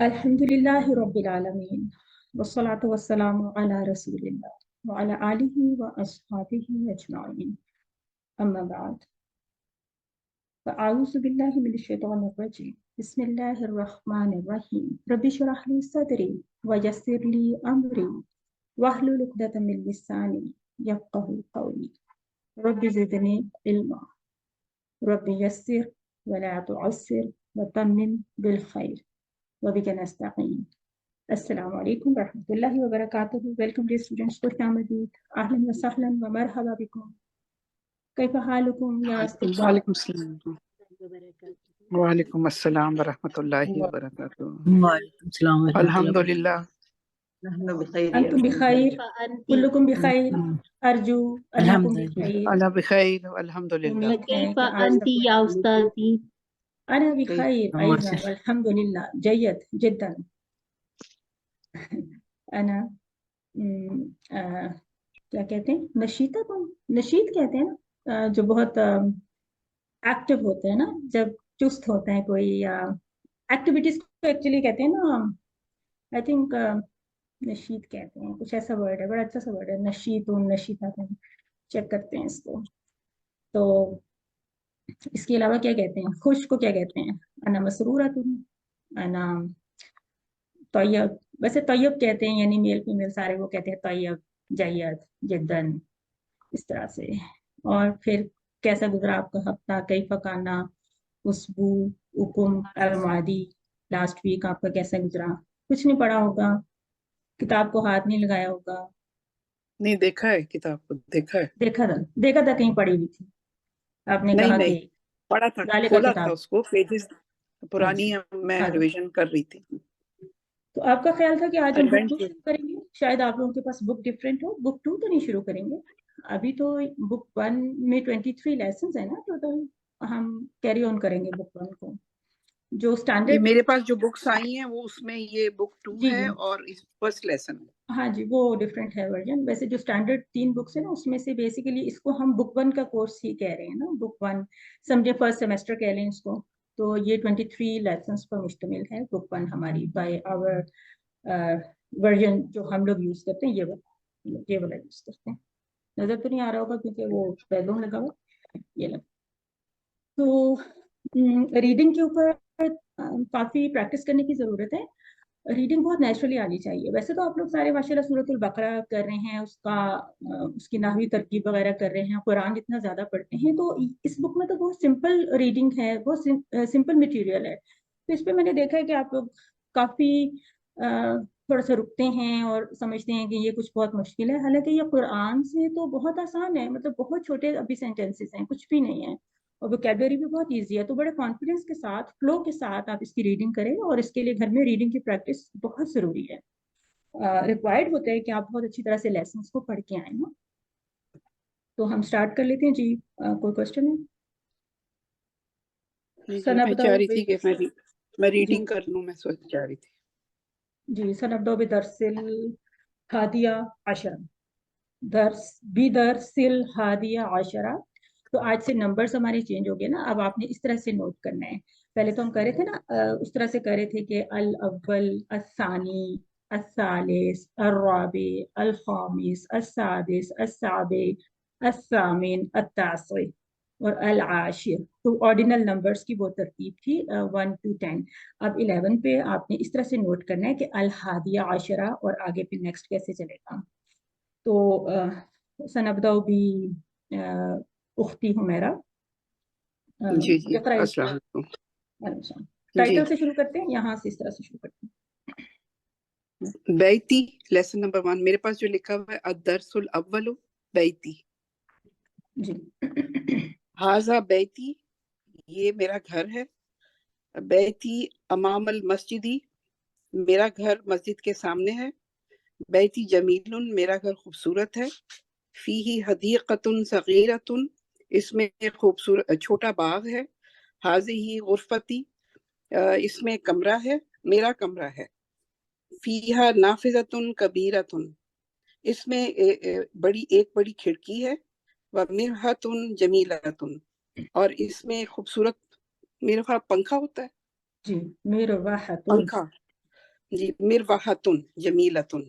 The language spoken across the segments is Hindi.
अल्हम्दुलिल्लाहि रब्बिल आलमीन वस्सलातु वस्सलामु अला रसूलिल्लाह व अला आलिहि व अस्हाबिहि अजमाइन अम्मा बाद फ़अऊज़ु बिल्लाहि मिनश शैतानिर रजीम बिस्मिल्लाहिर रहमानिर रहीम रब्बि इश्रह ली सदरी व यस्सिर ली अमरी वहलुल उक़दतम मिन लिसानी यफ़क़हू क़ौली रब्बि ज़िदनी इल्मा रब्बि यस्सिर व ला तुअस्सिर व तम्मिम बिल खैर व बिका नस्तईन। अस्सलामु अलैकुम रहमतुल्लाहि व बरकातुहू। वेलकम डियर स्टूडेंट्स, खुश आमदीद, अहलन व सहलन व मरहबा बिकुम। कैफ हालुकुम या अस्तिक़ा? वालेकुम सलाम। वालेकुम अस्सलाम वरहमतुल्लाहि वबरकातुहू। वालेकुम सलाम व अल्हम्दुलिल्लाह। अंतुम बिखैर, कुल्लुकुम बिखैर, अर्जू अन्नकुम बिखैर। अला बिखैर अल्हम्दुलिल्लाह। उम्मीद है कि आज सब अंती या उस्तादी अना बिखैर अयज़ा अल्हम्दुलिल्लाह जय्यद जिद्दन। अना क्या कहते हैं, नशीता को नशीद कहते हैं ना, जो बहुत एक्टिव होते हैं ना, जब चुस्त होते हैं कोई एक्टिविटीज को एक्चुअली कहते हैं ना, आई थिंक नशीद कहते हैं, कुछ ऐसा वर्ड है, बड़ा अच्छा सा वर्ड है नशीद और नशीता। चेक करते हैं इसको। तो इसके अलावा क्या कहते हैं, खुश को क्या कहते हैं? अना मसरूरतुन, अना तय्यब। वैसे तय्यब कहते हैं, यानी मेल फीमेल सारे वो कहते हैं तय्यब, जय्यद, जिद्दन, इस तरह से। और फिर कैसा गुजरा आपका हफ्ता? कई फकाना उसबू उकुम अलमादी, लास्ट वीक आपका कैसा गुजरा? कुछ नहीं पढ़ा होगा, किताब को हाथ नहीं लगाया होगा। नहीं देखा है, किताब को देखा है। देखा था कहीं पढ़ी हुई थी, आपने नहीं कहा नहीं कि पढ़ा था, गालिबा खोला था किताब। उसको, पेजेस पुरानी अच्छा, है, मैं हाँ। रिवीजन कर रही थी। तो आपका ख्याल था कि आज हम आई बुक वेंट 2 शुरू करेंगे, शायद आप लोगों के पास बुक डिफरेंट हो। बुक 2 तो नहीं शुरू करेंगे अभी, तो बुक 1 में 23 लेसन है ना टोटल, हम कैरी ऑन करेंगे बुक 1 को, जो ये स्टैंडर्ड। मेरे पास जो बुक्स आई हैं वो उसमें ये बुक 2 जी है जी, और इस फर्स्ट लेसन है। हाँ जी, वो डिफरेंट है वर्जन। वैसे जो स्टैंडर्ड 3 बुक्स है ना, उसमें से बेसिकली इसको हम बुक 1 का कोर्स ही कह रहे हैं ना, बुक 1 समझे, फर्स्ट सेमेस्टर कह लें इसको। तो ये 23 लेसन्स पर मुश्तमिल है बुक 1 हमारी, बाय आवर वर्जन जो हम लोग यूज करते हैं, ये वाला यूज करते हैं। नजर तो नहीं आ रहा होगा क्योंकि वो बैकग्राउंड लगा हुआ, ये लगा। तो रीडिंग के ऊपर काफी प्रैक्टिस करने की जरूरत है। रीडिंग बहुत नेचुरली आनी चाहिए। वैसे तो आप लोग सारे माशाल्लाह सूरतुल बकरा कर रहे हैं, उसकी नाहवी तरकीब वगैरह कर रहे हैं, कुरान इतना ज्यादा पढ़ते हैं, तो इस बुक में तो बहुत सिंपल रीडिंग है, बहुत सिंपल मटेरियल है। तो इस पे मैंने देखा है कि आप लोग काफी थोड़ा सा रुकते हैं और समझते हैं कि ये कुछ बहुत मुश्किल है, हालांकि ये कुरान से तो बहुत आसान है। मतलब बहुत छोटे अभी सेंटेंसेस हैं, कुछ भी नहीं है, और वोकेबलरी भी बहुत इजी है। तो बड़े कॉन्फिडेंस के साथ, फ्लो के साथ आप इसकी रीडिंग करें, और इसके लिए घर में रीडिंग की प्रैक्टिस बहुत जरूरी है। रिक्वायर्ड होता है कि आप बहुत अच्छी तरह से लेसन्स को पढ़ के आए ना। तो हम स्टार्ट कर लेते हैं जी। कोई क्वेश्चन है? सना मैं चाह बताओ रही थी कि मैं जी रीडिंग कर लूं, मैं सोच चाह रही थी। जी, सना बताओ बिदरसिल हादिया आशरा, बिदरसिल हादिया आशरा। तो आज से नंबर्स हमारे चेंज हो गए ना, अब आपने इस तरह से नोट करना है। पहले तो हम कर रहे थे ना, उस तरह से कर रहे थे कि अल अव्वल, अस्सानी, अस्सालिस, अर्राबी, अल खामिस, अस्सादिस, अस्साबे, अस्सामिन, अत्तासी और अल आशिर। तो ऑर्डिनल नंबर्स की वो तरतीब थी 1 to 10। अब 11 पे आपने इस तरह से नोट करना है कि अल हादिया आशरा, और आगे फिर नेक्स्ट कैसे चलेगा। तो सनबदाओ भी उख्ती हुमैरा, जी जी, इकरा अस्सलाम वालेकुम। टाइटल जी, से शुरू करते हैं, यहाँ से इस तरह से शुरू करते बैती लेसन नंबर 1 मेरे पास जो लिखा हुआ है, अदरसुल अव्वलु बैती। हैं जी। हाजा बैती, ये मेरा घर है। बैती अमामल मस्जिदी, मेरा घर मस्जिद के सामने है। बैती जमीलुन, मेरा घर खूबसूरत है। फीही हदीक़तुन सगीरतुन, इसमें एक खूबसूरत छोटा बाग है। हाज़िही गुरफती, इसमें कमरा है, मेरा कमरा है। फीहा नाफिज़तुन कबीरतुन, इसमें एक बड़ी खिड़की है। व मिरहतुन जमीलतुन, और इसमें खूबसूरत, मेरे ख्याल पंखा होता है, जी, मेरा वाहतुन, पंखा जी, मिरवाहतुन जमीलतुन,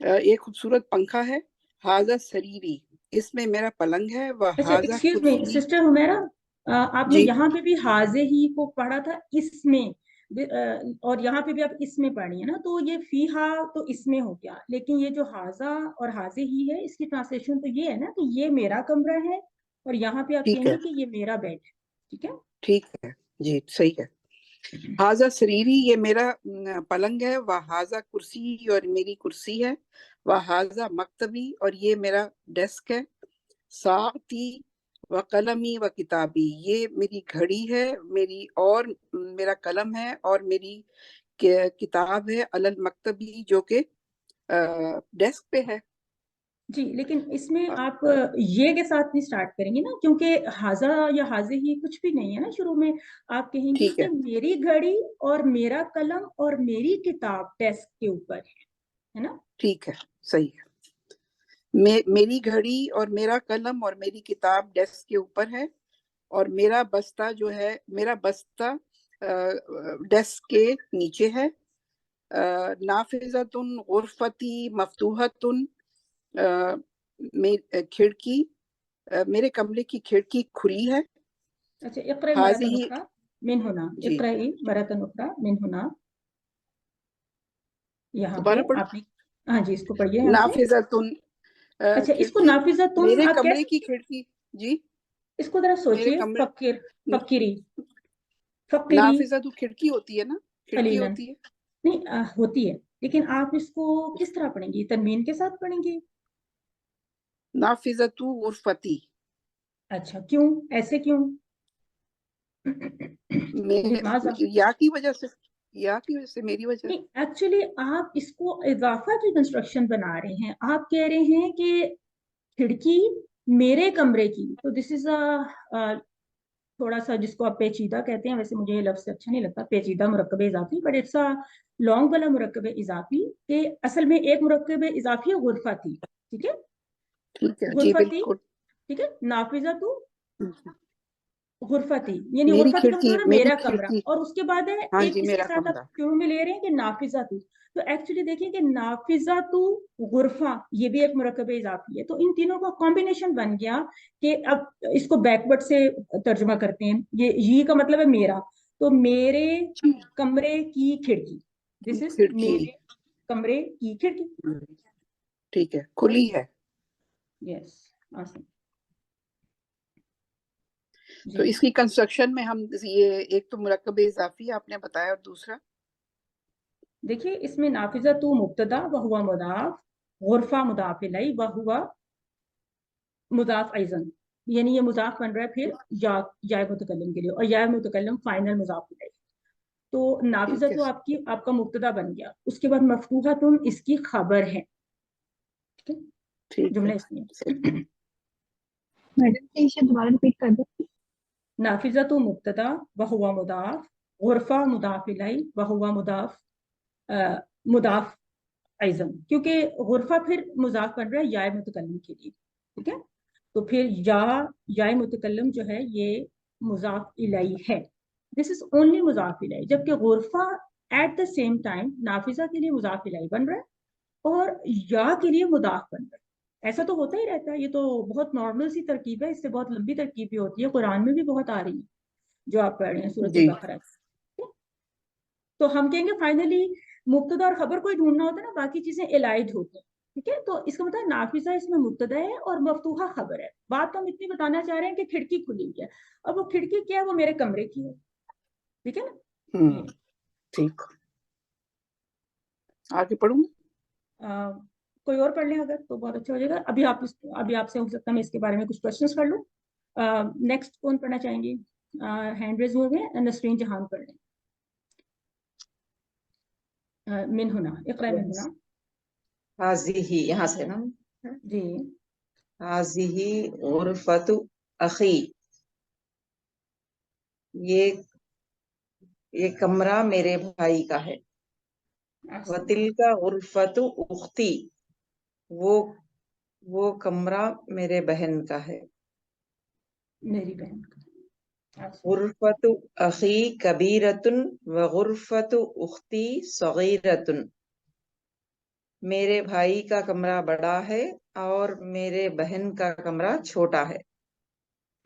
एक खूबसूरत पंखा है। हाजा सरीरी, इसमें मेरा पलंग है। वह अच्छा, हाजा एक्सक्यूज मी कुर्सी। सिस्टर हुमैरा, आपने जी यहाँ पे भी हाजे ही को पढ़ा था इसमें, और यहाँ पे भी आप इसमें पढ़ी है ना, तो ये फीहा तो इसमें हो गया, लेकिन ये जो हाजा और हाजे ही है, इसकी ट्रांसलेशन तो ये है ना कि ये मेरा कमरा है, और यहाँ पे आप ठीक कहेंगे है, कि ये मेरा बेड है। ठीक है। ठीक है जी, सही है। हाजा सरीरी, ये मेरा पलंग है। वह हाजा कुर्सी, और मेरी कुर्सी है। वह हाजा मकतबी, और ये मेरा डेस्क है। साती व कलमी व किताबी, ये मेरी घड़ी है, मेरी और मेरा कलम है, और मेरी किताब है। अलल मकतबी, जो कि डेस्क पे है। जी, लेकिन इसमें आप ये के साथ नहीं स्टार्ट करेंगे ना, क्योंकि हाजा या हाजे ही कुछ भी नहीं है ना शुरू में। आप कहेंगी ठीक कि है, मेरी घड़ी और मेरा कलम और मेरी किताब डेस्क के ऊपर है ना। ठीक है, सही है। मेरी घड़ी और मेरा कलम और मेरी किताब डेस्क के ऊपर है, और मेरा बस्ता जो है, मेरा बस्ता डेस्क के नीचे है। नाफिजतुन गुरफती मफ्तूहतुन, खिड़की, मेरे कमरे की खिड़की खुली है। अच्छा, इक़रा मरतन हाजिही, उखरा मिन हुना, जी, इक़रा मरतन उखरा मिन हुना, यहाँ पे दोबारा पढ़। आपने, हाँ जी, इसको पढ़िए यहाँ से। नाफिजतुन, अच्छा, इसको खिड़की, नाफिजा तुन मेरे आप कमरे कैसे, की खिड़की। जी, इसको जरा मेरे सोचिए, कमरे, फकीर, फकीरी, फकीरी, नाफिजा तो खिड़की होती है ना, खिड़की कलीलन, होती है। नहीं होती है, लेकिन आप इसको किस तरह पढ़ेंगी, तनवीन के साथ पढ़ेंगी? नाफिजतु गुरफती, अच्छा, क्यों, ऐसे क्यों? मैं, लिमाजा, या की वजह से, या की वजह से, मेरी वजह। नहीं एक्चुअली आप इसको इजाफा की कंस्ट्रक्शन बना रहे हैं, आप कह रहे हैं कि खिड़की मेरे कमरे की, तो दिस इज अ थोड़ा सा जिसको आप पेचीदा कहते हैं, वैसे मुझे ये लफ्ज अच्छा नहीं लगता पेचीदा मुरक्कब इजाफी, बट इट्स अ लॉन्ग वाला मुरक्कब इजाफी, के असल में एक मुरक्कब इजाफी गुरफा थी। ठीक है, ठीक है जी, गुरफा थी। बिल्कुल। ठीक है, नाफिजा तू गुरफती, यानी मेरी गुरफती का खिड़की, मतलब है मेरी मेरा कमरा, खिड़की, और उसके बाद है हाँ एक जी, इसके मेरा साथ आप कमरा। शुरू में ले रहे हैं कि नाफिजा तू, तो एक्चुअली देखिए कि नाफिजा तू गुरफा, ये भी एक मुरक्कब इजाफी है, तो इन तीनों का कॉम्बिनेशन बन गया कि अब इसको बैकवर्ड से तर्जुमा करते हैं, ये का मतलब है मेरा, तो मेरे कमरे की खिड़की, दिस इज खिड़की, मेरे कमरे की खिड़की। ठीक है, खुली है। यस, आसान तो जी। इसकी कंस्ट्रक्शन में हम ये, एक तो मुरक्कब इजाफी आपने बताया, और दूसरा देखिए, इसमें नाफिजा तू मुब्तदा व हुआ मुदाफ, गुरफा मुदाफ इलैहि व हुआ मुदाफ अइजन, यानी ये मुजाफ बन रहा है फिर या मुतकल्लिम के लिए, और या मुतकल्लिम फाइनल मुजाफ इलैहि। तो नाफिजा ठीक है, तो आपका मुब्तदा बन गया, उसके बाद मफतूहा तुम इसकी खबर है। ठीक है, ठीक है, जुमला इसमें मैडम प्लीज इसे दोबारा रिपीट कर दो। नाफिजा तो मुब्तदा व हुआ मुदाफ, गुरफा मुदाफ इलैहि व हुआ मुदाफ मुदाफ अइजन, क्योंकि गुरफा फिर मुजाफ बन रहा है या मुतकल्लिम के लिए। ठीक है, तो फिर या मुतकल्लम जो है ये मुजाफ इलैहि है, दिस इज ओनली मुजाफ इलैहि, जबकि गुरफा एट द सेम टाइम नाफिजा के लिए मुजाफ इलैहि बन रहा है और या के लिए मुदाफ बन रहा है। ऐसा तो होता ही रहता है, ये तो बहुत नॉर्मल सी तरकीब है, इससे बहुत लंबी तरकीब भी होती है, कुरान में भी बहुत आ रही है जो आप पढ़ रहे हैं सूरत जी, बकरा। तो हम कहेंगे फाइनली मुब्तदा और खबर को ही ढूंढना होता है ना, बाकी चीजें एलाइड होती हैं। ठीक है, तो इसका मतलब नाफिजा इसमें मुब्तदा है और मफतूहा खबर है। बात तो हम इतनी बताना चाह रहे हैं कि खिड़की खुली हुई है, अब वो खिड़की क्या है, वो मेरे कमरे की है। ठीक है ना, ये ठीक, आगे पढ़ूं। आ, कोई और पढ़ लें अगर तो बहुत अच्छा हो जाएगा। अभी आपसे हो सकता है मैं इसके बारे में कुछ क्वेश्चंस कर लूँ। नेक्स्ट कौन पढ़ना चाहेंगे? हैंड रेज हुए हैं, नसरीन जहान पढ़ लें। मिन हुना, इक़रा मिन हुना। हाजिही, यहाँ से ना, जी, हाजिही गुरफतु अखी, ये ये कमरा मेरे भाई का है। वतिल का गुरफतु उख्ती, वो वो कमरा मेरे बहन का है। मेरी बहन का। अच्छा गुरफतु अखी कबीरतुन व गुरफतु उख्ती सगीरतुन। मेरे भाई का कमरा बड़ा है और मेरे बहन का कमरा छोटा है।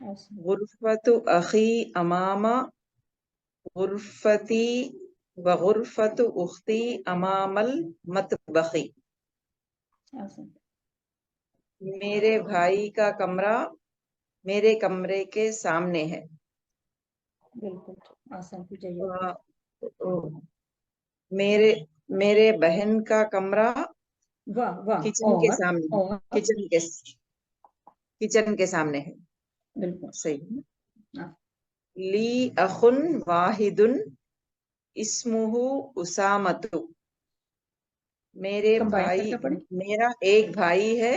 अच्छा गुरफतु अखी अमामा गुरफती व गुरफतु उख्ती अमामल मतबखी। अच्छा मेरे भाई का कमरा मेरे कमरे के सामने है। बिल्कुल आसान पूछिए। अ, मेरे मेरे बहन का कमरा वाह वाह किचन के सामने है। और किचन के सामने है। बिल्कुल सही। हाँ, ली अखुन वाहिदुन इस्मुहु उसामतु। कंबाइन करके पढ़े। मेरा एक भाई है,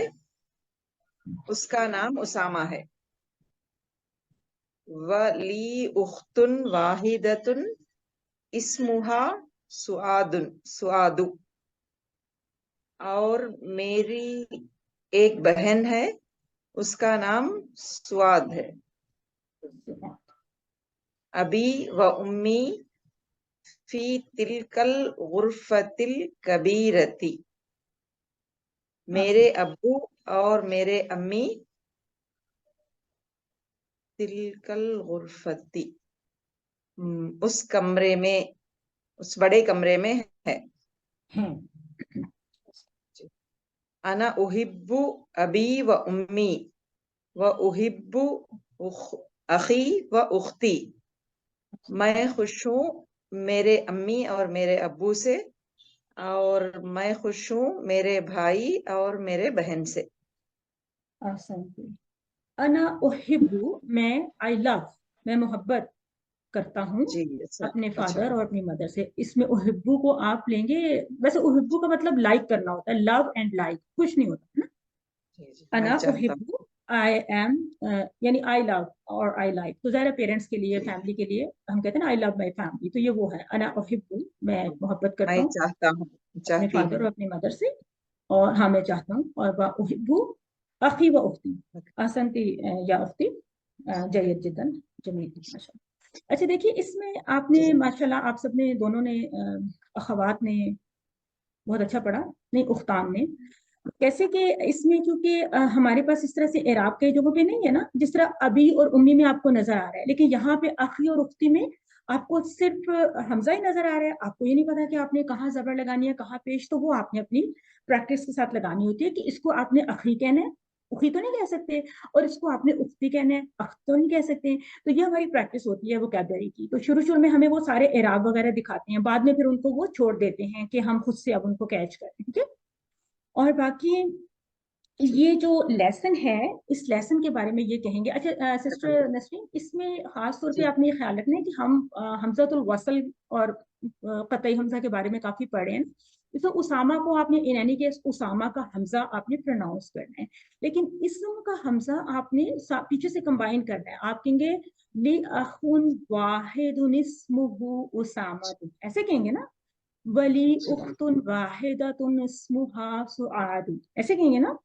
उसका नाम उसामा है। व ली उख्तुन वाहिदतुन इस्मुहा सुआदु। और मेरी एक बहन है, उसका नाम सुआद है। अबी व उम्मी फी तिलकल गुरफतिल कबीरती। मेरे अब्बू और मेरे अम्मी तिलकल गुरफती उस कमरे में, उस बड़े कमरे में है। अना उहिब्बु अबी व उम्मी व उहिब्बु अखी व उख्ती। मैं खुश हूँ मेरे अम्मी और मेरे अब्बू से, और मैं खुश हूँ मेरे भाई और मेरे बहन से। आसान। अना उहिब्बु मैं आई लव, मैं मोहब्बत करता हूँ जी अच्छा। अपने अच्छा फादर और अपनी मदर से। इसमें उहिब्बु को आप लेंगे, वैसे उहिब्बु का मतलब लाइक करना होता है, लव एंड लाइक, कुछ नहीं होता है ना। जी जी, मैं अना चाहता हूँ। उहिब्बु आई एम, यानी आई लव और आई लाइक, तो ज़ाहिर पेरेंट्स के लिए, जी, फैमिली के लिए हम कहते हैं ना आई लव माई फैमिली, तो ये वो है अना उहिब्बु, मैं मोहब्बत करता मैं हूँ चाहता हूँ, अपने चाहती फादर हूँ। और अपनी मदर से। और हाँ मैं चाहता हूँ। और वा उहिब्बु अखी व उख्ती, असंती या उख्ती, जयद जिदन, जमील माशाल्लाह। अच्छा देखिए, इसमें आपने जी माशाल्लाह आप सबने, दोनों ने, अखवात ने बहुत अच्छा पढ़ा, नहीं उख्तान ने। कैसे कि इसमें क्योंकि हमारे पास इस तरह से एराब के जगहों पे नहीं है ना, जिस तरह अबी और उम्मी में आपको नजर आ रहा है, लेकिन यहाँ पे अखी और उख्ती में आपको सिर्फ हमजा ही नजर आ रहा है। आपको ये नहीं पता कि आपने कहाँ जबर लगानी है, कहाँ पेश, तो वो आपने अपनी प्रैक्टिस के साथ लगानी होती है कि इसको आपने अखी कहना है, उखी तो नहीं कह सकते, और इसको आपने उख्ती कहना है, अख तो नहीं कह सकते। तो ये हमारी प्रैक्टिस होती है वोकैबलरी की। तो शुरू शुरू में हमें वो सारे एराब वगैरह दिखाते हैं, बाद में फिर उनको वो छोड़ देते हैं कि हम खुद से अब उनको कैच करें, ठीक है। और बाकी ये जो लेसन है, इस लेसन के बारे में ये कहेंगे। अच्छा सिस्टर नसरीन, इसमें खास तौर पे जी आपने ये ख्याल रखना है कि हम हमजातुल वसल और कतई हमजा के बारे में काफी पढ़े हैं। तो उसामा को आपने इन एनी केस उसामा का हमजा आपने प्रोनाउंस करना है, लेकिन इसम का हमजा आपने पीछे से कंबाइन करना है। आप कहेंगे ली अखुन वाहिदुन इस्मुहु उसामा, ऐसे कहेंगे ना। वली जी उख्तुन वाहिदतुन इस्मुहा सुआद, ऐसे कहेंगे ना।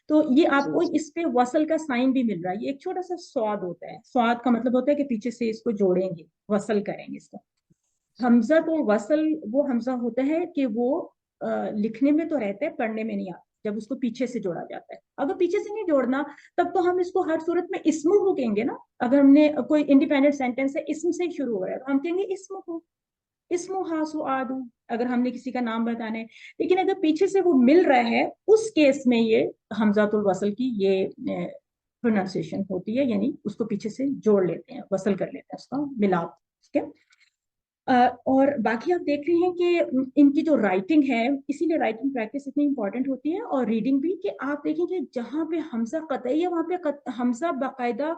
तो ये जी आपको जी इस पे वसल का साइन भी मिल रहा है। ये एक छोटा सा स्वाद होता है, स्वाद का मतलब होता है कि पीछे से इसको जोड़ेंगे, वसल करेंगे इसका। हमजा तो वसल वो हमजा होता है कि वो लिखने में तो रहता है, पढ़ने में नहीं आता जब उसको पीछे से जोड़ा जाता है। अगर पीछे से नहीं जोड़ना, तब तो हम इसको हर सूरत में इस्मु को कहेंगे ना। अगर हमने कोई इंडिपेंडेंट सेंटेंस है, इसम से ही शुरू हो रहा है, तो हम कहेंगे इस्मु को, इस्मु हासु आदू, अगर हमने किसी का नाम बताना है। लेकिन अगर पीछे से वो मिल रहा है, उस केस में ये हमजातुल वसल की ये प्रोनाउंसिएशन होती है, यानी उसको पीछे से जोड़ लेते हैं, वसल कर लेते हैं, उसका मिलाप, ठीक है। और बाकी आप देख रहे हैं कि इनकी जो राइटिंग है, इसीलिए राइटिंग प्रैक्टिस इतनी इंपॉर्टेंट होती है, और रीडिंग भी, कि आप देखेंगे जहां पे हमजा कतई है, वहां पे हमजा बाकायदा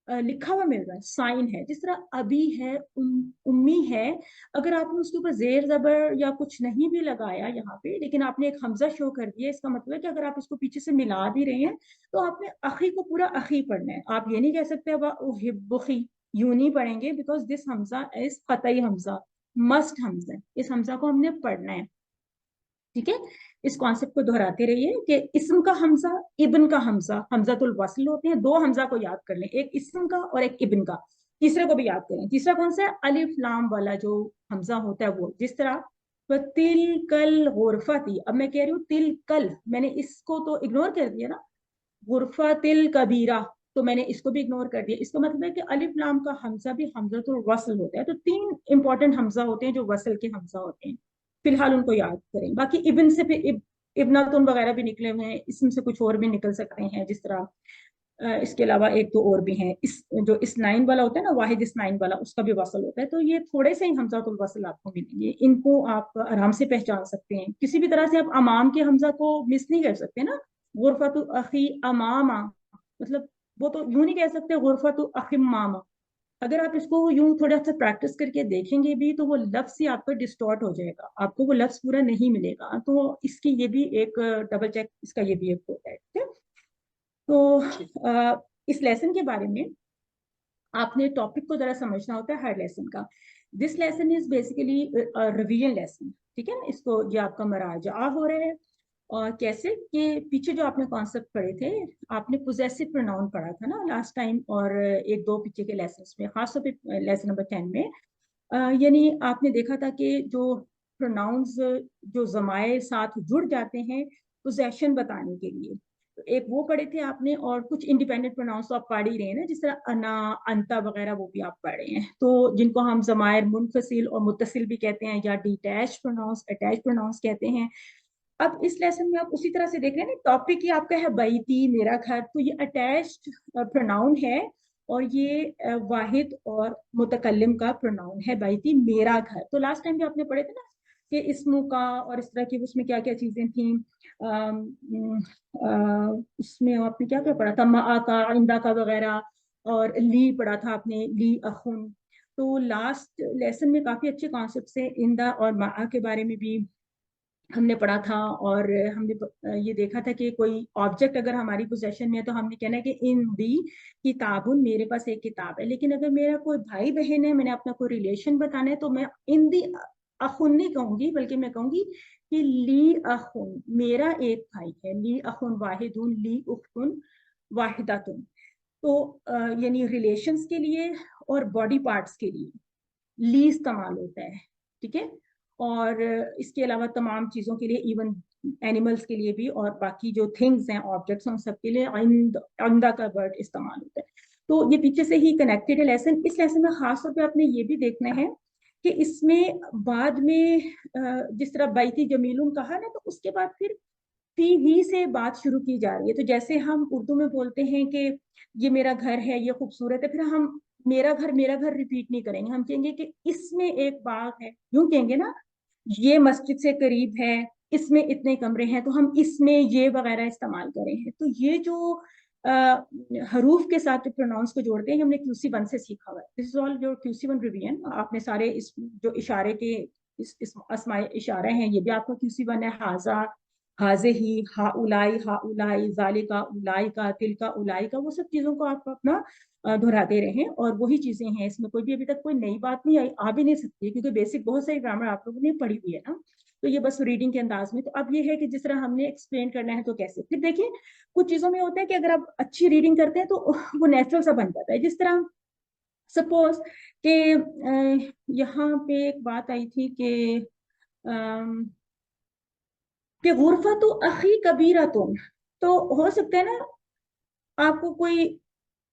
लिखा हुआ मिल रहा है, साइन है। जिस तरह अभी है, उम्मी है, अगर आपने उसके ऊपर जेर जबर या कुछ नहीं भी लगाया यहाँ पे, लेकिन आपने एक हमजा शो कर दिया, इसका मतलब है कि अगर आप इसको पीछे से मिला भी रहे हैं, तो आपने अखी को पूरा अखी पढ़ना है। आप ये नहीं कह सकते अब उहिब्बुखी, यूं नहीं पढ़ेंगे, बिकॉज दिस हमजा इज कतई हमजा, मस्ट हमजा, इस हमजा को हमने पढ़ना है, ठीक है। इस कॉन्सेप्ट को दोहराते रहिए कि इस्म का हमजा, इब्न का हमजा, हमजातुल वस्ल होते हैं। दो हमजा को याद कर लें, एक इस्म का और एक इब्न का। तीसरे को भी याद करें। तीसरा कौन सा है? अलिफ लाम वाला जो हमजा होता है वो। जिस तरह तिल कल गुरफती, अब मैं कह रही हूँ तिल कल, मैंने इसको तो इग्नोर कर दिया ना, गुरफा तिल कबीरा, तो मैंने इसको भी इग्नोर कर दिया। इसका मतलब है कि अलिफ लाम का हमजा भी हमजा तो वसल होता है। तो 3 इंपॉर्टेंट हमजा होते हैं जो वसल के हमजा होते हैं, फिलहाल उनको याद करें। बाकी इब्न से फिर इब्नातुन वगैरह भी निकले हुए हैं, इसमें से कुछ और भी निकल सकते हैं। जिस तरह इसके अलावा एक दो और भी हैं, इस जो इस्नाइन वाला होता है ना, वाहिद इस्नाइन वाला, उसका भी वसल होता है। तो ये थोड़े से ही हमजातुल वसल आपको मिलेंगे, इनको आप आराम से पहचान सकते हैं। किसी भी तरह से आप अमाम के हमजा को मिस नहीं कर सकते ना। गुरफतु अखी अमामा, मतलब वो तो यूं नहीं कह सकते गुरफतु अखिम मामा। अगर आप इसको यूं थोड़ा सा प्रैक्टिस करके देखेंगे भी तो वो लफ्ज ही आपका डिस्टॉर्ट हो जाएगा, आपको वो लफ्ज पूरा नहीं मिलेगा। तो इसकी ये भी एक डबल चेक, इसका ये भी एक होता है। ठीक है, तो इस लेसन के बारे में आपने टॉपिक को जरा समझना होता है हर लेसन का। This lesson is basically revision lesson. ठीक है ना, इसको ये आपका मराजा हो रहा है। और कैसे कि पीछे जो आपने कॉन्सेप्ट पढ़े थे, आपने पोजेसिव प्रोनाउन पढ़ा था ना लास्ट टाइम, और एक दो पीछे के लेसन में, खासतौर पे लेसन नंबर 10 में, यानी आपने देखा था कि जो प्रोनाउंस जो जमाए साथ जुड़ जाते हैं पोजेशन बताने के लिए, तो एक वो पढ़े थे आपने, और कुछ इंडिपेंडेंट प्रोनाउंस तो आप पढ़ ही रहे हैं ना, जिस तरह अना अंता वगैरह, वो भी आप पढ़ रहे हैं। तो जिनको हम जमायर मुनफसिल और मुत्तसिल भी कहते हैं, या डिटैच प्रोनाउंस, अटैच प्रोनाउंस कहते हैं। अब इस लेसन में आप उसी तरह से देख रहे हैं ना, टॉपिक ही आपका है बैती, मेरा घर, तो ये अटैच्ड प्रोनाउन है, और ये वाहिद और मुतकल्लिम का प्रोनाउन है बैती, मेरा घर। तो लास्ट टाइम भी आपने पढ़े थे ना कि इसमों का और इस तरह की उसमें क्या क्या चीजें थी। उसमें आपने क्या क्या पढ़ा था, मा का, इंदा का वगैरह, और ली पढ़ा था आपने, ली अखुन। तो लास्ट लेसन में काफी अच्छे कॉन्सेप्ट से इंदा और मा के बारे में भी हमने पढ़ा था। और हमने ये देखा था कि कोई ऑब्जेक्ट अगर हमारी पोजेशन में है तो हमने कहना है कि इन दी किताबुन, मेरे पास एक किताब है। लेकिन अगर मेरा कोई भाई बहन है, मैंने अपना कोई रिलेशन बताना है, तो मैं इन दी अखुन नहीं कहूंगी, बल्कि मैं कहूंगी कि ली अखुन, मेरा एक भाई है। ली अखुन वाहिदुन, ली उख्तुन वाहिदातुन। तो यानी रिलेशंस के लिए और बॉडी पार्ट्स के लिए ली इस्तेमाल होता है। ठीक है, और इसके अलावा तमाम चीजों के लिए, इवन एनिमल्स के लिए भी, और बाकी जो थिंग्स हैं, ऑब्जेक्ट्स हैं, सबके लिए आइंदा का वर्ड इस्तेमाल होता है। तो ये पीछे से ही कनेक्टेड है लेसन। इस लेसन में खास तौर पे आपने ये भी देखना है कि इसमें बाद में जिस तरह बैती जमीलुन कहा ना, तो उसके बाद फिर फी ही से बात शुरू की जा रही है। तो जैसे हम उर्दू में बोलते हैं कि ये मेरा घर है, ये खूबसूरत है, फिर हम मेरा घर रिपीट नहीं करेंगे, हम कहेंगे कि इसमें एक बाग है, यूं कहेंगे ना, ये मस्जिद से करीब है, इसमें इतने कमरे हैं, तो हम इसमें ये वगैरह इस्तेमाल करें हैं। तो ये जो हरूफ के साथ प्रोनाउंस को जोड़ते हैं, हमने QC1 से सीखा हुआ है। This is all your QC1 revision. आपने सारे इस जो इशारे के इस अस्माए इशारे हैं, ये भी आपका QC1 है। हाजा, हाजे ही, हा उलाई, जालिका उलाई का, तिल का उलाई का, वो सब चीजों को आप अपना दोहराते रहें। और वही चीजें हैं, इसमें कोई भी अभी तक कोई नई बात नहीं आई, आ भी नहीं सकती है, क्योंकि बेसिक बहुत सारी ग्रामर आप लोगों ने पढ़ी हुई है ना। तो ये बस रीडिंग के अंदाज में। तो अब ये है कि जिस तरह हमने एक्सप्लेन करना है तो कैसे। फिर देखिए, कुछ चीजों में होता है कि अगर आप अच्छी रीडिंग करते हैं तो वो नेचुरल सा बन जाता है। जिस तरह सपोज कि यहाँ पे एक बात आई थी कि गुरफा तो अखी कबीरा तुम, तो हो सकता है ना आपको कोई,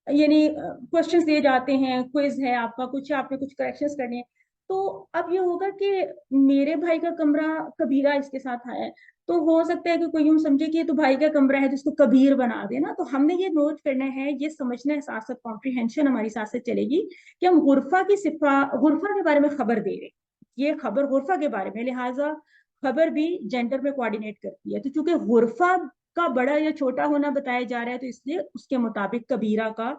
यानी क्वेश्चंस दिए जाते हैं, क्विज है आपका, कुछ आपने कुछ करेक्शंस करने हैं, तो अब ये होगा कि मेरे भाई का कमरा कबीरा इसके साथ आया है, तो हो सकता है कि कोई यूं समझे कि ये तो भाई का कमरा है, जिसको कबीर बना देना। तो हमने ये नोट करना है, ये समझना है, साथ साथ कॉम्प्रिहेंशन हमारी साथ साथ चलेगी कि हम गुरफा की सिफा, गुरफा के बारे में खबर दे रहे हैं, ये खबर गुरफा के बारे में, लिहाजा खबर भी जेंडर में कोऑर्डिनेट करती है। तो चूंकि गुरफा का बड़ा या छोटा होना बताया जा रहा है, तो इसलिए उसके मुताबिक कबीरा का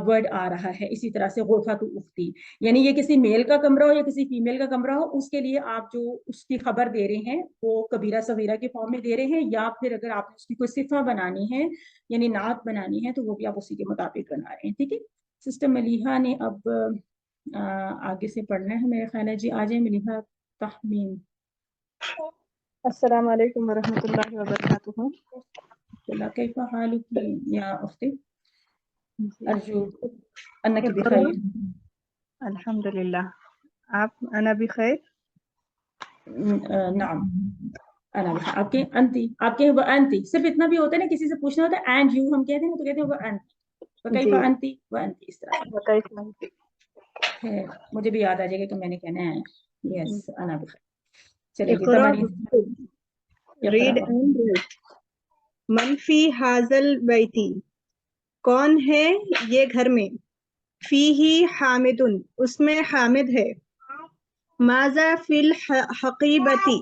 वर्ड आ रहा है। इसी तरह से गुरफा तो उख्ती, यानी ये किसी मेल का कमरा हो या किसी फीमेल का कमरा हो, उसके लिए आप जो उसकी खबर दे रहे हैं वो कबीरा सगीरा के फॉर्म में दे रहे हैं, या फिर अगर आपने उसकी कोई सिफा बनानी है, यानी नात बनानी है, तो वो भी आप उसी के मुताबिक बना रहे हैं। ठीक है, सिस्टर मलीहा ने अब आगे से पढ़ना है मेरे ख्याल है। जी आ जाए मलीहा, तहमीन। अस्सलाम वालेकुम वरहमतुल्लाहि वबरकातुहू। कैफ़ा हालुकी या उख्ती? जी। अर्जू अन्नकी इक़रा। बिखैर। अल्हम्दुलिल्लाह। आप अना बिखैर। नाम अना बिखैर। आपके अंती, आपके व अंती, सिर्फ इतना भी होता है ना, किसी से पूछना होता है एंड यू हम कहते हैं, तो कहते हैं व अंती, व जी। कैफा अंती, व अंती, इस तरह से बताइए। है। मुझे भी याद आ जाएगा कि मैंने कहना है यस अना बिखैर। चलिए जी, इक़रा तमारीन रीड इक़रा। And write. मन फी हाजल बैती, कौन है ये घर में। फीही हामिदुन, उसमें हामिद है। माजा फिल हकीबती,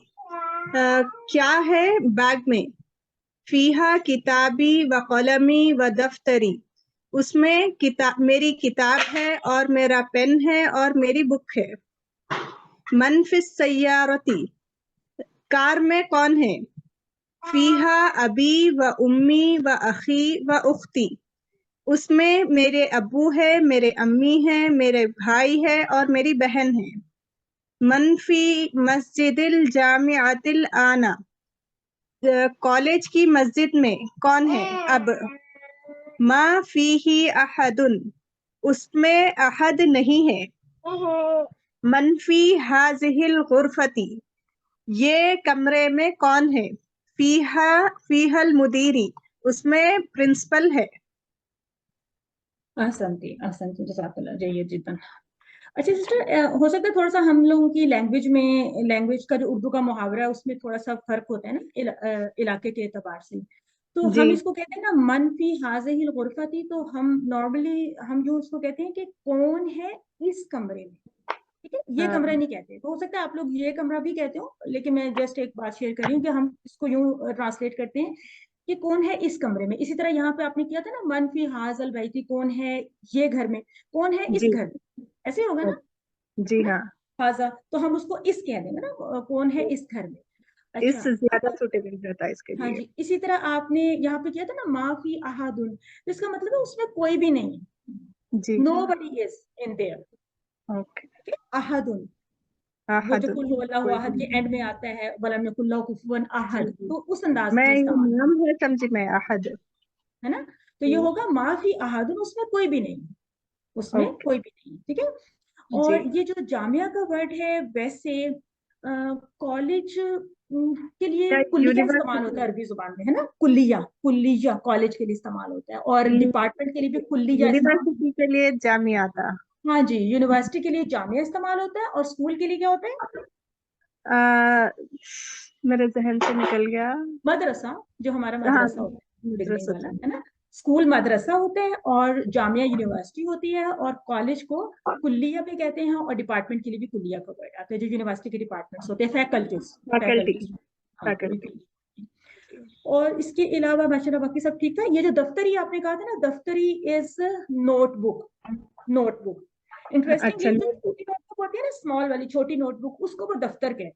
क्या है बैग में। फीहा किताबी व कलमी व दफ्तरी, उसमें मेरी किताब है और मेरा पेन है और मेरी बुक है। मन फिस सय्यारती, कार में कौन है। फीहा अबी व उम्मी व अखी व उख्ती, उसमें मेरे अब्बू है, मेरे अम्मी है, मेरे भाई है और मेरी बहन है। मनफी मस्जिदिल जामिअतिल आना, कॉलेज की मस्जिद में कौन है अब। मा फीही अहदुन, उसमें अहद नहीं है। मनफी हाजिहिल गुरफती, ये कमरे में कौन है। फीहल मुदीरी, उसमें प्रिंसिपल है। ahsanti जज़ाकल्लाह जय्यद जिद्दन। अच्छा सिस्टर, हो सकता है थोड़ा सा हम लोगों की लैंग्वेज में, लैंग्वेज का जो उर्दू का मुहावरा है उसमें थोड़ा सा फर्क होता है ना, इलाके के एतबार से। तो जी। हम इसको कहते हैं ना मन फी हाज़िहिल गुरफती, तो हम नॉर्मली हम जो उसको कहते हैं कि कौन है इस कमरे में, ठीक है, ये कमरा नहीं कहते। तो हो सकता है आप लोग ये कमरा भी कहते हो, लेकिन मैं जस्ट एक बात शेयर कर रही हूँ कि हम इसको यूं ट्रांसलेट करते हैं कि कौन है इस कमरे में। इसी तरह यहाँ पे आपने किया था ना, मन फी हाजल बैती, कौन है ये घर में, कौन है इस जी। घर में, ऐसे होगा ना, जी है ना। हाँ। हाजा तो हम उसको इस कह देंगे ना, कौन है इस घर में। इस अच्छा ज्यादा अब, सुटेबल रहता है इसके हाँ लिए। जी, इसी तरह आपने यहाँ पे किया था ना माफी अहादुन, तो इसका मतलब है उसमें कोई भी नहीं है, जी हाँ। Nobody is in there. Okay. अहादुन, वो जो अहद, कुल हुवल्लाहु कोई अहद भी के एंड में आता है, वलम यकुल लहू कुफुवन जी अहद, जी। तो उस अंदाज मैं में ये इस्तेमाल, नाम है समझी मैं, अहद। है ना। तो ये होगा माफी अहादुन, उसमें कोई भी नहीं, उसमें ओके। कोई भी नहीं, ठीक है। जी। और ये जो जामिया का वर्ड है, वैसे कॉलेज के लिए क्या कुल्लिया इस्तेमाल होता है यूनिवर्सिटी। अरबी जुबान में, है ना। कुल्लिया, कुल्लिया कॉलेज के लिए इस्तेमाल होता है, और डिपार्टमेंट के लिए भी कुल्लिया इस्तेमाल। यूनिवर्सिटी के लिए जामिया था। हाँ जी, यूनिवर्सिटी के लिए जामिया इस्तेमाल होता है, और स्कूल के लिए क्या होता है, आ, मेरे जहन से निकल गया। मदरसा, जो हमारा हाँ, मदरसा होता है बिगनिंग मदरसा वाला, था। है ना। स्कूल मदरसा होता है, और जामिया यूनिवर्सिटी होती है, और कॉलेज को कुल्लिया भी कहते हैं, और डिपार्टमेंट के लिए भी कुल्लिया का वर्ड आता है, जो यूनिवर्सिटी के डिपार्टमेंट्स होते हैं, फैकल्टीज, फैकल्टी। फैकल्टीज। हाँ, वो भी फैकल्टी। कुल्लिया। और इसके अलावा माशाल्लाह बाकी सब ठीक था। ये जो दफ्तरी आपने कहा था ना, दफ्तरी इज नोटबुक, नोटबुक। इंटरेस्टिंग, अच्छा, ये जो नोटबुक। छोटी नोटबुक होती है ना, स्मॉल वाली छोटी नोटबुक, उसको वो दफ्तर कहते हैं,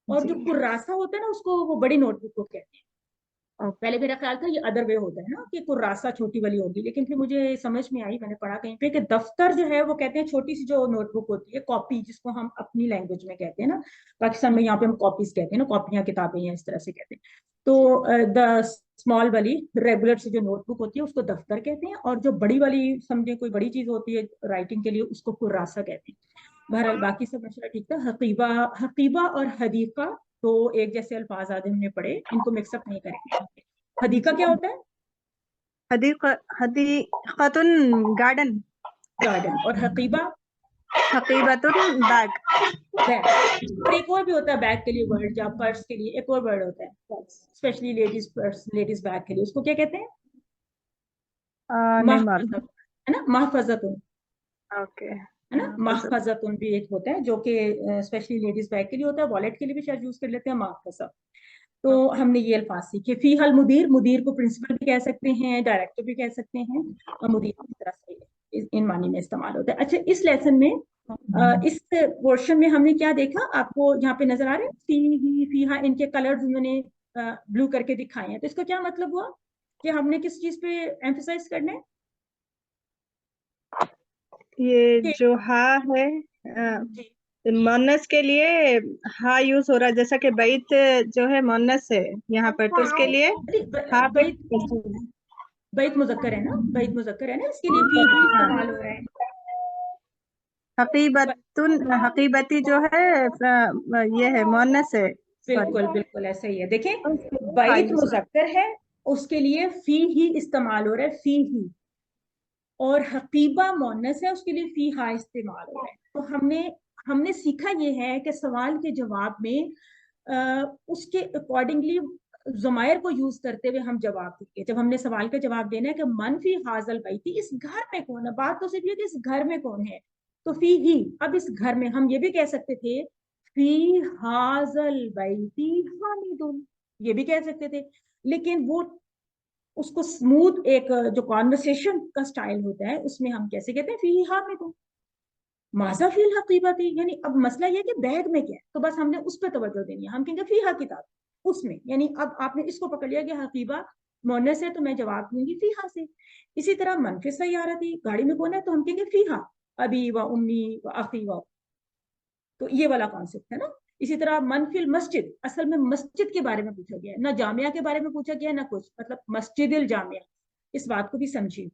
और जी। जो कुर्रासा होता है ना, उसको वो बड़ी नोटबुक को कहते हैं। ओके। पहले मेरा ख्याल था ये अदर वे होता है ना, कि कुर्रासा छोटी वाली होगी, लेकिन फिर मुझे समझ में आई, मैंने पढ़ा कहीं पे कि दफ्तर जो है वो कहते हैं छोटी सी जो नोटबुक होती है, कॉपी जिसको हम अपनी लैंग्वेज में कहते हैं ना, पाकिस्तान में यहाँ पे हम कॉपीज कहते हैं ना, कॉपियां किताबें या इस तरह से कहते हैं। तो द स्मॉल वाली रेगुलर से जो नोटबुक होती है उसको दफ्तर कहते हैं, और जो बड़ी वाली समझे कोई बड़ी चीज होती है राइटिंग के लिए, उसको कुर्रासा कहते हैं। बहरहाल बाकी सब मसला ठीक था। हकीबा, हकीबा और हदीका तो एक जैसे अल्फाज आदि हमने पढ़े, इनको मिक्सअप नहीं करेंगे। हदीका क्या होता है, हदीक़तुन गार्डन। गार्डन, और हकीबा हकीबतुन बैग। बैग। और एक और भी होता है बैग के लिए वर्ड, या पर्स के लिए एक और वर्ड होता है, specially ladies purse, ladies bag के लिए, उसको क्या कहते हैं, नहीं मालूम। महफजत, है ना, महफजतुन, ओके। है ना। हाँ, महफजतुन भी एक होता है जो कि स्पेशली लेडीज बैग के लिए होता है, वॉलेट के लिए भी शायद यूज कर लेते हैं महफजत। तो ओके। हमने ये अल्फाज सीखे। फी हल मुदीर, मुदीर को प्रिंसिपल भी कह सकते हैं, डायरेक्टर भी कह सकते हैं, और मुदीर की तरह से इन मानी में इस्तेमाल होता है। अच्छा, इस लेसन में इस पोर्शन में हमने क्या देखा, आपको यहाँ पे नजर आ रहे हैं, फी ही फी हा, इनके कलर्स उन्होंने ब्लू करके दिखाए हैं, तो इसका क्या मतलब हुआ कि हमने किस चीज पे एम्फेसाइज करना है ये कि जो हा है, जी, मोनस के लिए हा यूज हो रहा है, जैसा कि बैत जो है मोनस है यहाँ पर, तो उसके लिए हा पे भाई बैत मुजक्कर है ना, बैत मुजक्कर है ना, इसके लिए फी ही इस्तेमाल हो रहा है। हकीबतुन हकीबती जो है ये है मुअन्नस है, सॉरी। बिल्कुल बिल्कुल ऐसा ही है। देखें, उसके बैत लिए मुजक्कर है, उसके लिए फी ही इस्तेमाल हो रहा है, फी ही। और हकीबा मोनस है, उसके लिए फी हा इस्तेमाल हो रहा है। तो हमने हमने सीखा ये है कि सवाल के जवाब में उसके अकॉर्डिंगली ज़मायर को यूज करते हुए हम जवाब देंगे। जब हमने सवाल का जवाब देना है कि मन फी हाजल बैती, इस घर में कौन है, बात तो सिर्फ ये कि इस घर में कौन है, तो फी ही। अब इस घर में हम ये भी कह सकते थे फी हाजल बैती हामिदुन, ये भी कह सकते थे, लेकिन वो उसको स्मूथ एक जो कॉन्वर्सेशन का स्टाइल होता है उसमें हम कैसे कहते हैं फी हामिदुन माजा फील हकीबती। यानी अब मसला ये कि बैग में क्या है, तो बस हमने उस पर तवज्जो देनी है, हम कहेंगे फीहा किताब, उसमें। यानी अब आपने इसको पकड़ लिया कि हकीबा मोनस है, तो मैं जवाब दूंगी फीहा से। इसी तरह मनफी सय्यारती, गाड़ी में कौन है, तो हम कहेंगे फीहा अबी व उम्मी व अखी व, तो ये वाला कॉन्सेप्ट है ना। इसी तरह मनफिल मस्जिद, असल में मस्जिद के बारे में पूछा गया है ना, जामिया के बारे में पूछा गया है ना कुछ, मतलब मस्जिदिल जामिया। इस बात को भी समझिए,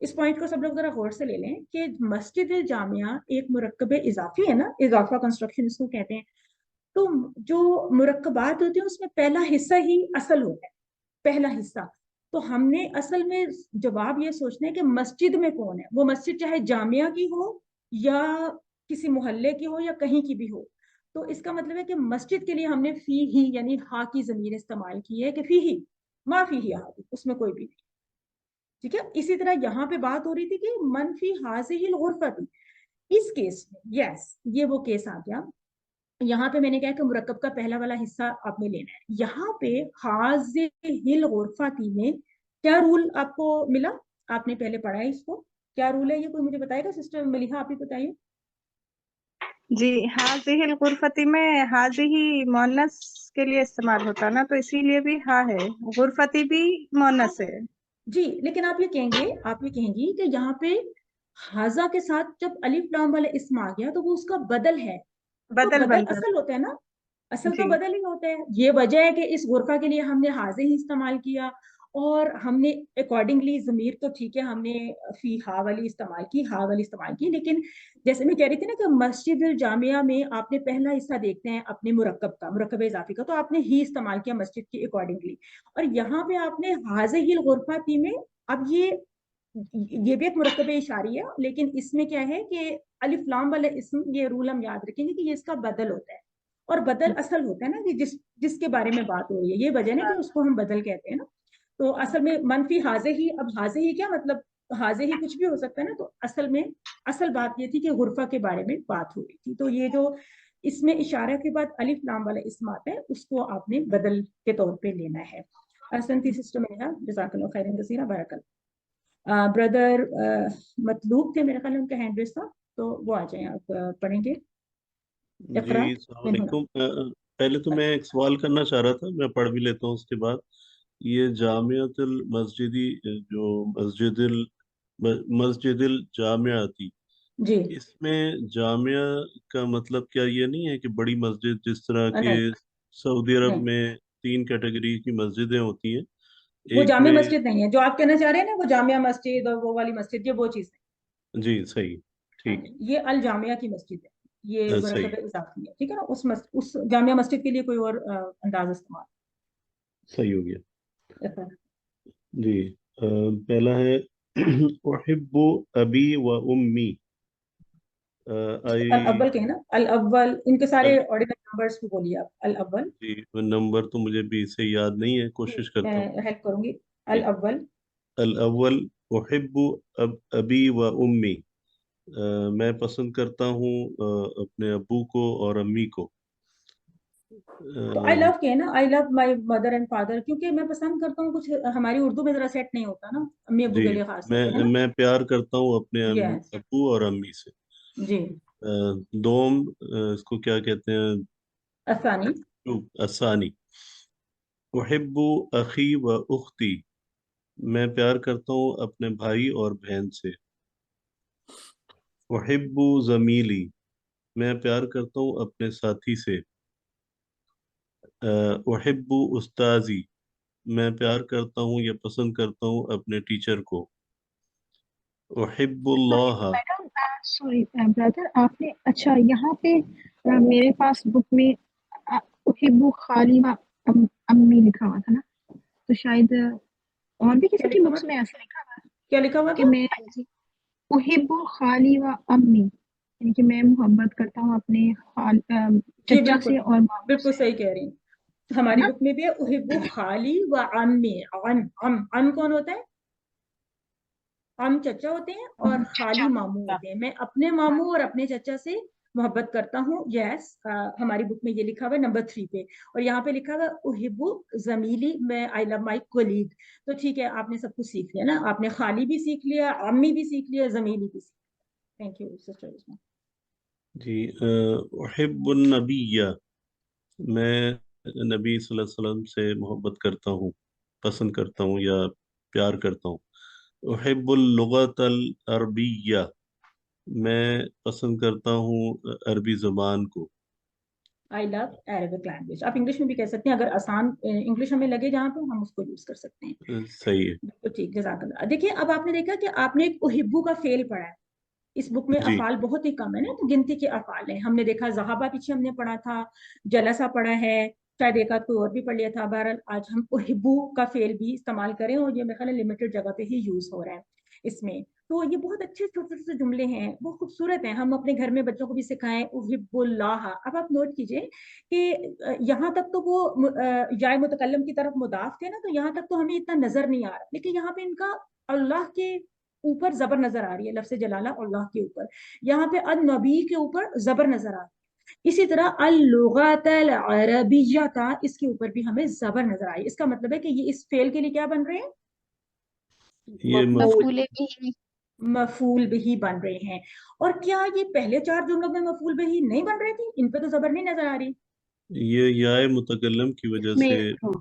इस पॉइंट को सब लोग जरा गौर से ले लें कि मस्जिद जामिया एक मुरक्कब इजाफी है ना, इजाफा कंस्ट्रक्शन इसको कहते हैं। तो जो मुरक्कबात होते हैं उसमें पहला हिस्सा ही असल होता है, पहला हिस्सा। तो हमने असल में जवाब ये सोचना है कि मस्जिद में कौन है, वो मस्जिद चाहे जामिया की हो या किसी मोहल्ले की हो या कहीं की भी हो। तो इसका मतलब है कि मस्जिद के लिए हमने फी ही यानी हा की जमीर इस्तेमाल की है कि फी ही माफी ही हा, उसमें कोई भी नहीं। ठीक है, इसी तरह यहाँ पे बात हो रही थी कि मनफी हाजिल गुरफती, इस केस में यस ये वो केस आ गया। यहाँ पे मैंने कहा कि मुरक्कब का पहला वाला हिस्सा आपने लेना है। यहाँ पे हाजिल गुरफती में क्या रूल आपको मिला, आपने पहले पढ़ा है इसको, क्या रूल है ये कोई मुझे बताएगा? सिस्टर मलिहा आप ही बताइए। जी, हाजिहिल गुरफती में हाजिही मुअन्नस के लिए इस्तेमाल होता है ना, तो इसीलिए भी हा है, गुरफती भी मुअन्नस है। जी, लेकिन आप ये कहेंगे, आप ये कहेंगी कि यहाँ पे हाजा के साथ जब अलिफ लाम वाला इस्म आ गया तो वो उसका बदल है, तो बदल बदल बन जाता असल होता है ना, असल तो जी। बदल ही होता है। ये वजह है कि इस गुरफा के लिए हमने हाजे ही इस्तेमाल किया, और हमने अकॉर्डिंगली जमीर तो ठीक है हमने फी हा वाली इस्तेमाल की, हा वाली इस्तेमाल की, लेकिन जैसे मैं कह रही थी ना कि मस्जिद जामिया में आपने पहला हिस्सा देखते हैं अपने मुरक्कब का, मुरक्कब इजाफी का, तो आपने ही इस्तेमाल किया मस्जिद के अकॉर्डिंगली। और यहाँ पे आपने हाजे ही गुरफा थी में, अब ये भी एक मुरक्कब इशारी है, लेकिन इसमें क्या है कि अलिफ लाम वाला इसम, ये रूल हम याद रखेंगे कि ये इसका बदल होता है, और बदल असल होता है ना कि जिसके बारे में बात हो रही है, ये वजह है कि उसको हम बदल कहते हैं ना। तो असल में मनफी हाजे ही, अब हाजे ही क्या मतलब, हाजे ही कुछ भी हो सकता है ना, तो असल में असल बात ये थी कि गुरफा के बारे में बात हो रही थी। तो ये जो इसमें इशारा के बाद अलिफ लाम वाला इसम आता है उसको आपने बदल के तौर पे लेना है। असंती सिस्टम में जज़ाकल्लाह खैरन कसीरा, बारकल्लाह। ब्रदर मतलूब थे मेरे ख्याल में, उनका हैंड रेस था, तो वो आ जाए, आप पढ़ेंगे। जी इकरा अस्सलाम बिन होना। वालेकुम। पहले तो मैं एक सवाल करना चाह रहा था, मैं पढ़ भी लेता हूँ उसके बाद। ये जामियातुल मस्जिदी, जो मस्जिदिल मस्जिदिल जामियाती, जी इसमें जामिया का मतलब क्या ये नहीं है कि बड़ी मस्जिद, जिस तरह के नहीं सऊदी अरब नहीं, में 3 कैटेगरी की मस्जिदें होती हैं, वो एक जामिया में। मस्जिद नहीं है जो आप कहना चाह रहे हैं ना, वो जामिया मस्जिद और वो वाली मस्जिद, ये वो चीज जी सही, है। हाँ ठीक। जी, ये अल जामिया की मस्जिद है, ये सही, मुरकब इजाफी है, ठीक है ना। उस जामिया मस्जिद के लिए कोई और अंदाज इस्तेमाल। सही हो गया। इकरा। जी, पहला है उहिब्बु अबी व उम्मी। अल आई अव्वल कहे ना, अल अव्वल, इनके सारे ऑर्डिनल नंबर्स भी बोलिए आप, अल अव्वल। जी, नंबर तो मुझे भी से याद नहीं है, जी, कोशिश मैं करता हूँ। हेल्प करूंगी। अल जी, अव्वल। अल अव्वल उहिब्बु अबी व उम्मी। मैं पसंद करता हूँ अपने अब्बू को और अम्मी को। तो आई अ, लव के है ना, I love my mother and father, क्योंकि मैं पसंद करता हूँ, कुछ हमारी उर्दू में जरा सेट नहीं होता ना, अम्मी अब्बू जी, के लिए खास तौर पे, है ना। मैं प्यार करता हूँ अपने यस। अब्बू और अम्मी से। जी। अ, दोम, इसको क्या कहते हैं? असानी। असानी। उहिब्बु अखी व उख्ती। मैं प्यार करता हूँ अपने भाई और बहन से। उहिब्बु ज़मीली। मैं प्यार करता हूँ अपने साथी से। उहिब्बु उस्ताजी। मैं प्यार करता हूँ या पसंद करता हूँ अपने टीचर को। उहिब्बुल्लाह, मैडम सॉरी ब्रदर, आपने अच्छा यहाँ पे मेरे पास बुक में उहिब्बु खाली व अम्मी लिखा हुआ था ना, तो शायद और भी क्या किसी की लिखा हुआ बुक्स में ऐसा लिखा हुआ है क्या लिखा हुआ कि था? मैं उहिब्बु खाली व अम्मी, यानी कि मैं मोहब्बत करता हूँ अपने जी चचा बिल्कुल से और मामू बिल्कुल से, सही कह रही हैं। है हमारी ना? बुक में भी है उहिब्बु खाली व अम्मी। अम कौन होता है? अम चचा होते हैं और खाली चचा मामू होते हैं। मैं अपने मामू और अपने चचा से मोहब्बत करता हूँ। यस, हमारी बुक में ये लिखा हुआ है नंबर 3 पे। और यहाँ पे लिखा हुआ है उहिब्बु जमीली, मैं आई लव माई कोलीग। तो ठीक है, आपने सब कुछ सीख लिया ना, आपने खाली भी सीख लिया, अम्मी भी सीख लिया, जमीली भी सीख लिया। Thank you sister Usma. जी उहिब्बुन नबिय्या, मैं नबी सल्लल्लाहु अलैहि वसल्लम से मोहब्बत करता हूँ, पसंद करता हूँ या प्यार करता हूँ। उहिब्बुल लुगतल अरबिय्या, मैं पसंद करता हूँ अरबी ज़बान को। I love Arabic language. आप इंग्लिश में भी कह सकते हैं, अगर आसान इंग्लिश हमें लगे जहाँ पे हम उसको यूज कर सकते हैं। सही है। बिल्कुल ठीक, जज़ाकल्लाह। देखिए, अब आपने देखा कि आपने एक उहिब्बु का फेल पढ़ा है। इस बुक में जी अफाल बहुत ही कम है ना, तो गिनती के अफाल हैं। हमने देखा ज़हाबा पीछे हमने पढ़ा था, जलसा पढ़ा है, शायद एक आध कोई और भी पढ़ लिया था। बहरहाल आज हम उहिब्बु का फेल भी इस्तेमाल करें, और ये मेरे ख्याल लिमिटेड जगह पे ही यूज हो रहा है इसमें। तो ये बहुत अच्छे छोटे छोटे जुमले हैं, वो खूबसूरत हैं। हम अपने घर में बच्चों को भी सिखाएं उहिब्बुल्लाह। अब आप नोट कीजिए कि यहाँ तक तो वो या मुतकल्लम की तरफ मुदाफ थे ना, तो यहाँ तक तो हमें इतना नजर नहीं आ रहा, लेकिन यहाँ पे इनका अल्लाह के ऊपर जबर नजर आ रही है, लफ्ज़ जलाला अल्लाह के ऊपर। यहाँ पे अन नबी के ऊपर जबर नजर आ रही है। इसी तरह अल लुगतल अरबिय्या, इसके ऊपर भी हमें जबर नजर आई। इसका मतलब है कि ये इस फेल के लिए क्या बन रहे हैं? ये मफूल। मफूले भी मफूल बिही बन रहे हैं। और क्या ये पहले 4 जुमलों में मफूल बिही नहीं बन रहे थे? इन पे तो जबर नहीं नजर आ रही। ये याए मुतकल्लम की वजह में से हाँ,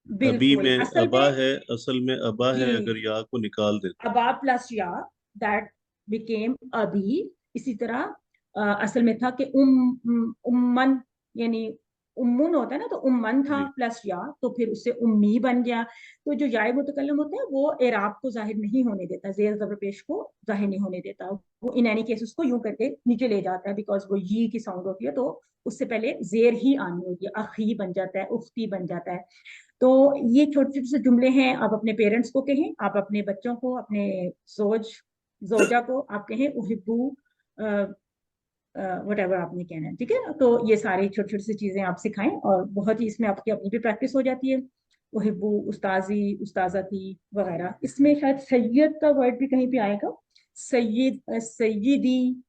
अभी बिल्कुल, में असल अबा में है, असल में अबा जी, है अगर या को निकाल दे तो। अबा प्लस या, दैट बिकेम अबी। इसी तरह असल में था कि उम्मन, यानी उम्मुन होता है ना, तो उम्मन था जी प्लस या, तो फिर उससे उम्मी बन गया। तो जो याय मुतकल्लम होता है वो एराब को जाहिर नहीं होने देता, जेर ज़बर पेश को जाहिर नहीं होने देता। वो इन एनी केस उसको यूं करके नीचे ले जाता है, बिकॉज वो ये की साउंड होती है, तो उससे पहले जेर ही आनी होती है। अखी बन जाता है, उख्ती बन जाता है। तो ये छोटे छोटे से जुमले हैं। आप अपने पेरेंट्स को कहें, आप अपने बच्चों को, अपने जोजा को आप कहें उहिब्बु, वट एवर आपने कहना है, ठीक है। तो ये सारी छोटी छोटी सी चीजें आप सिखाएं, और बहुत ही इसमें आपकी अपनी भी प्रैक्टिस हो जाती है। उहिब्बु, उस्ताजी, उस्ताजती वगैरह। इसमें शायद सैयद का वर्ड भी कहीं पे आएगा, सैयद, सैयदी।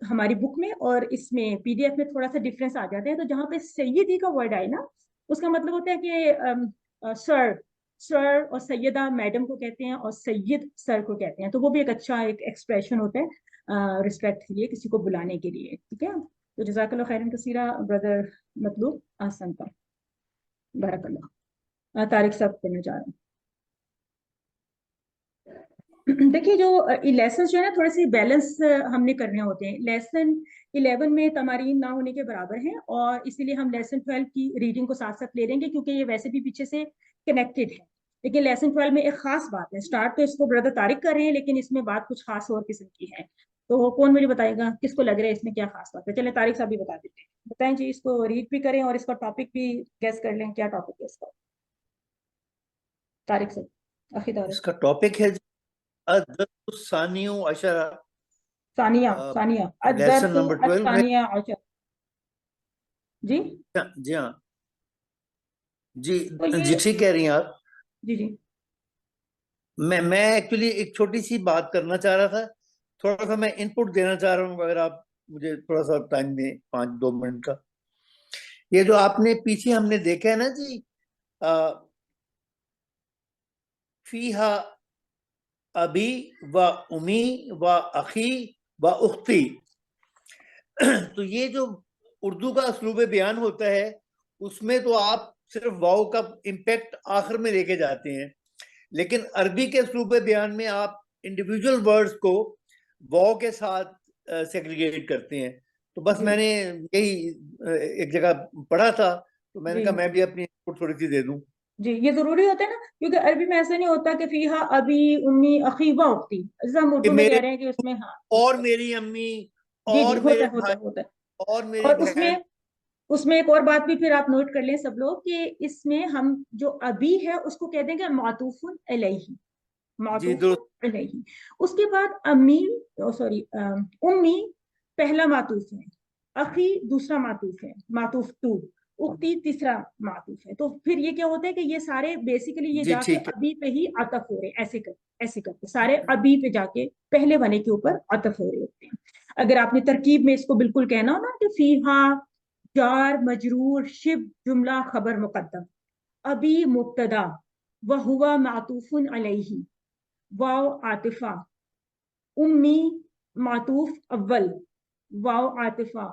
हमारी बुक में और इसमें पीडीएफ में थोड़ा सा डिफरेंस आ जाता है। तो जहाँ पे सैयदी का वर्ड आए ना, उसका मतलब होता है कि सर, सर और सैयदा मैडम को कहते हैं, और सैयद सर को कहते हैं। तो वो भी एक अच्छा एक एक्सप्रेशन होता है रिस्पेक्ट के लिए, किसी को बुलाने के लिए, ठीक है। तो जज़ाकल्लाह खैरन कसीरा ब्रदर मतलूब आसन का, बारकल्लाह। तारिक साहब करने जा रहे हैं। देखिए, जो लेसन जो है ना, थोड़े से बैलेंस हमने करने होते हैं। लेसन 11 में तमारीन ना होने के बराबर हैं, और इसीलिए हम लेसन 12 की रीडिंग को साथ साथ ले लेंगे, क्योंकि ये वैसे भी पीछे से कनेक्टेड है। लेकिन लेसन 12 में एक खास बात है। स्टार्ट तो इसको ब्रदर तारिक कर रहे हैं, लेकिन इसमें बात कुछ खास और किस्म की है। तो कौन मुझे बताएगा किसको लग रहा है इसमें क्या खास बात है? चले तारिक साहब भी बता देते हैं। बताएं जी, इसको रीड भी करें और इसका टॉपिक भी गेस कर लें, क्या टॉपिक है इसका। तारिक साहब, आखिर तारिक। इसका टॉपिक है सानियो अशरा, सानिया, सानिया लेसन अद्दरसु नंबर 12 है। अस्सानिया अशर। जी जी हाँ जी तो ये, जी, ठीक कह रही हैं आप। जी जी मैं एक्चुअली एक छोटी सी बात करना चाह रहा था, थोड़ा सा मैं इनपुट देना चाह रहा हूँ, अगर आप मुझे थोड़ा सा टाइम दें, 5-2 मिनट का। ये जो आपने पीछे हमने देखा है ना जी, फीहा अबी व उमी व अखी व उख्ती, तो ये जो उर्दू का उसलूब बयान होता है, उसमें तो आप सिर्फ वाव का इम्पैक्ट आखिर में लेके जाते हैं, लेकिन अरबी के उसलूब बयान में आप इंडिविजुअल वर्ड्स को वाव के साथ सेग्रीगेट करते हैं। तो बस मैंने यही एक जगह पढ़ा था, तो मैंने कहा मैं भी अपनी इनपुट थोड़ी सी दे दूं। जी, ये जरूरी होता है ना, क्योंकि अरबी में ऐसा नहीं होता कि फीहा अबी उम्मी अखी व उख्ती, जैसे हम कि उर्दू में मेरे कह रहे हैं कि उसमें, हाँ और मेरी अम्मी जी जी, और होता मेरे है होता भाई है होता है। और मेरी और बहन। उसमें एक और बात भी फिर आप नोट कर लें सब लोग, कि इसमें हम जो अबी है उसको कह देंगे मातूफुन अलैहि, जी दुरुस्त। मातूफुन अलैहि। उसके बाद अम्मी, सॉरी उम्मी पहला मातूफ है, अखी दूसरा मातूफ है, मातूफ टू, उख्ती तीसरा मातूफ है। तो फिर ये क्या होता है कि ये सारे बेसिकली ये जी जाके ठीक है। अबी पे ही आतफ हो रहे हैं, ऐसे करके सारे अबी पे जाके पहले बने के ऊपर आतफ हो रहे होते हैं। अगर आपने तरकीब में इसको बिल्कुल कहना हो ना कि फीहा जार मजरूर शिब जुमला खबर मुकद्दम, अबी मुब्तदा व हुवा मातूफुन अलैहि, वाव आतिफा, उम्मी मातूफ अव्वल, वाव आतिफा,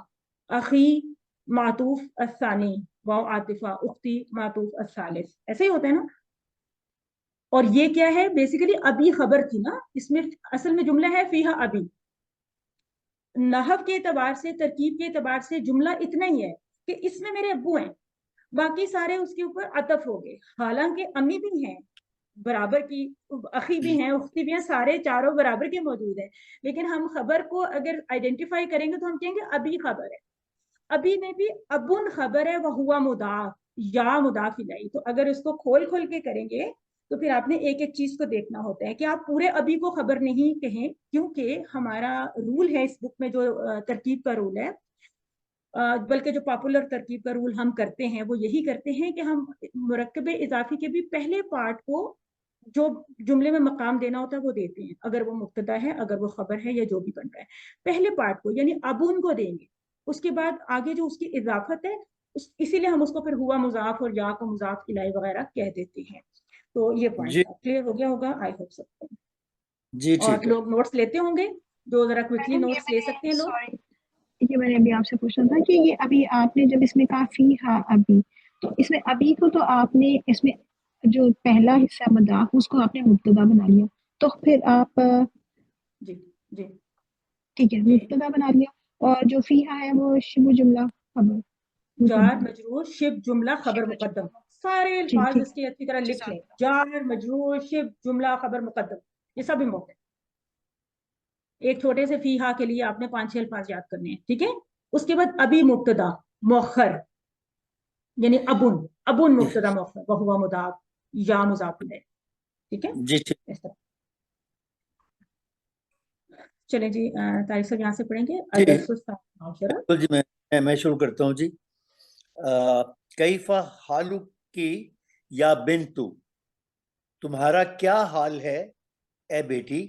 अखी मातूफ अस्सानी, वाव आतिफा, उख्ती मातूफ अस्सालिस, ऐसे ही होता है ना। और ये क्या है, बेसिकली अभी खबर थी ना, इसमें असल में जुमला है फीहा अभी। नहव के एतबार से, तरकीब के एतबार से जुमला इतना ही है कि इसमें मेरे अब्बू हैं, बाकी सारे उसके ऊपर अतफ हो गए। हालांकि अम्मी भी हैं बराबर की, अखी भी हैं, उख्ती भी हैं, सारे चारों बराबर के मौजूद हैं, लेकिन हम खबर को अगर आइडेंटिफाई करेंगे तो हम कहेंगे अभी खबर है। अभी में भी अबुन खबर है, वह हुआ मुदाफ या मुदाफ इलैहि। तो अगर इसको खोल खोल के करेंगे तो फिर आपने एक एक चीज को देखना होता है कि आप पूरे अभी को खबर नहीं कहें, क्योंकि हमारा रूल है इस बुक में, जो तरकीब का रूल है, बल्कि जो पॉपुलर तरकीब का रूल हम करते हैं वो यही करते हैं कि हम मुरक्कब इजाफी के भी पहले पार्ट को जो जुमले में मकाम देना होता है वो देते हैं, अगर वो मुब्तदा है, अगर वो खबर है, या जो भी बन रहा है, पहले पार्ट को यानी अबुन को देंगे। उसके बाद आगे जो उसकी इजाफत है, इसीलिए हम उसको फिर हुआ मुजाफ और या को मुजाफ इलाई वगैरह कह देते हैं। तो ये पॉइंट जी क्लियर हो गया होगा, आई होप सब। जी और ठीक है। लोग नोट्स लेते होंगे, जो जरा क्विकली मैडम ये नोट्स ले सकते मैंने हैं लोग। सॉरी, ये मैंने अभी आपसे पूछना था कि ये अभी आपने जब इसमें कहा फी हा अभी, तो इसमें अभी को तो आपने इसमें जो पहला हिस्सा मदाफ उसको आपने मुब्तदा बना लिया, तो फिर आप जी जी ठीक है मुब्तदा बना लिया, और जो फी हा है वो शिबु जुमला खबर जार मुकद्दम। मजरूर शिब जुमला खबर शिबु मुकद्दम, जुमला सारे जी अल्फाज ठीक इसकी अच्छी तरह लिख लें, जज़ाकल्लाह। जार मजरूर शिब जुमला खबर मुकद्दम, ये सब इम्पोर्टेंट। एक छोटे से फी हा के लिए आपने 5-6 अल्फाज याद करने हैं, ठीक है। उसके बाद अभी मुब्तदा मौखर, यानी अबुन, अबुन मुब्तदा मौखर, वह हुआ मुदाफ या मुजाफ इलैह, ठीक है। जी ठीक। इस तरह चले जी, तारिक साहब यहाँ से पढ़ेंगे जी अदरसुस्ताशरा। तो जी मैं शुरू करता हूँ जी। कैफा हालु की या बिन्तु, तुम्हारा क्या हाल है ए बेटी।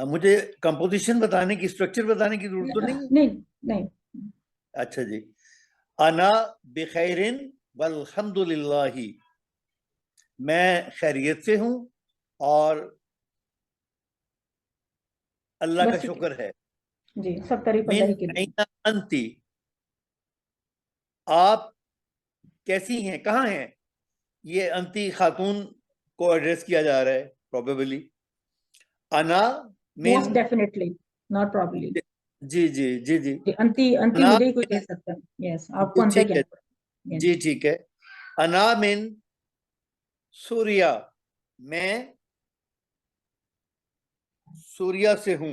मुझे कंपोजिशन बताने की, स्ट्रक्चर बताने की जरूरत तो नहीं? नहीं नहीं, अच्छा जी। अना बिखैरिन वल्हम्दुलिल्लाही, मैं खैरियत से हूँ और अल्लाह का बस ठीक है शुक्र है। जी, सब तारीफ अल्लाह मिन ही के लिए। ऐना अंती, आप कैसी हैं, कहाँ हैं। ये अंती खातून को एड्रेस किया जा रहा है प्रोबेबली। अना मोस्ट मिन, डेफिनेटली, नॉट प्रॉब्ली। जी जी जी जी। अंती अंती अना मुझे ही कोई कह मिन, सकता है, यस, आपको जी अंता ठीक है। कहना जी यस। ठीक है। अना मिन सूर्या, मैं सूर्या से हूँ।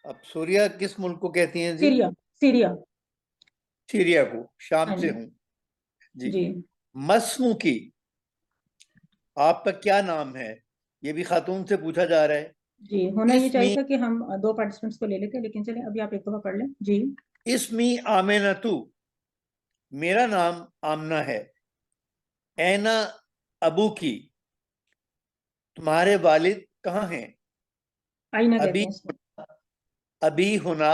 अब सूर्या किस मुल्क को कहती हैं जी? सीरिया, सीरिया, सीरिया को, शाम हाँ से जी हूँ जी। जी मस्मू की, आपका क्या नाम है। ये भी खातून से पूछा जा रहा है। जी। होना ये चाहिए इसमी, था कि हम दो पार्टिसिपेंट्स को ले लेते, लेकिन चले अभी आप एक दफा पढ़ लें जी। इसमी आमिनतु, मेरा नाम आमना है। ऐना अबू की, तुम्हारे वालिद कहाँ हैं। आईना कहते अभी, हैं इसको। अभी हुना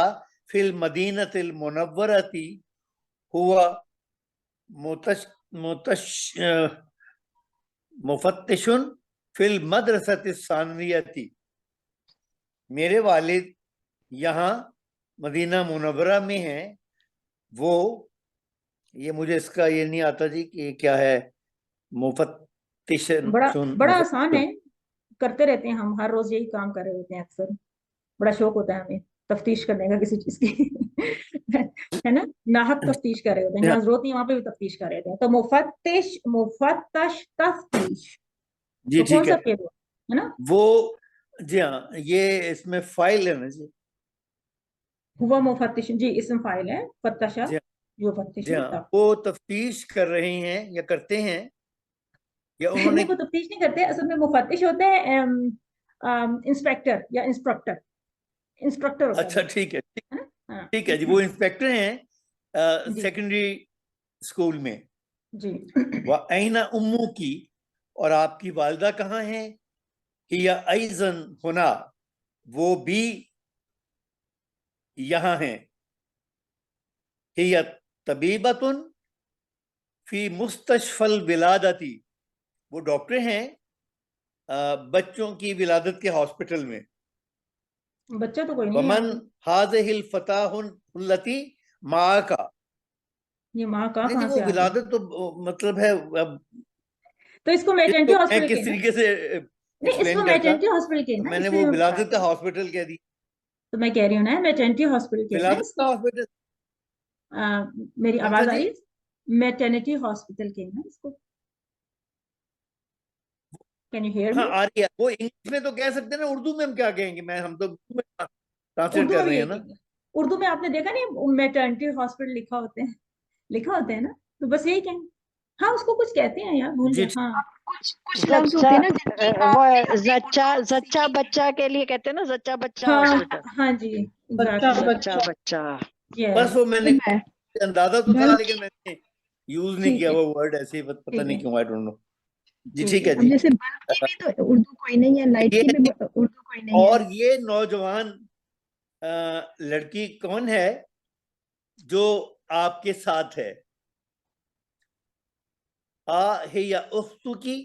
फिल मदीनतिल मुनव्वरती हुआ मुतश मुतश मुफत्तिशुन फिल मदरसति सानवियती, मेरे वालिद यहाँ मदीना मुनव्वरा में हैं। वो, ये मुझे इसका ये नहीं आता जी कि क्या है मुफत्तिशन, बड़ा बड़ा आसान मुफत्तिशुन। है, करते रहते हैं हम, हर रोज यही काम कर रहे होते हैं अक्सर, बड़ा शौक होता है हमें तफ्तीश करने का किसी चीज की। है ना, नाहक तफ्तीश कर रहे होते हैं, जहाँ जरूरत नहीं वहां पे भी तफ्तीश कर रहे थे। तो मुफत्तिश, मुफत्तश, तफ्तीश, जी तो कौन ठीक सा है। पेड़ है ना? वो जी हाँ, ये इसमें फाइल है ना जी। हुआ मुफत्तिश, जी इसम फाइल है, फत्तशा जी हाँ, युफत्तिश जी हाँ, तब। वो तफ्तीश कर रहे हैं या करते हैं या उन्होंने नहीं, वो तफ्तीश नहीं करते, असल में मुफत्तिश होते हैं इंस्पेक्टर या इंस्ट्रक्टर, इंस्ट्रक्टर होता है अच्छा वो, ठीक है, है ना? हाँ ठीक है जी, वो इंस्पेक्टर हैं जी सेकेंडरी स्कूल में। जी। वह ऐना उम्मू की, और आपकी वालदा कहाँ है? हिया ऐज़न हुना, वो भी यहाँ है। हिया तबीबतुन फी मुस्तशफल विलादती, वो डॉक्टर हैं बच्चों की विलादत के हॉस्पिटल में। बच्चा तो कोई नहीं है वमन यहाँ पे। हाज़िहिल फताहुल्लती माँ का, ये माँ का नहीं जी, कहाँ वो से आ गया? विलादत तो मतलब है, अब तो इसको मैटरनिटी इसको मैं हॉस्पिटल किस कहना है। तरीके से नहीं, एक्सप्लेन इसको करता, मैटरनिटी हॉस्पिटल तो कहना है, मैंने इसलिए वो मैं बता विलादत रही का हूँ। हॉस्पिटल कह दी। तो मैं कह रही हूँ ना, मैटरनिटी हॉस्पिटल कहना है विलादत का इसको। हॉस्पिटल मेरी कौन सा आवाज आ जी? रही है? मैटरनिटी हॉस्पिटल कहना है इसको। कैन यू हियर हाँ मी? आ रही है, वो इंग्लिश में तो कह सकते हैं ना, उर्दू में हम क्या कहेंगे? हम तो ट्रांसलेट उर्दू कर में भी रहे हैं यही ना। कहेंगे। उर्दू में आपने देखा नहीं, मैटरनिटी हॉस्पिटल लिखा होते हैं, लिखा होता है ना, तो बस यही कहेंगे। हाँ, उसको कुछ कहते हैं यार, भूल जी गया। हाँ कुछ कुछ लफ्ज जच्चा होते हैं ना जिनकी वो आपने हमने जच्चा उर्दू जच्चा सीखी नहीं। बच्चा के लिए कहते हैं ना, जच्चा बच्चा हाँ हॉस्पिटल। हाँ जी, बच्चा एग्जैक्टली। जच्चा बच्चा बच्चा। बस यस। वो तो मैंने मैं अंदाजा तो था, बल्कि लेकिन मैंने यूज नहीं ठीक किया है, वो वर्ड, ऐसे ही पता ठीक नहीं है, क्यों, आई डोंट नो। जी ठीक ठीक है। है अब जी। जैसे बल्ब की भी तो उर्दू कोई नहीं है, लाइट ये की भी उर्दू कोई नहीं है। और ये नौजवान लड़की कौन है जो आपके साथ है? आ है या उख्तु की,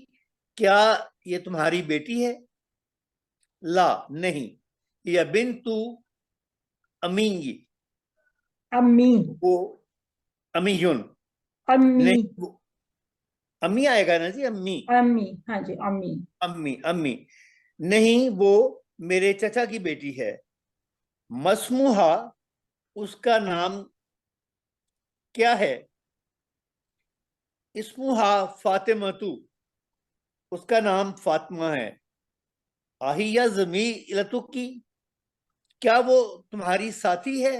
क्या ये तुम्हारी बेटी है? ला नहीं, या बिन्तु अमींगी, अम्मी, वो अमीयुन, अम्मी, नहीं वो अम्मी आएगा ना जी, अम्मी, अम्मी, हाँ जी, अम्मी। अम्मी अम्मी, नहीं वो मेरे चचा की बेटी है। मसमुहा, उसका नाम क्या है? इस्मुहा फातिमतु, उसका नाम फातिमा है। आहिया जमी की, क्या वो तुम्हारी साथी है?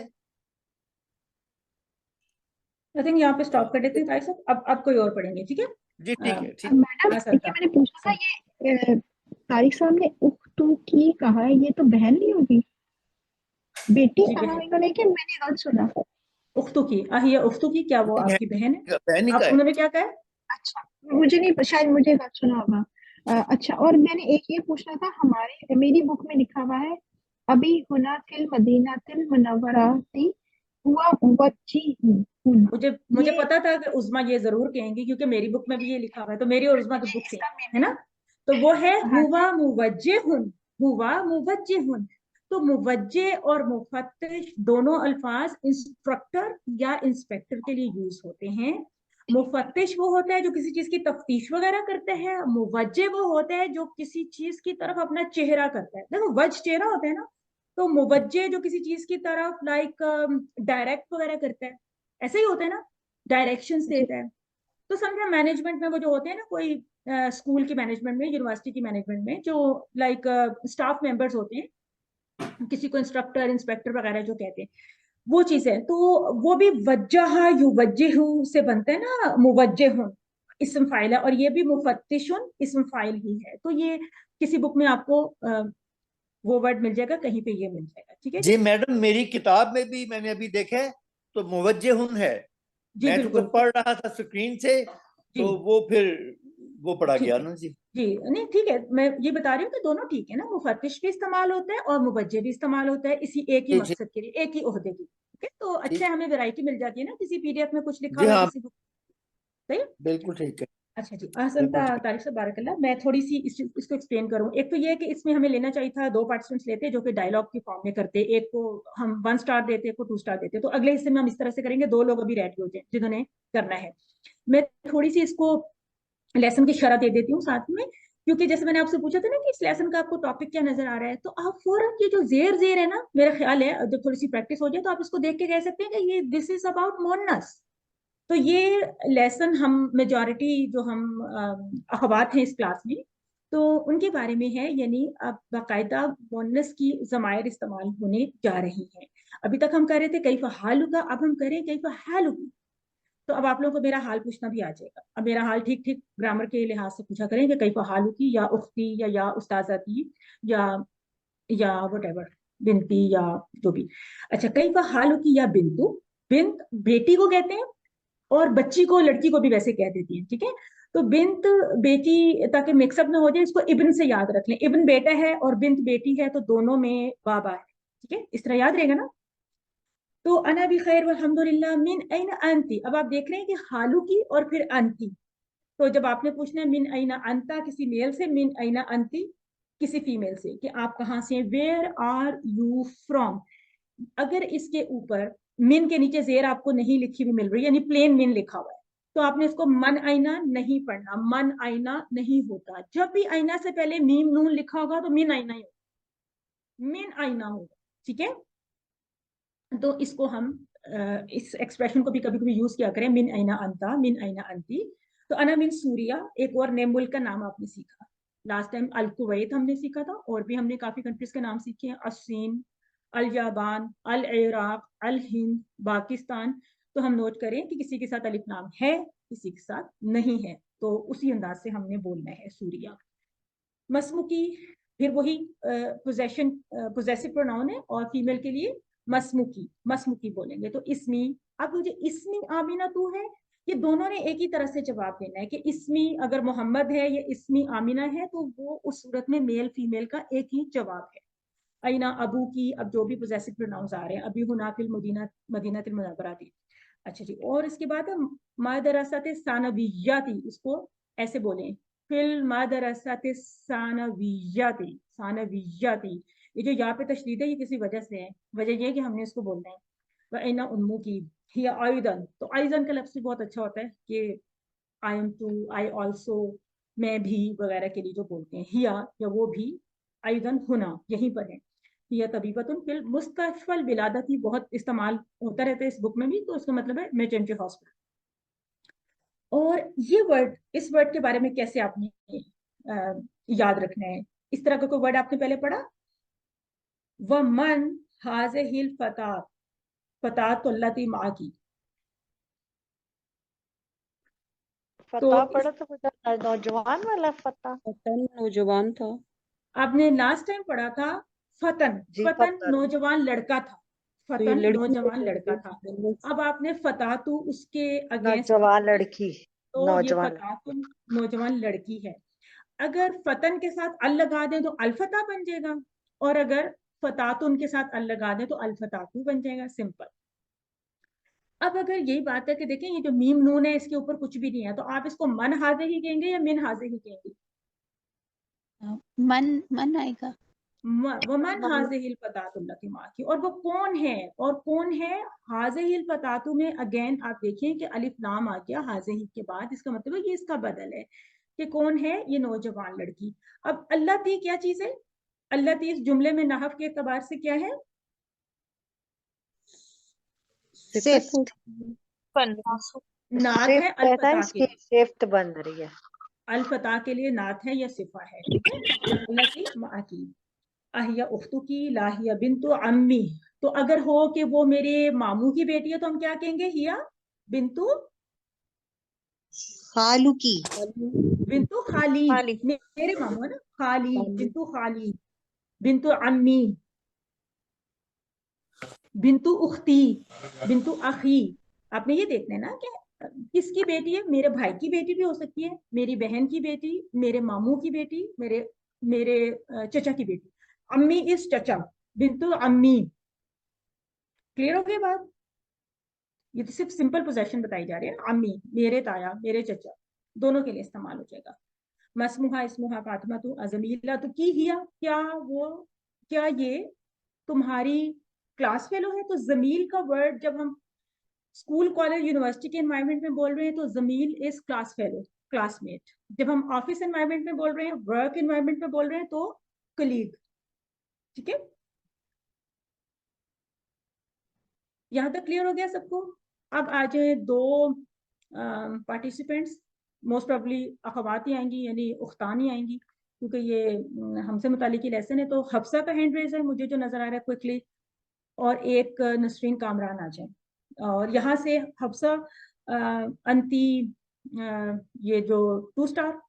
आई थिंक यहाँ पे स्टॉप कर देते हैं ताई साहब, अब कोई और पढ़ेंगे, ठीक है? जी ठीक है, ठीक। मैडम हाँ ये मैंने पूछा था, ये तारिक साहब ने उख्तू की कहा है, ये तो बहन नहीं होगी, बेटी जी कहा बहन, होगा, लेकिन मैंने गलत सुना। उख्तू की, आहिया उख्तू की, क्या वो आपकी बहन है? बहन ही का आप है। उन्होंने क्या कहा है? अच्छा, मुझे नहीं, शायद मुझे गलत सुना होगा। अच्छा, और मैंने एक ये पूछना था, हमारे मेरी बुक में लिखा हुआ है अभी हुना फिल मदीना तिल मुनव्वराती हुआ वज्जीहुन। मुझे ये पता था कि उस्मा ये जरूर कहेंगी, क्योंकि मेरी बुक में भी ये लिखा हुआ है, तो मेरी और उस्मा की ये बुक से इसका है ना। मीनिंग। तो वो है हाँ, हुआ मुवज्जिहुन, हुआ मुवज्जिहुन। तो मुवज्जे और मुफत्तिश दोनों अल्फाज इंस्ट्रक्टर या इंस्पेक्टर के लिए यूज होते हैं। मुफत्तिश वो होता है जो किसी चीज की तफ्तीश वगैरह करते हैं, मुवज्जे वो होता है जो किसी चीज की तरफ अपना चेहरा करता है। देखो, वज चेहरा होता है ना, तो मुवज्जे जो किसी चीज की तरफ लाइक डायरेक्ट वगैरह करता है, ऐसे ही होता है ना, डायरेक्शंस जी देता है। तो समझो मैनेजमेंट में वो जो होते हैं ना, कोई स्कूल की मैनेजमेंट में, यूनिवर्सिटी की मैनेजमेंट में, जो लाइक स्टाफ मेंबर्स होते हैं, किसी को इंस्ट्रक्टर इंस्पेक्टर वगैरह जो कहते हैं, वो चीज है। तो वो भी वज्जहा युवज्जिहु से बनता है ना, मुवज्जिहुन इस्म फाइल है, और ये भी मुफत्तिशुन इस्म फाइल ही है। तो ये किसी बुक में आपको वो वर्ड मिल जाएगा, कहीं पे ये मिल जाएगा, ठीक है जी जी? मैडम, मेरी किताब में भी मैंने अभी देखा है, तो मुवज्जिहुन है। जी मैं तो बिल्कुल, पढ़ रहा था स्क्रीन से, जी तो वो फिर वो पढ़ा ठीक गया है ना जी। जी। नहीं ठीक है, मैं ये बता रही हूँ कि दोनों ठीक है ना, मुफत्तिश भी इस्तेमाल होता है और मुवज्जे भी इस्तेमाल होता है, इसी एक ही जी जी मकसद के लिए, एक ही ओहदे की। ठीक है, तो अच्छा ठीक। है, हमें वैरायटी मिल जाती है ना, किसी पीडीएफ में कुछ लिखा जी हुआ है, हाँ, किसी बुक। सही है? बिल्कुल ठीक है, अच्छा जी, आसन बिल्कुल ठीक। तारीख से बारकल्ला। मैं थोड़ी सी इसको एक्सप्लेन करूँ। एक तो ये है कि इसमें हमें लेना चाहिए था, दो पार्टिसिपेंट्स लेते जो कि डायलॉग की फॉर्म में करते, एक को हम 1 स्टार देते, एक को 2 स्टार देते। तो अगले हिस्से में हम इस तरह से करेंगे, 2 लोग अभी रेडी हो जाए जिन्होंने करना है। मैं थोड़ी सी इसको लेसन की शरह दे देती हूँ साथ में, क्योंकि जैसे मैंने आपसे पूछा था ना कि इस लेसन का आपको टॉपिक क्या नजर आ रहा है, तो आप फौरन ये जो जेर जेर है ना, मेरा ख्याल है जब थोड़ी सी प्रैक्टिस हो जाए तो आप इसको देख के कह सकते हैं कि ये दिस इज अबाउट मोनस। तो ये लेसन हम मेजॉरिटी जो हम अखबार हैं इस क्लास में, तो उनके बारे में है, यानी अब बाकायदा मोनस की जमायर इस्तेमाल होने जा रही हैं। अभी तक हम कर रहे थे कैफ हालुका, अब हम करें कैफ हालुकी। तो अब आप लोगों को मेरा हाल पूछना भी आ जाएगा। अब मेरा हाल ठीक ठीक ग्रामर के लिहाज से पूछा करेंगे, कैफ हालुकी या उख्ती या उस्ताज़ाती या वट बिनती या जो भी। अच्छा, कैफ हालुकी या बिंतु, बिंत बेटी को कहते हैं और बच्ची को, लड़की को भी वैसे कह देती है, ठीक है। तो बिंत बेटी, ताकि मिक्सअप ना हो जाए, इसको इब्न से याद रख लें। इब्न बेटा है और बिंत बेटी है, तो दोनों में बाबा है, ठीक है, इस तरह याद रहेगा ना। तो अना भी खैर वल्हम्दुलिल्लाह, मिन ऐन अंती। अब आप देख रहे हैं कि खालू की और फिर अंती। तो जब आपने पूछना है मिन ऐना अंता किसी मेल से, मिन ऐना अंती किसी फीमेल से, कि आप कहाँ से हैं, वेयर आर यू फ्रॉम। अगर इसके ऊपर मिन के नीचे जेर आपको नहीं लिखी हुई मिल रही, यानी प्लेन मिन लिखा हुआ है, तो आपने इसको मन आईना नहीं पढ़ना। मन आईना नहीं होता। जब भी आईना से पहले मीम नून लिखा होगा तो मिन आईना ही होगा, मिन आईना होगा, ठीक है। तो इसको हम इस एक्सप्रेशन को भी कभी कभी यूज किया करें, मिन आईना अंता, मिन आईना अंती। तो अना मिन सूरिया, एक और नए मुल्क का नाम आपने सीखा। लास्ट टाइम अल कुवैत हमने सीखा था, और भी हमने काफी कंट्रीज के नाम सीखे हैं, अस्सीन, अल जापान, अल इराक, अल हिंद, पाकिस्तान। तो हम नोट करें कि किसी के साथ अलिफ नाम है, किसी के साथ नहीं है, तो उसी अंदाज से हमने बोलना है सूरिया। मसमुकी, फिर वही पोजेशन, पोजेसिव प्रोनाउन है, और फीमेल के लिए मसमुकी, मसमुकी बोलेंगे। तो इसमी, अब मुझे इसमी आमीना तू है, ये दोनों ने एक ही तरह से जवाब देना है कि इसमी अगर मोहम्मद है या इसमी आमीना है, तो वो उस सूरत में मेल फीमेल का एक ही जवाब है। अइना अबू की, अब जो भी पोजेसिव प्रोनाउंस आ रहे हैं, अभी हुना फिल मदीना, मदीना तिल मुनव्वराती। अच्छा जी, और इसके बाद मादरसत सानवियाती, इसको ऐसे बोलें, फिल मादरसत सानवियाती, सानवियाती। ये जो यहाँ पे तशदीद है, ये किसी वजह से है। वजह ये है कि हमने इसको बोलना है। वह उम्मू की हिया आयुदन, तो आयुदन का लफ्ज़ भी बहुत अच्छा होता है कि I am too, I also, मैं भी वगैरह के लिए जो बोलते हैं, हिया या वो भी, आयुदन हुना यहीं पर है। हिया तबीबतुन फिल मुस्तशफल विलादती, बहुत इस्तेमाल होता रहता है इस बुक में भी, तो उसका मतलब है मेटरनिटी हॉस्पिटल। और ये वर्ड, इस वर्ड के बारे में कैसे आपने याद रखना है, इस तरह का कोई वर्ड आपने पहले पढ़ा? व मन हाजे हिल फतात, फतात तो अल्लाती माँ की। फतह पढ़ा तो बेटा, नौजवान वाला फतह। फतन नौजवान था। आपने लास्ट टाइम पढ़ा था फतन, जी फतन फतह। नौजवान लड़का था, तो ये फतन लड़की है, नौजवान लड़का था। अब आपने फतातु उसके अगेंस्ट, नौजवान लड़की। तो ये नौजवान। फतातु नौजवान लड़की है। अगर फतन के साथ अल लगा दें तो अलफता बन जाएगा, और अगर फतातुन के साथ अल लगा दें तो अलफतातु बन जाएगा, सिंपल। अब अगर यही बात है कि देखें ये जो मीम नून है इसके ऊपर कुछ भी नहीं है, तो आप इसको मन हाजे ही कहेंगे या मिन हाजे ही कहेंगे? मन मन आएगा। वमन हाजिहिल फतातुल्लती माँ की, और वो कौन है, और कौन है हाजिहिल फतातु में। अगेन आप देखिए कि अलिफ लाम आ गया हाजिही के बाद, इसका मतलब है ये इसका बदल है कि कौन है, ये नौजवान लड़की। अब अल्लाह ती क्या चीज है? अल्लाह ती इस जुमले में नहव के एतबार से क्या है? सिफ्त। नात है सिफ्त रहता है, अल्फता के इसकी लिए, सिफ्त बन रही है। अल्फता के लिए नात है या सिफा है, ठीक है। अल्लाह की माँ की, अहिया उख्तु की लाहिया बिन्तु अम्मी। तो अगर हो कि वो मेरे मामू की बेटी है तो हम क्या कहेंगे? हिया बिन्तु, खालू की। बिन्तु खाली, खाली। मेरे मामू है ना, खाली, बिन्तु खाली, बिन्तु अम्मी, बिन्तु उख्ती, बिन्तु अखी। आपने ये देखना है ना कि किसकी बेटी है। मेरे भाई की बेटी भी हो सकती है, मेरी बहन की बेटी, मेरे मामू की बेटी, मेरे मेरे चचा की बेटी। अम्मी इज चचा, बिन्तु अम्मी। क्लियर हो गई बात? ये तो सिर्फ सिंपल पोजेशन बताई जा रही है। अम्मी मेरे ताया, मेरे चचा, दोनों के लिए इस्तेमाल हो जाएगा। मसमुहा इसमुहा फातिमा तू अजमीला तो की हिया, क्या वो, क्या ये तुम्हारी क्लास फेलो है? तो जमील का वर्ड जब हम स्कूल कॉलेज यूनिवर्सिटी के एनवायरनमेंट में बोल रहे हैं तो जमील इज क्लास फेलो, क्लासमेट। जब हम ऑफिस एनवायरनमेंट में बोल रहे हैं, वर्क एनवायरनमेंट में बोल रहे हैं तो कलीग। ठीक है, यहाँ तक क्लियर हो गया सबको? अब आ जाए दो पार्टिसिपेंट्स, मोस्ट प्रॉब्ली अखवात ही आएंगी, यानी उख्तान ही आएंगी, क्योंकि ये हमसे मुतालिक लेसन है। तो हफ्सा का हैंड रेज है मुझे जो नजर आ रहा है क्विकली, और एक नसरीन कामरान आ जाए। और यहाँ से हफ्सा, अंती, ये जो 2 स्टार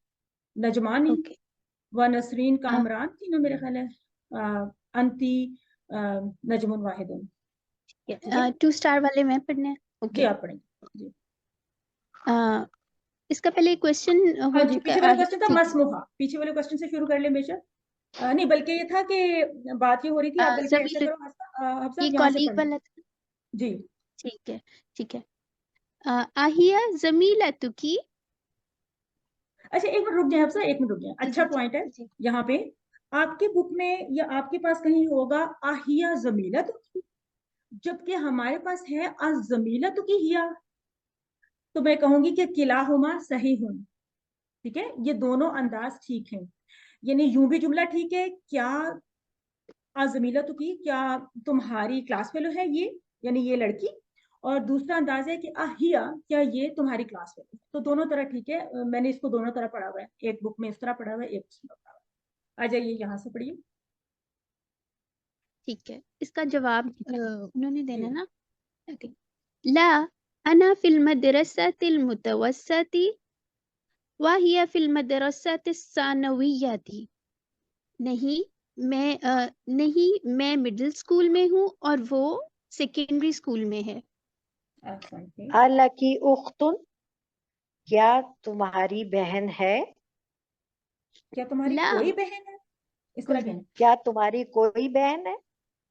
नजमानी ओके व नसरीन कामरान थी ना मेरे ख्याल है, अंती नजमुन वाहिदुन। ठीक है, 2 स्टार वाले मैं पढ़ने हैं। जी ओके, आप पढ़ेंगे जी। इसका पहले क्वेश्चन हाँ हो जी, चुका पीछे वाला है। क्वेश्चन था ठीक है, मसमुहा, पीछे वाले क्वेश्चन से शुरू कर ले बेशक। नहीं, बल्कि ये था कि बात ये हो रही थी, आप बल्कि ऐसे जमील, करो हफ्सा, ये यहाँ से कॉलीग पढ़ वाला था। जी। ठीक है, ठीक है। आहिया जमीलतु की। अच्छा, एक मिनट रुक जाए हफ्सा, एक मिनट रुक जाए। अच्छा पॉइंट है जी। यहाँ पे, आपके बुक में या आपके पास कहीं होगा आहिया जमीलत, जबकि हमारे पास है अजमीलत की हिया। तो मैं कहूंगी कि किलाहुमा सही हूं। ठीक है, ये दोनों अंदाज ठीक हैं, यानी यूं भी जुमला ठीक है, क्या अजमीलत की, क्या तुम्हारी क्लास फेलो है ये, यानी ये लड़की। और दूसरा अंदाज है कि अहिया, क्या ये तुम्हारी क्लास फेलो है। तो दोनों तरह ठीक है, मैंने इसको दोनों तरह पढ़ा हुआ है, एक बुक में इस तरह पढ़ा हुआ है, एक उसमें पढ़ा हुआ है। आ जाइए यहाँ से पढ़िए। ठीक है, इसका जवाब उन्होंने देना ना। ओके। ला अना फिल मदरसतिल मुतवस्सती व हिया फिल मदरसतिस सानविय्यती। नहीं, मैं मिडिल स्कूल में हूँ और वो सेकेंडरी स्कूल में है। अलकी उख्तुन, क्या तुम्हारी बहन है? क्या तुम्हारी ला कोई बहन है, इस तरह कहना। क्या तुम्हारी कोई बहन है?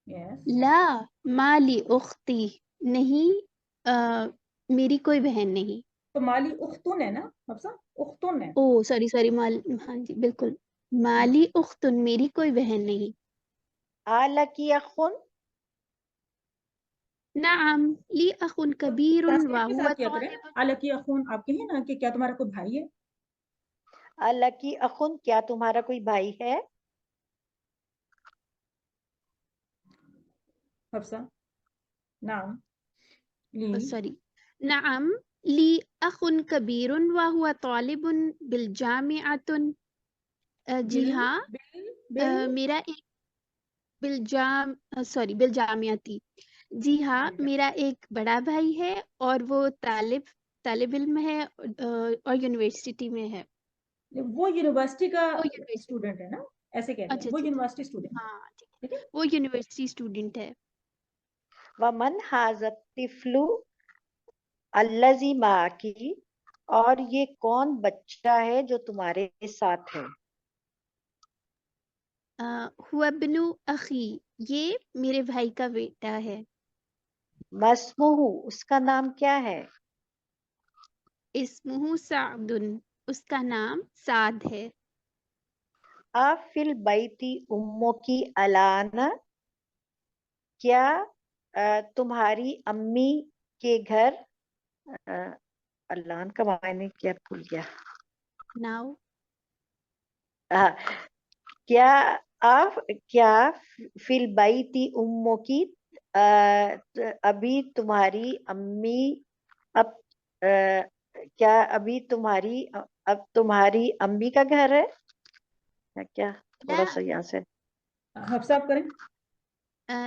यस। ला माली उख्ती, नहीं, मेरी कोई बहन नहीं। तो माली उख्तुन है ना हफ्सा, उख्तुन है। ओ सॉरी माल, हाँ जी बिल्कुल, माली उख्तुन, मेरी कोई बहन नहीं। अलकी अखुन, नाम ली अखुन कबीरुन व ट्रांसलेट के हुवा साथ क्या करें, तालिबुन। अलकी अखून आप कहिए ना कि क्या तुम्हारा कोई भाई है। अलकी अखुन, क्या तुम्हारा कोई भाई है? हफ्सा, नाम ली, सॉरी, नाम ली अखुन कबीरुन व हुवा तालिबुन बिल जामिअतुन। जी बिल हाँ, बिल बिल मेरा एक बिल जामियाती। जी हाँ, मेरा एक बड़ा भाई है और वो तालिब इल्म है और यूनिवर्सिटी में है। वो यूनिवर्सिटी का वो यूनिवर्सिटी, स्टूडेंट है ना, ऐसे कह रहे हैं, अच्छा वो अच्छा, यूनिवर्सिटी स्टूडेंट है। हाँ ठीक ठीक है, है। वो यूनिवर्सिटी स्टूडेंट है। वमन हाजत तिफ्लु अल्लजी माकी, और ये कौन बच्चा है जो तुम्हारे साथ है? हुआ बिनु अखी, ये मेरे भाई का बेटा है। मस्मुहु, उसका नाम क्या है? इस्मुहु सादुन, उसका नाम साद है। आफिल बैती उम्मो की अलाना, क्या तुम्हारी अम्मी के घर, अलान का मायने क्या भूल गया। नाउ आ, क्या क्या फिल बैती उम्मो की, अभी तुम्हारी अम्मी, अब क्या अभी तुम्हारी अब तुम्हारी अम्मी का घर है या क्या? थोड़ा सा यहाँ से हफ्सा आप करें,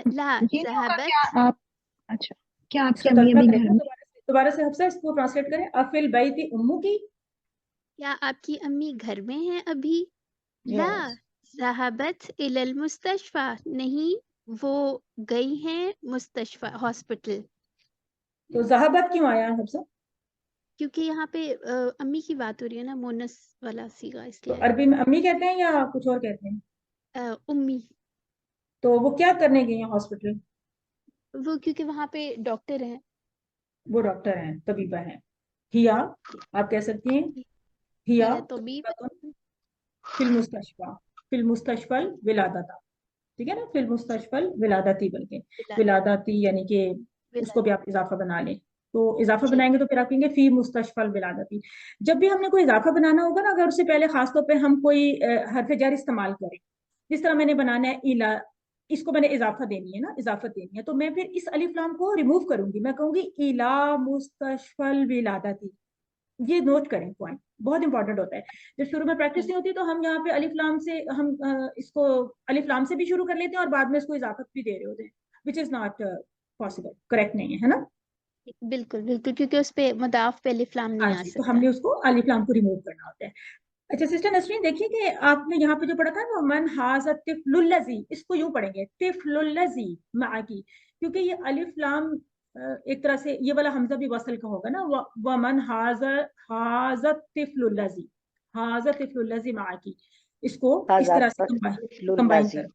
ला ये नहीं होगा ज़हबत। क्या आप, अच्छा, क्या आपकी इसका अम्मी तर्जुमा अभी करें घर ना, में? दोबारा से हफ्सा इसको ट्रांसलेट करें। अफिल बैती उम्मू की, क्या आपकी अम्मी घर में हैं अभी? ला यस। ज़हबत इलल मुस्तशफा, नहीं, वो गई हैं मुस्तशफा हॉस्पिटल। तो जहाबत क्यों आया हफ्सा? क्योंकि यहाँ पे अम्मी की बात हो रही है ना, मोनस वाला सीगा, तो इसलिए आया। अरबी में अम्मी कहते हैं या कुछ और कहते हैं? उम्मी, तो वो क्या करने गई हैं हॉस्पिटल? वो क्योंकि वहाँ पे डॉक्टर हैं। वो डॉक्टर हैं, तबीबा हैं। हिया, आप कह सकती हैं हिया या तो भी तबीबतुन फिल मुस्तशफा, फिल मुस्तशफल विलादता। ठीक है ना, फिल मुस्तशफल विलादती, बल्कि विलादती यानी कि उसको भी आप इजाफा बना लें, तो इजाफा बनाएंगे तो फिर आप कहेंगे फी मुस्तशफल विलादती। जब भी हमने कोई इजाफा बनाना होगा ना, अगर उससे पहले खासतौर पे हम कोई हरफ जर इस्तेमाल करें, जिस तरह मैंने बनाना है इला, इसको मैंने इजाफा देनी है ना, इजाफत देनी है, तो मैं फिर इस अलिफ लाम को रिमूव करूंगी, मैं कहूंगी इला मुस्तशफल विलादती। ये नोट करें, पॉइंट बहुत इंपॉर्टेंट होता है। जब शुरू में प्रैक्टिस नहीं होती तो हम यहाँ पे अलिफ लाम से हम इसको अलिफ लाम से भी शुरू कर लेते हैं और बाद में इसको इजाफत भी दे रहे होते हैं, which is not possible, correct नहीं है ना। बिल्कुल बिल्कुल, क्योंकि उस पे मुदाफ पे अलिफ लाम नहीं आ तो सकता। हमने उसको अलिफ लाम को रिमूव करना होता है। अच्छा सिस्टर नसरीन, देखिए कि आपने यहाँ पे जो पढ़ा था ना, मन हाज़ा तिफ्लुल्लज़ी, इसको यूं पढ़ेंगे तिफ्लुल्लज़ी मा की, क्योंकि ये अलिफ लाम एक तरह से ये वाला हमजा भी वसल का होगा ना, व मन हाज़ा तिफ्लुल्लज़ी, हाज़ा तिफ्लुल्लज़ी मा की, इसको इस तरह से कंबाइन कर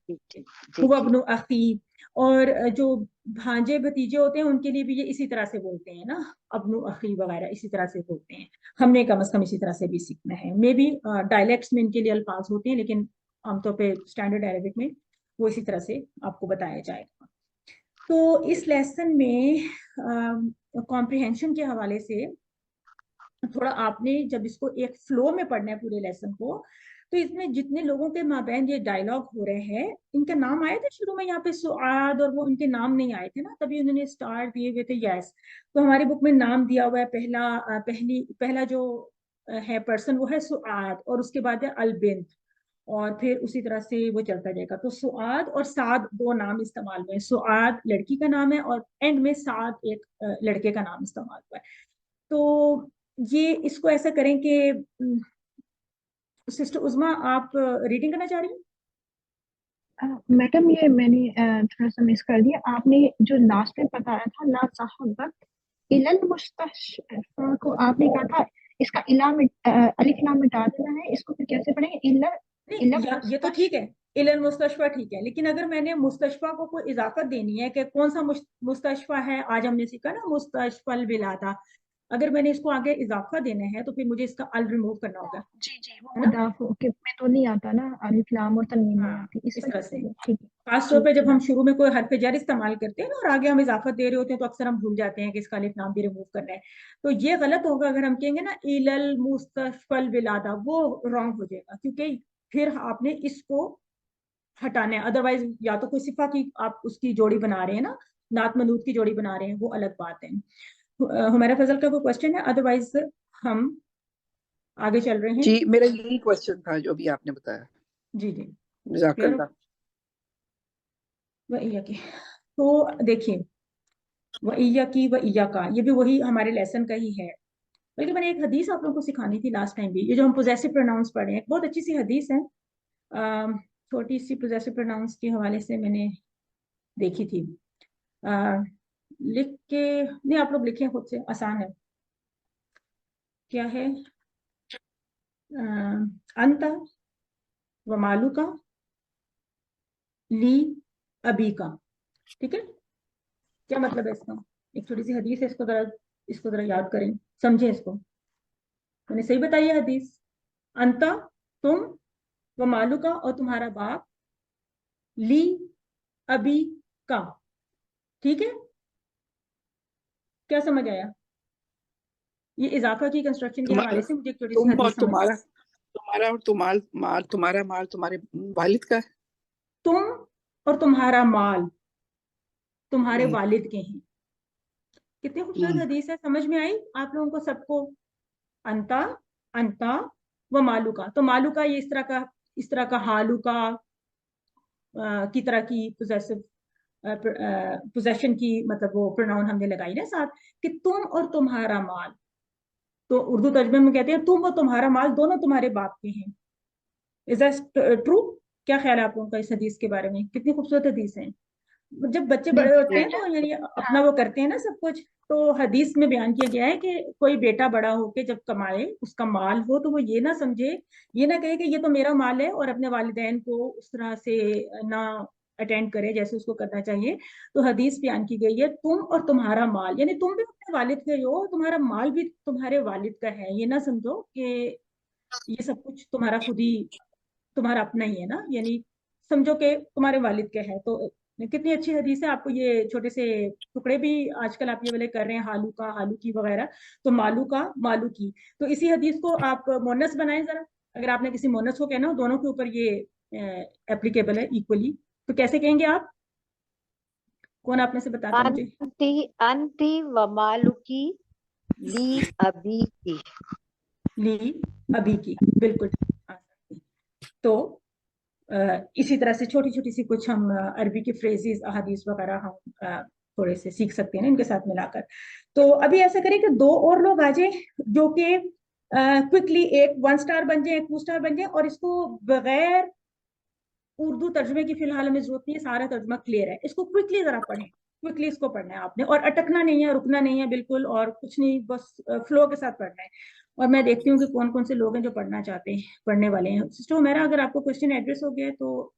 हुआ इब्नु अखी। और जो भांजे भतीजे होते हैं उनके लिए भी ये इसी तरह से बोलते हैं ना, अब्नु अखी वगैरह इसी तरह से बोलते हैं। हमने कम से कम इसी तरह से भी सीखना है। मे बी डायलेक्ट्स में इनके लिए अल्फाज होते हैं, लेकिन आमतौर पे स्टैंडर्ड अरेबिक में वो इसी तरह से आपको बताया जाएगा। तो इस लेसन में कॉम्प्रिहेंशन के हवाले से थोड़ा आपने जब इसको एक फ्लो में पढ़ना है पूरे लेसन को, तो इसमें जितने लोगों के माबैन ये डायलॉग हो रहे हैं, इनके नाम आए थे शुरू में यहाँ पे सुआद, और वो इनके नाम नहीं आए थे ना, तभी उन्होंने स्टार दिए हुए थे यस। तो हमारी बुक में नाम दिया हुआ है, पहला जो है पर्सन वो है सुआद, और उसके बाद है अलबिंत, और फिर उसी तरह से वो चलता जाएगा। तो सुआद और साद दो नाम इस्तेमाल हुए, सुआद लड़की का नाम है और एंड में साद एक लड़के का नाम इस्तेमाल हुआ है। तो ये इसको ऐसा करें कि सिस्टर उज़मा आप रीडिंग करना चाह रही हैं? मैडम ये मैंने थोड़ा सा मिस कर दिया, आपने जो लास्ट में बताया था ला साहबत इलल मुस्तशफा को, आपने कहा था इसका इला में अलिफ लाम मिटा देना है, इसको फिर कैसे पढ़ेंगे? इला ये तो ठीक है, इलल मुस्तशफा ठीक है, लेकिन अगर मैंने मुस्तशफा को कोई इजाफत देनी है कि कौन सा मुस्तशफा है, आज हमने सीखा ना मुस्तशफल विलादा, अगर मैंने इसको आगे इजाफा देना है तो फिर मुझे इसका अल रिमूव करना होगा। जी जी, वो मुदाफ के में तो नहीं आता ना, अलिफ लाम और तनवीन नहीं आती, इस तरह से। ठीक है। खास तौर पे जब हम शुरू में कोई हरफ जर इस्तेमाल करते हैं ना और आगे हम इजाफत दे रहे होते हैं, तो अक्सर हम भूल जाते हैं कि इसका अलिफ लाम भी रिमूव करना है। तो ये गलत होगा अगर हम कहेंगे ना इलल मुस्तशफल विलादा, वो रॉन्ग हो जाएगा, क्योंकि फिर आपने इसको हटाना है। अदरवाइज या तो कोई सिफा की आप उसकी जोड़ी बना रहे हैं ना, नात मनूत की जोड़ी बना रहे हैं, वो अलग बात है। हमारा फजल का कोई क्वेश्चन है? अदरवाइज हम आगे चल रहे हैं। जी मेरा यही क्वेश्चन था जो भी आपने बताया। जी जी जज़ाकल्लाह। तो देखिए वइया की वइया का, ये भी वही हमारे लेसन का ही है। बल्कि मैंने एक हदीस आप लोगों को सिखानी थी लास्ट टाइम भी, ये जो हम पोजेसिव प्रोनाउंस पढ़े हैं, बहुत अच्छी सी हदीस है, छोटी सी पोजेसिव प्रोनाउंस के हवाले से मैंने देखी थी। लिख के नहीं, आप लोग लिखें खुद से, आसान है। क्या है? अंत व मालू का ली अबी का, ठीक है? क्या मतलब है इसका? एक छोटी सी हदीस है, इसको जरा याद करें, समझें इसको। मैंने सही बताई है हदीस? अंता तुम, व मालू का और तुम्हारा बाप, ली अबी का, ठीक है? क्या समझ आया? ये इजाफा की कंस्ट्रक्शन के हवाले से मुझे एक छोटी सी तुम और हदीस समझ। तुम्हारा और तुम्हारा माल तुम्हारे वालिद का है। तुम और तुम्हारा माल तुम्हारे वालिद के हैं। कितनी खूबसूरत हदीस है, समझ में आई आप लोगों को सबको? अंता अंता व मालू का, तो मालू का ये इस तरह का हालू का की तरह की पोजेशन की, मतलब वो प्रोनाउन हमने लगाई ना साथ, कि तुम और तुम्हारा माल। तो उर्दू तर्जुमे में कहते हैं तुम और तुम्हारा माल दोनों तुम्हारे बाप के हैं। Is that true? क्या ख्याल है आप लोगों का इस हदीस के बारे में? कितनी खूबसूरत हदीस है। जब बच्चे बड़े होते हैं तो यानी अपना वो करते हैं ना सब कुछ, तो हदीस में बयान किया गया है कि कोई बेटा बड़ा होके जब कमाए, उसका माल हो, तो वो ये ना समझे, ये ना कहे कि ये तो मेरा माल है, और अपने वालिदैन को उस तरह से ना अटेंड करे जैसे उसको करना चाहिए। तो हदीस बयान की गई है तुम और तुम्हारा माल, यानी तुम भी अपने वालिद के हो, तुम्हारा माल भी तुम्हारे वालिद का है। ये ना समझो कि ये सब कुछ तुम्हारा खुद ही, तुम्हारा अपना ही है ना, यानी समझो कि तुम्हारे वालिद के है। तो कितनी अच्छी हदीस है। आपको ये छोटे से टुकड़े भी आजकल आप ये वाले कर रहे हैं, हालू का, हालू की वगैरह, तो मालू का, मालू की। तो इसी हदीस को आप मोनस बनाएं जरा। अगर आपने किसी मोनस को कहना हो, दोनों के ऊपर ये एप्लीकेबल है इक्वली, तो कैसे कहेंगे आप? कौन आप में से बताता है मुझे? अंती अंती व मालुकी ली अभी की। ली अभी की, बिल्कुल। तो इसी तरह से छोटी छोटी सी कुछ हम अरबी की फ्रेजेस, अहादीस वगैरह हम थोड़े से सीख सकते हैं इनके साथ मिलाकर। तो अभी ऐसा करें कि 2 और लोग आ जाए जो कि क्विकली एक 1 स्टार बन जाए, एक 2 स्टार बन जाए, और इसको बगैर उर्दू तर्जुमे की फिलहाल हमें जरूरत नहीं है, सारा तर्जुमा क्लियर है। इसको क्विकली जरा पढ़ें, क्विकली इसको पढ़ना है आपने, और अटकना नहीं है, रुकना नहीं है बिल्कुल, और कुछ नहीं, बस फ्लो के साथ पढ़ना है। और मैं देखती हूँ कि कौन कौन से लोग हैं जो पढ़ना चाहते हैं, पढ़ने वाले हैं। सिस्टर हुमैरा, अगर आपको क्वेश्चन एड्रेस हो गया तो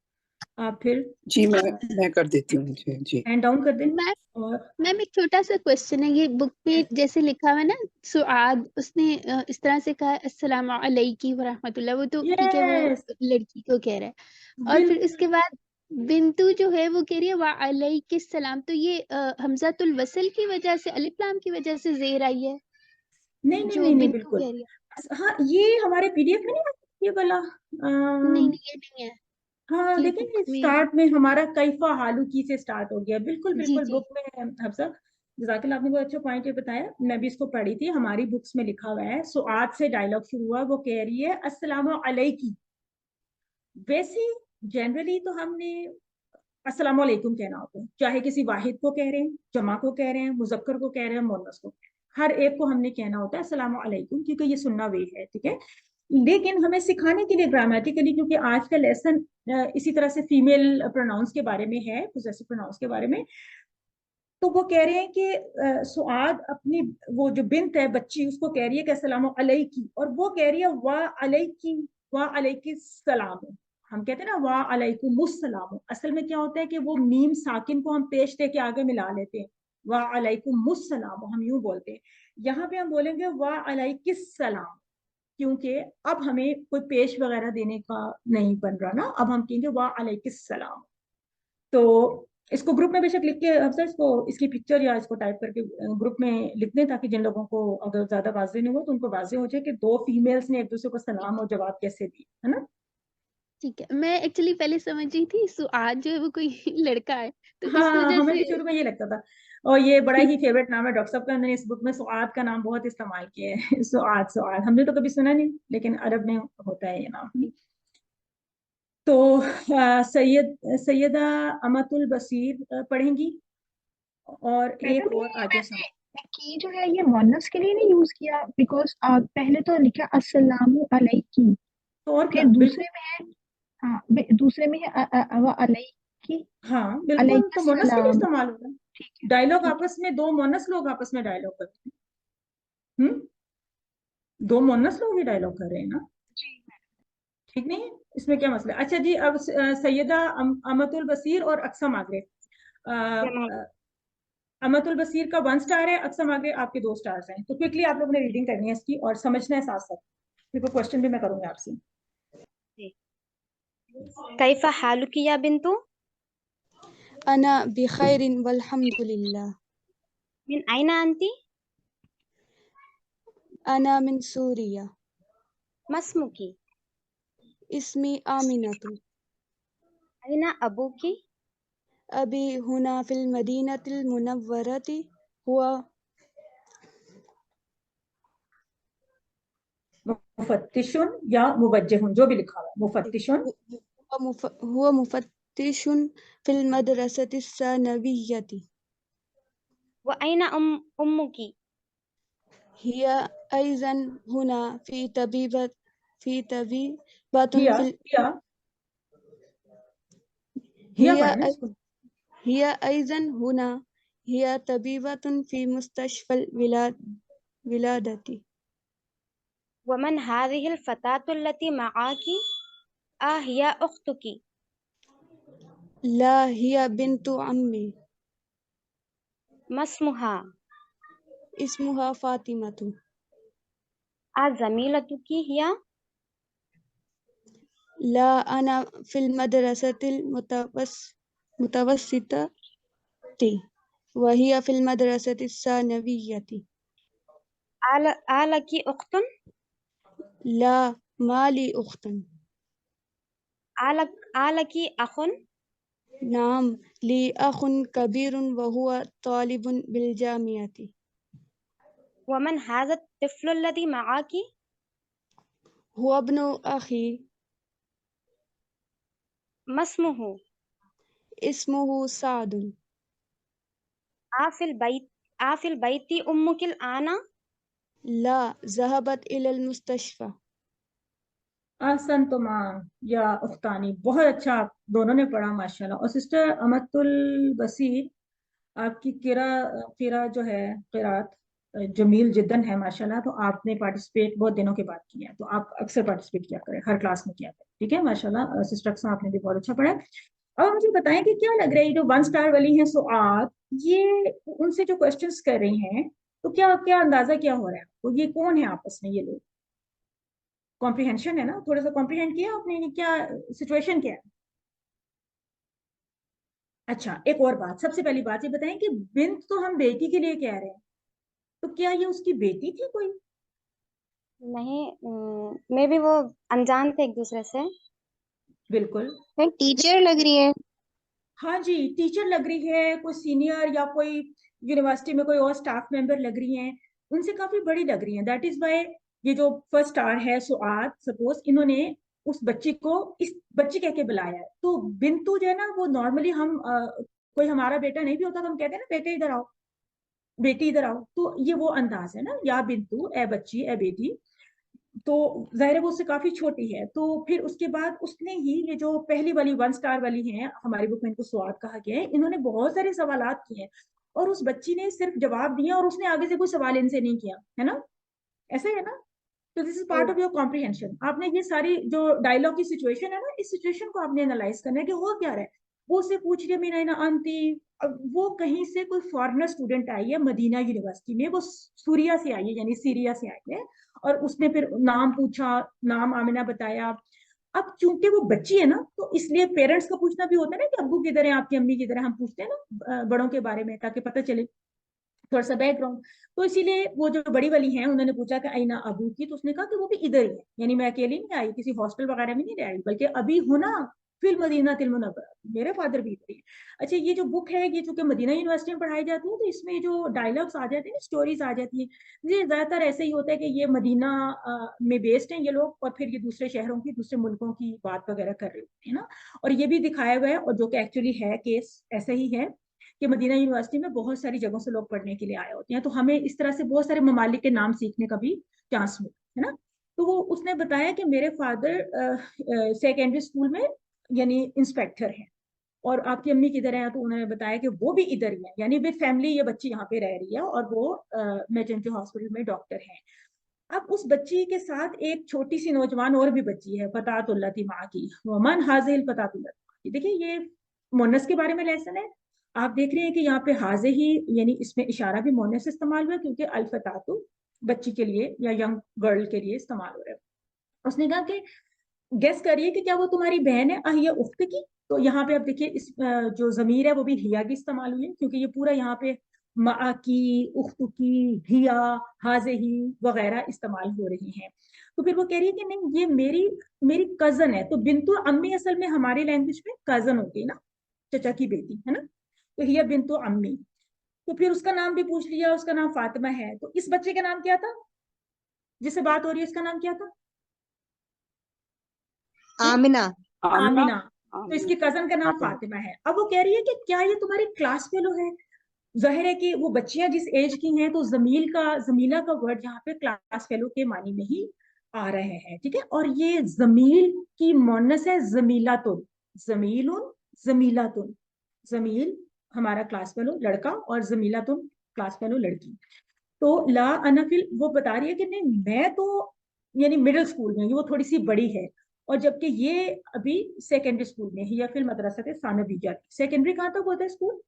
आप फिर जी मैं कर देती हूँ। जी हैंड डाउन कर दें। मैम और मैम एक छोटा सा क्वेश्चन है, ये बुक पे जैसे लिखा हुआ है ना, सुआद, उसने इस तरह से कहा अस्सलाम अलैकुम व रहमतुल्लाह, वो तो ठीक है, वो यस, लड़की को कह रहा है। और फिर बिल्कुल। इसके बाद बिंतु जो है वो कह रही है वा अलैकिस सलाम, तो ये हमजातुल वसल की वजह से, अलिफ लाम की वजह से जेर आई है नहीं नहीं जो नहीं नहीं, बिंतु बिल्कुल। कह रही है। हाँ, ये हमारे पीडीएफ में नहीं है ये वाला। नहीं नहीं, ये नहीं है हाँ, ये देखेंगे बुक में। स्टार्ट में हमारा कैफा हालुकी से स्टार्ट हो गया, बिल्कुल जी बिल्कुल जी। बुक में है। हफ्सा, जज़ाकल्लाह, आपने बहुत अच्छा पॉइंट ये बताया। मैं भी इसको पढ़ी थी, हमारी बुक्स में लिखा हुआ है। सो आज से डायलॉग शुरू हुआ, वो कह रही है अस्सलामु अलैकी। वैसे जनरली तो हमने अस्सलामु अलैकुम कहना होता है, चाहे किसी वाहिद को कह रहे हैं, जमा को कह रहे हैं, मुजक्कर को कह रहे हैं, मुअन्नस को, हर एक को हमने कहना होता है अस्सलामु अलैकुम, क्योंकि ये सुन्ना वे है, ठीक है। लेकिन हमें सिखाने के लिए ग्रामेटिकली, क्योंकि आज का लेसन इसी तरह से फीमेल प्रोनाउंस के बारे में है, पोजेसिव प्रोनाउंस के बारे में, तो वो कह रहे हैं कि सुआद अपनी, वो जो बिंत है, बच्ची, उसको कह रही है कि अस्सलामु अलैकी, और वो कह रही है वा अलैकी, वा अलैकी सलाम। हम कहते हैं ना वा अलैकुमुस्सलाम, असल में क्या होता है कि वो मीम साकिन को हम पेश दे के आगे मिला लेते हैं, वा अलैकुमुस्सलाम हम यूं बोलते हैं। यहाँ पे हम बोलेंगे वा अलैकिस सलाम, क्योंकि अब हमें कोई पेश वगैरह देने का नहीं बन रहा ना, अब हम कहेंगे वा अलैकिस सलाम। तो इसको ग्रुप में बेशक लिख के अफसर, इसको, इसकी पिक्चर या इसको टाइप करके ग्रुप में लिख दें, ताकि जिन लोगों को अगर ज्यादा वाज़ेह नहीं हो तो उनको वाज़ेह हो जाए कि 2 फीमेल्स ने एक दूसरे को सलाम और जवाब कैसे दिए, है ना। ठीक है, मैं एक्चुअली पहले समझ रही थी सुआद जो है वो कोई लड़का है, तो इस हाँ, वजह हमें भी से। शुरू में ये लगता था। और ये बड़ा ही फेवरेट नाम है, डॉक्टर साहब का ने इस बुक में सुआद का नाम बहुत इस्तेमाल किया है। सुआद, सुआद हमने तो कभी सुना नहीं, लेकिन अरब में होता है ये नाम। तो सैयदा अमतुल बसीर पढ़ेंगी, और एक मैडम, और ये आगे वैसे की जो है ये मोनस के लिए नहीं यूज किया, बिकॉज पहले तो लिखा अस्सलामु अलैकी, तो और क्या, फिर दूसरे बिल्कुल। में है, हाँ दूसरे में है व अलैकी, हाँ बिल्कुल, तो अलैकिस मोनस के लिए सलाम। इस्तेमाल हो रहा है। ठीक है डायलॉग ठीक है। आपस में, 2 मोनस लोग आपस में डायलॉग करते हैं। 2 मोनस लोग ही डायलॉग कर रहे हैं ना, जी ठीक नहीं है? इसमें क्या मसला है? अच्छा जी, अब सैयदा अमतुल बसीर और अक्सम आगरे। जनाब, अमतुल बसीर का 1 स्टार है, अक्सम आगरे आपके 2 स्टार्स हैं। तो क्विकली आप लोगों ने रीडिंग करनी है इसकी और समझना है साथ साथ, फिर क्वेश्चन भी मैं करूंगी आपसे। कैफ़ हालुकी या बिंतु अना बिखैरिन वल्हम्दुलिल्लाह। मिन आइना अंती अना मिन सूरिया। मस्मुकी इस्मी आमिनतु। आइना अबूकी अबी हुना फिल मदीनतिल मुनव्वरति हुआ मुफत्तिशुन या मुवज्जिहुन, जो भी लिखा हुआ है, मुफत्तिशुन। हुआ मुफत्तिशुन फिल मदरसतिस सनविय्यति। व आइना उम्मुकी हिया अइज़न हुना फी तबीबतुन हिया फिल हिया हिया हिया पढ़ना है इसको। हिया अइज़न हुना हिया तबीबतुन फी मुस्तशफल विलादती। वमन हादिहिल फतातु लती मआकी हिया उख्तुकी ला हिया बिन्तु अम्मी। मस्मुहा इस्मुहा फातिमतु। ज़मीलतुकी हिया ला अना फिल मदरसतिल मुतवस्सितति वहिय फिल मदरसति सानविय्यति। आलकी उख्तुन ला माली उख्तुन। आलकी अखुन नाम ली अखुन कबीरुन व हुवा तालिबुन बिल जामियति। वमन हाज़ा तिफ्लु लदी मआकी हुवा इब्नु अखी मस्मुहु इस्मुहु सादुन। आफिल बैती उम्मुकिल आना ला ज़हबत इलल मुस्तशफा। आसन तुमा या उख्तानी, बहुत अच्छा आप दोनों ने पढ़ा माशाल्लाह। और सिस्टर अमतुल बसीर, आपकी किरा जो है किरात जमील जिद्दन है माशाल्लाह। तो आपने पार्टिसिपेट बहुत दिनों के बाद किया है, तो आप अक्सर पार्टिसिपेट किया करें, हर क्लास में किया करें, ठीक है माशाल्लाह। सिस्टर अक्सर आपने भी बहुत अच्छा पढ़ा। अब मुझे बताएं कि क्या लग रहा है ये जो 1 स्टार वाली है सुआत, ये उनसे जो क्वेश्चंस कर रही हैं, तो क्या क्या अंदाजा क्या हो रहा है आपको, ये कौन है आपस में ये लोग? कॉम्प्रिहेंशन है ना, थोड़ा सा कॉम्प्रिहेंड किया आपने, ये क्या सिचुएशन क्या है? अच्छा, एक और बात, सबसे पहली बात ये बताएं कि बिन्त तो हम बेटी के लिए कह रहे हैं, तो क्या ये उसकी बेटी थी कोई? नहीं, मे भी वो अनजान थे एक दूसरे से। बिल्कुल टीचर लग रही है। हाँ जी, टीचर लग रही है, कोई सीनियर या कोई यूनिवर्सिटी में कोई और स्टाफ मेंबर लग रही हैं, उनसे काफी बड़ी लग रही हैं। दैट इज वाई ये जो फर्स्ट स्टार है सुआद, सपोज इन्होंने उस बच्ची को इस बच्ची कह के बुलाया है। तो बिंतु जो है ना, वो नॉर्मली हम कोई हमारा बेटा नहीं भी होता तो हम कहते हैं ना बेटे इधर आओ, बेटी इधर आओ, तो ये वो अंदाज है ना, या बिंतु ए बच्ची ए बेटी। तो जाहिर है वो उससे काफी छोटी है। तो फिर उसके बाद उसने ही ये जो पहली वाली 1 स्टार वाली है, हमारी बुक में इनको स्वाद कहा गया है, इन्होंने बहुत सारे सवालात किए हैं और उस बच्ची ने सिर्फ जवाब दिया और उसने आगे से कोई सवाल इनसे नहीं किया, है ना, ऐसा है ना। तो this is part of your comprehension. आपने ये सारी जो डायलॉग की सिचुएशन है ना, इस सिचुएशन को आपने एनालाइज करना है कि हो क्या रहा है। वो उससे पूछ रही है मीना ना आंटी, वो कहीं से कोई फॉरेनर स्टूडेंट आई है मदीना यूनिवर्सिटी में, वो सूरिया से आई है यानी सीरिया से आई है, और उसने फिर नाम पूछा, नाम आमिना बताया। अब चूंकि वो बच्ची है ना, तो इसलिए पेरेंट्स का पूछना भी होता है ना कि अब्बू किधर है, आपकी अम्मी किधर है, हम पूछते हैं ना बड़ों के बारे में ताकि पता चले थोड़ा सा बैकग्राउंड। तो इसीलिए वो जो बड़ी वाली है उन्होंने पूछा कि आईना अबू की, तो उसने कहा कि वो भी इधर ही है, यानी मैं अकेली नहीं आई, किसी हॉस्टल वगैरह में नहीं आई, बल्कि अभी हूं ना फिर मदीना तिल मुनव्वरा, मेरे फादर भी इधर ही है। अच्छा, ये जो बुक है ये चूंकि मदीना यूनिवर्सिटी में पढ़ाई जाती है, तो इसमें जो डायलॉग्स आ जाते हैं, स्टोरीज आ जाती है, ये ज्यादातर ऐसे ही होता है कि ये मदीना में बेस्ड है ये लोग, और फिर ये दूसरे शहरों की दूसरे मुल्कों की बात वगैरह कर रहे होते हैं ना। और ये भी दिखाया हुआ है, और जो कि एक्चुअली है केस ऐसा ही है कि मदीना यूनिवर्सिटी में बहुत सारी जगहों से लोग पढ़ने के लिए आए होते हैं, तो हमें इस तरह से बहुत सारे ममालिक के नाम सीखने का भी चांस मिलता है ना। तो वो उसने बताया कि मेरे फादर सेकेंडरी स्कूल में यानी इंस्पेक्टर हैं, और आपकी अम्मी किधर है, तो उन्होंने बताया कि वो भी इधर ही है, यानी विद फैमिली ये बच्ची यहाँ पे रह रही है, और वो मैटरनिटी हॉस्पिटल में डॉक्टर हैं। अब उस बच्ची के साथ एक छोटी सी नौजवान और भी बच्ची है, फतातुल्लाह थी माँ की, वमन हाजिल फतातुल्लाह। देखिए ये मोनस के बारे में लेसन है। आप देख रहे हैं कि यहाँ पे हाजे ही, यानी इसमें इशारा भी मोनस इस्तेमाल हुआ, क्योंकि अल्फतातु बच्ची के लिए या यंग गर्ल के लिए इस्तेमाल हो रहा है। उसने कहा कि गेस करिए कि क्या वो तुम्हारी बहन है, अहिया उख्त की। तो यहाँ पे आप देखिए इस जो जमीर है वो भी हिया की इस्तेमाल हुई है, क्योंकि ये पूरा यहाँ पे मा की, उख्त की, हिया, हाजे ही वगैरह इस्तेमाल हो रही हैं। तो फिर वो कह रही है कि नहीं ये मेरी मेरी कजन है। तो बिंतु अम्मी असल में हमारी लैंग्वेज में कजन होती है ना, चचा की बेटी है ना, तो हिया बिंतु अम्मी। तो फिर उसका नाम भी पूछ लिया, उसका नाम फातिमा है। तो इस बच्चे का नाम क्या था जिससे बात हो रही है, इसका नाम क्या था? आमिना। आमिना। तो इसकी कजन का नाम फातिमा है। अब वो कह रही है कि क्या ये तुम्हारी क्लास फेलो है? जाहिर है कि वो बच्चियां जिस एज की हैं, तो जमीला का वर्ड यहाँ पे क्लास फेलो के मानी में ही आ रहे हैं, ठीक है। और ये जमील की मोनस है जमीलातुन, जमीलुन जमीलातुन। जमील हमारा क्लास फेलो लड़का, और जमीलातुन क्लास फेलो लड़की। तो ला अनफिल वो बता रही है कि नहीं मैं तो यानी मिडिल स्कूल में, वो थोड़ी सी बड़ी है, और जबकि ये अभी सेकेंडरी स्कूल में है, या फिर मदरसा थे सानविया। सेकेंडरी कहाँ तक होता है स्कूल?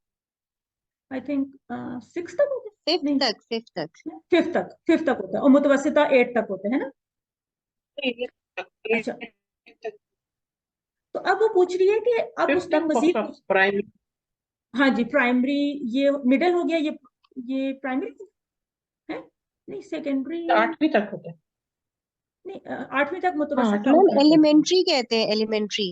आई थिंक 6 तक होता है, फिफ्थ तक होता है, और मुतवस्सिता 8 तक होता है ना। अच्छा, तो अब वो पूछ रही है कि अब उसने मजीद हाँ जी प्राइमरी, ये मिडिल हो गया, ये प्राइमरी है, नहीं सेकेंडरी, 8वीं तक होता है। नहीं 8वीं तक हाँ मुतवस्सिता मैम होता है। एलिमेंट्री कहते हैं, एलिमेंट्री।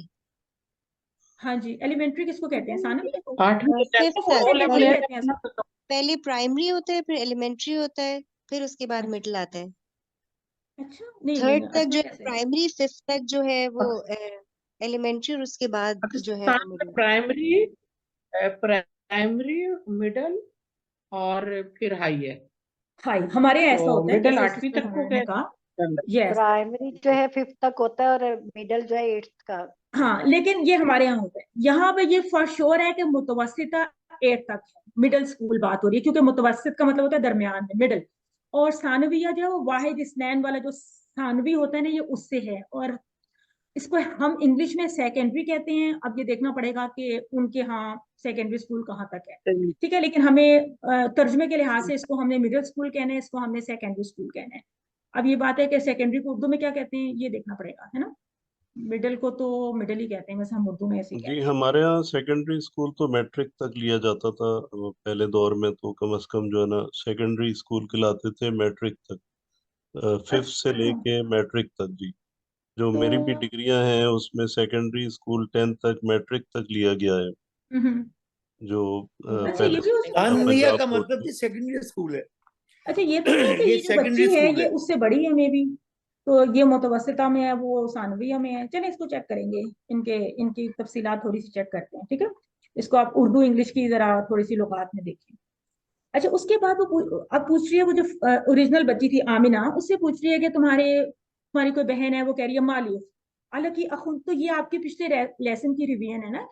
हाँ जी एलिमेंट्री किसको कहते हैं, सानवी को? 8वीं तक फिफ्थ वो तक लेवल सेकेंडरी है। कहते हैं सब। पहले प्राइमरी होता है, फिर एलिमेंट्री होता है, फिर उसके बाद अच्छा मिडिल आता है। अच्छा, नहीं थर्ड नहीं तक इसमें जो है कैसे? प्राइमरी, फिफ्थ तक जो है वो एलिमेंट्री, और उसके बाद जो है वो मिडिल। प्राइमरी, प्राइमरी, मिडल और फिर हाई है। हाई, हमारे यहाँ ऐसा तो होता है मिडल जैसे 8वीं सिस्टर तक हो हमारे ने गया। कहा। यस प्राइमरी जो है 5th तक होता है और मिडिल जो है 8th का हाँ, होता है। लेकिन ये हमारे यहाँ होता है, यहाँ पे ये फॉर श्योर है कि मुतवस्सिता 8 तक है, मिडिल स्कूल बात हो रही है, क्योंकि मुतवस्सित का मतलब होता है दरमियान में, मिडिल। और सानविया जो है वो वाहिद इस्नैन वाला जो सानवी होता है ना, ये उससे है, और इसको हम इंग्लिश में सेकेंडरी कहते हैं। अब ये देखना पड़ेगा कि उनके यहाँ सेकेंडरी स्कूल कहाँ तक है, ठीक है, लेकिन हमें तर्जुमे के लिहाज से इसको हमने मिडिल स्कूल कहना है, इसको हमने सेकेंडरी स्कूल कहना है। अब ये बात है कि सेकेंडरी को उर्दू में क्या कहते हैं, ये देखना पड़ेगा, है ना। मिडिल को तो मिडिल ही कहते हैं, वैसे हम उर्दू में ऐसे ही जी कहते हैं। हमारे यहाँ सेकेंडरी स्कूल तो मैट्रिक तक लिया जाता था। पहले दौर में तो कम से कम जो है ना सेकेंडरी स्कूल कहलाते थे मैट्रिक तक, 5th से अच्छा लेके मैट्रिक तक जी। जो तो मेरी भी डिग्रियां हैं उसमें सेकेंडरी स्कूल 10th तक मैट्रिक तक लिया गया है। हम्म, जो अच्छा ये पहले भी उसमें था सानविया पंजाब का बोर्ड मतलब में। जी सेकेंडरी स्कूल है। अच्छा ये तो नहीं है कि ये ये जो सेकेंडरी बच्ची है स्कूल ये है। उससे बड़ी है मे बी, तो ये मुतवस्सिता में है, वो सानविया में है। चलिए इसको चेक करेंगे, इनके इनकी तफसीलात थोड़ी सी चेक करते हैं, ठीक है। इसको आप उर्दू इंग्लिश की जरा थोड़ी सी लुगात में देखिए। अच्छा उसके बाद अब पूछ रही है, वो जो ओरिजिनल बच्ची थी आमिना, उससे पूछ रही है कि तुम्हारी कोई बहन है, वो कह रही है माली। हालांकि अखुन तो ये आपके पिछले लेसन की रिवीजन है ना,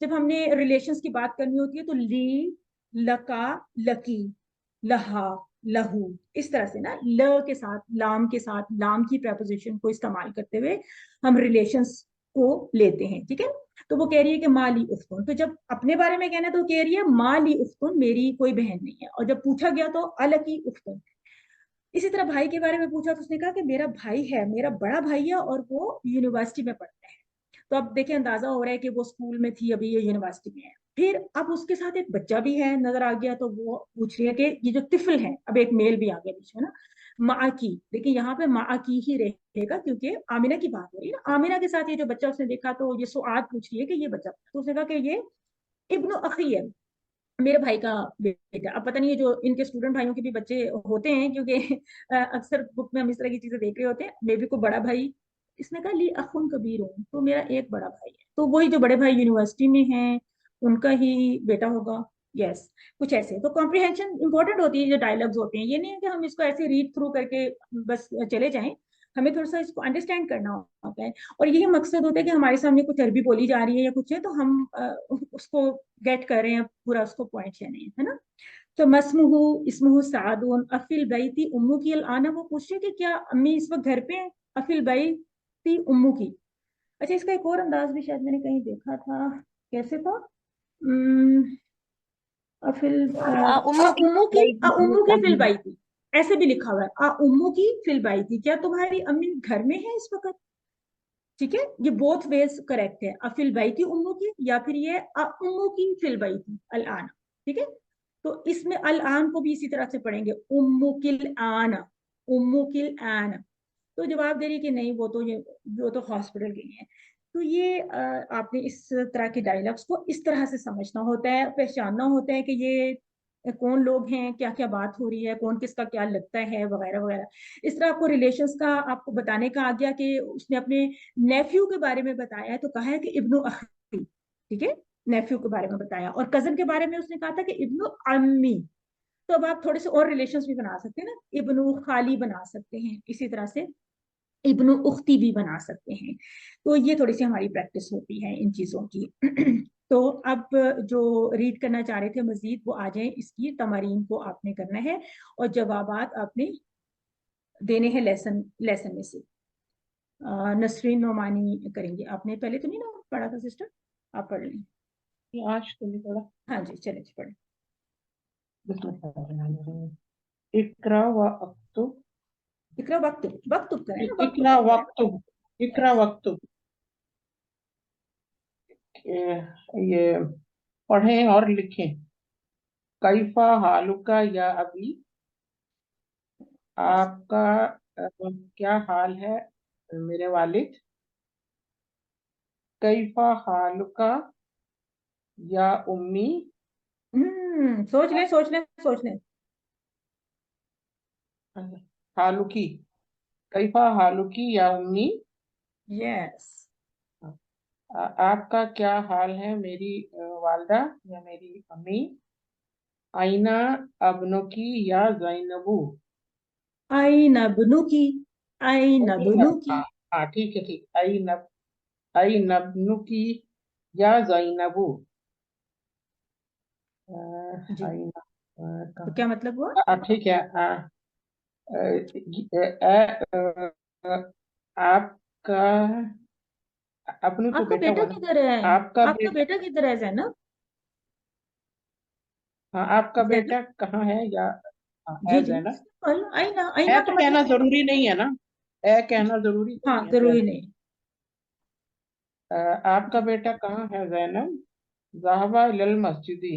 जब हमने रिलेशंस की बात करनी होती है तो ली, लका, लकी, लहा, लहू, इस तरह से ना, ल के साथ, लाम के साथ, लाम की प्रपोजिशन को इस्तेमाल करते हुए हम रिलेशंस को लेते हैं, ठीक है। तो वो कह रही है कि माली उफ्तुन, तो जब अपने बारे में कहना है तो कह रही है माली उफ्तुन, मेरी कोई बहन नहीं है। और जब पूछा गया तो अलकी उफ्तुन। इसी तरह भाई के बारे में पूछा तो उसने कहा कि मेरा भाई है, मेरा बड़ा भाई है, और वो यूनिवर्सिटी में पढ़ता है। तो अब देखिए अंदाजा हो रहा है कि वो स्कूल में थी, अभी ये यूनिवर्सिटी में है। फिर अब उसके साथ एक बच्चा भी है, नजर आ गया, तो वो पूछ रही है कि ये जो तिफल है, अब एक मेल भी आ गया बीच में ना, माँ की, देखिए यहाँ पे माँ की ही रहेगा क्योंकि आमिना की बात हो रही है ना। आमिना के साथ ये जो बच्चा उसने देखा, तो ये सुआद पूछ रही है कि ये बच्चा, तो उसने कहा कि ये इब्नु अखी है, मेरे भाई का बेटा। अब पता नहीं है जो इनके स्टूडेंट भाइयों के भी बच्चे होते हैं, क्योंकि अक्सर बुक में हम इस तरह की चीजें देख रहे होते हैं, मे बी को बड़ा भाई। इसने कहा ली अखुन कबीर हूँ, तो मेरा एक बड़ा भाई है, तो वही जो बड़े भाई यूनिवर्सिटी में हैं उनका ही बेटा होगा। यस कुछ ऐसे। तो कॉम्प्रिहेंशन इंपॉर्टेंट होती है, जो डायलॉग्स होते हैं, ये नहीं है कि हम इसको ऐसे रीड थ्रू करके बस चले जाएं, हमें थोड़ा सा इसको अंडरस्टैंड करना होता है। और यही मकसद होता है कि हमारे सामने कुछ अरबी बोली जा रही है या कुछ है, तो हम उसको गेट कर रहे हैं, पूरा उसको पॉइंट लेने हैं, है ना। तो मसमुहु इसमुहु सादुन अफिल बैती उम्मू की आना, वो पूछ रहे कि क्या अम्मी इस वक्त घर पे हैं, अफिल बैती उम्मू की। अच्छा इसका एक और अंदाज भी शायद मैंने कहीं देखा था, कैसे था, अफिल उम्मू की फिल बैती, ऐसे भी लिखा हुआ है, उम्मू की फिल बैती, क्या तुम्हारी अम्मी घर में है इस वक्त, ठीक है। ये बोथ वेज करेक्ट है, अफिल बैती उम्मू की, या फिर ये उम्मू की फिल बैती अल आना, ठीक है। तो इसमें अल आन को भी इसी तरह से पढ़ेंगे, उम्मू किल आना, उम्मू किल आना। तो जवाब दे रही कि नहीं, वो तो हॉस्पिटल गई है। तो ये आपने इस तरह के डायलॉग्स को इस तरह से समझना होता है, पहचानना होता है कि ये कौन लोग हैं, क्या क्या बात हो रही है, कौन किसका क्या लगता है, वगैरह वगैरह। इस तरह आपको रिलेशंस का आपको बताने का आ गया कि उसने अपने नेफ्यू के बारे में बताया है, तो कहा है कि इब्नु अखी, ठीक है, नेफ्यू के बारे में बताया। और कजन के बारे में उसने कहा था कि इब्नु अम्मी। तो अब आप थोड़े से और रिलेशंस भी बना सकते हैं ना, इब्नु खाली बना सकते हैं, इसी तरह से इब्नु उख्ती भी बना सकते हैं। तो ये थोड़ी सी हमारी प्रैक्टिस होती है इन चीजों की। तो अब जो रीड करना चाह रहे थे मजीद, वो आ जाए, इसकी तमारीन को आपने करना है और जवाबात आपने देने हैं लेसन लेसन में से। नसरीन नोमानी करेंगे, आपने पहले तो नहीं ना पढ़ा था सिस्टर, आप पढ़ लें। आज तो नहीं पढ़ा। हाँ जी चले जी पढ़े। इकरा व अक्तुब, इकरा वक्त वक्त करें ना, वक्त इकरा वक्तुब, इकरा वक्तुब। ये पढ़ें और लिखें। कैफा हालुका या अभी, आपका क्या हाल है मेरे वालिद। कैफा हालुका या उम्मी, सोच ले सोच ले सोच ले। हालुकी, कैफा हालुकी या उम्मी। यस। आपका क्या हाल है मेरी वालदा या मेरी अम्मी। आईना अबनुकी या जैनबू। आई नबनुकी, आई नबनुकी। हाँ ठीक है, ठीक। आई नबनुकी या जैनबू। जी, आई तो क्या मतलब हुआ? ठीक है। आपका अपनू तो आपका बेटा बेटा हुआ ना। किधर है? आपका आपका बेटा किधर है जैनब? हाँ, आपका जैनब, बेटा कहाँ है या जी है जी, ना। सिंपल। आईना, है आईना तो का कहना मतलब जरूरी नहीं है ना। है कहना जरूरी हाँ, नहीं है जरूरी जैनब। नहीं। आपका बेटा कहाँ है जैनब। ज़ाहबा इलल मस्जिदी,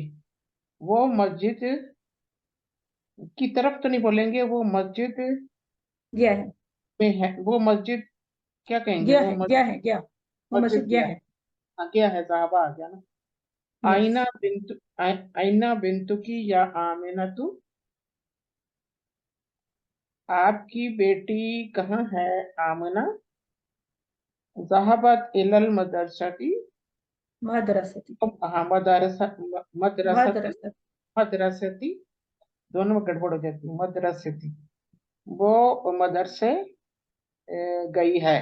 वो मस्जिद की तरफ तो नहीं बोलेंगे, वो मस्जिद गया है, में है। वो मस्जिद क्या कहेंगे, गया वो है, गया है, गया, वो मस्जिद मस्जिद गया गया। है। हाँ गया है, ज़ाहबा आ गया ना। यस। आइना बिंतु की या आमिना तू, आपकी बेटी कहाँ है आमना। ज़हाबत इलल मदरसती, मदरसती, हाँ मदरसती, मदरसती। मदरसती, दोनों में गड़बड़ हो जाती है। मदरसती, वो मदरसे गई है।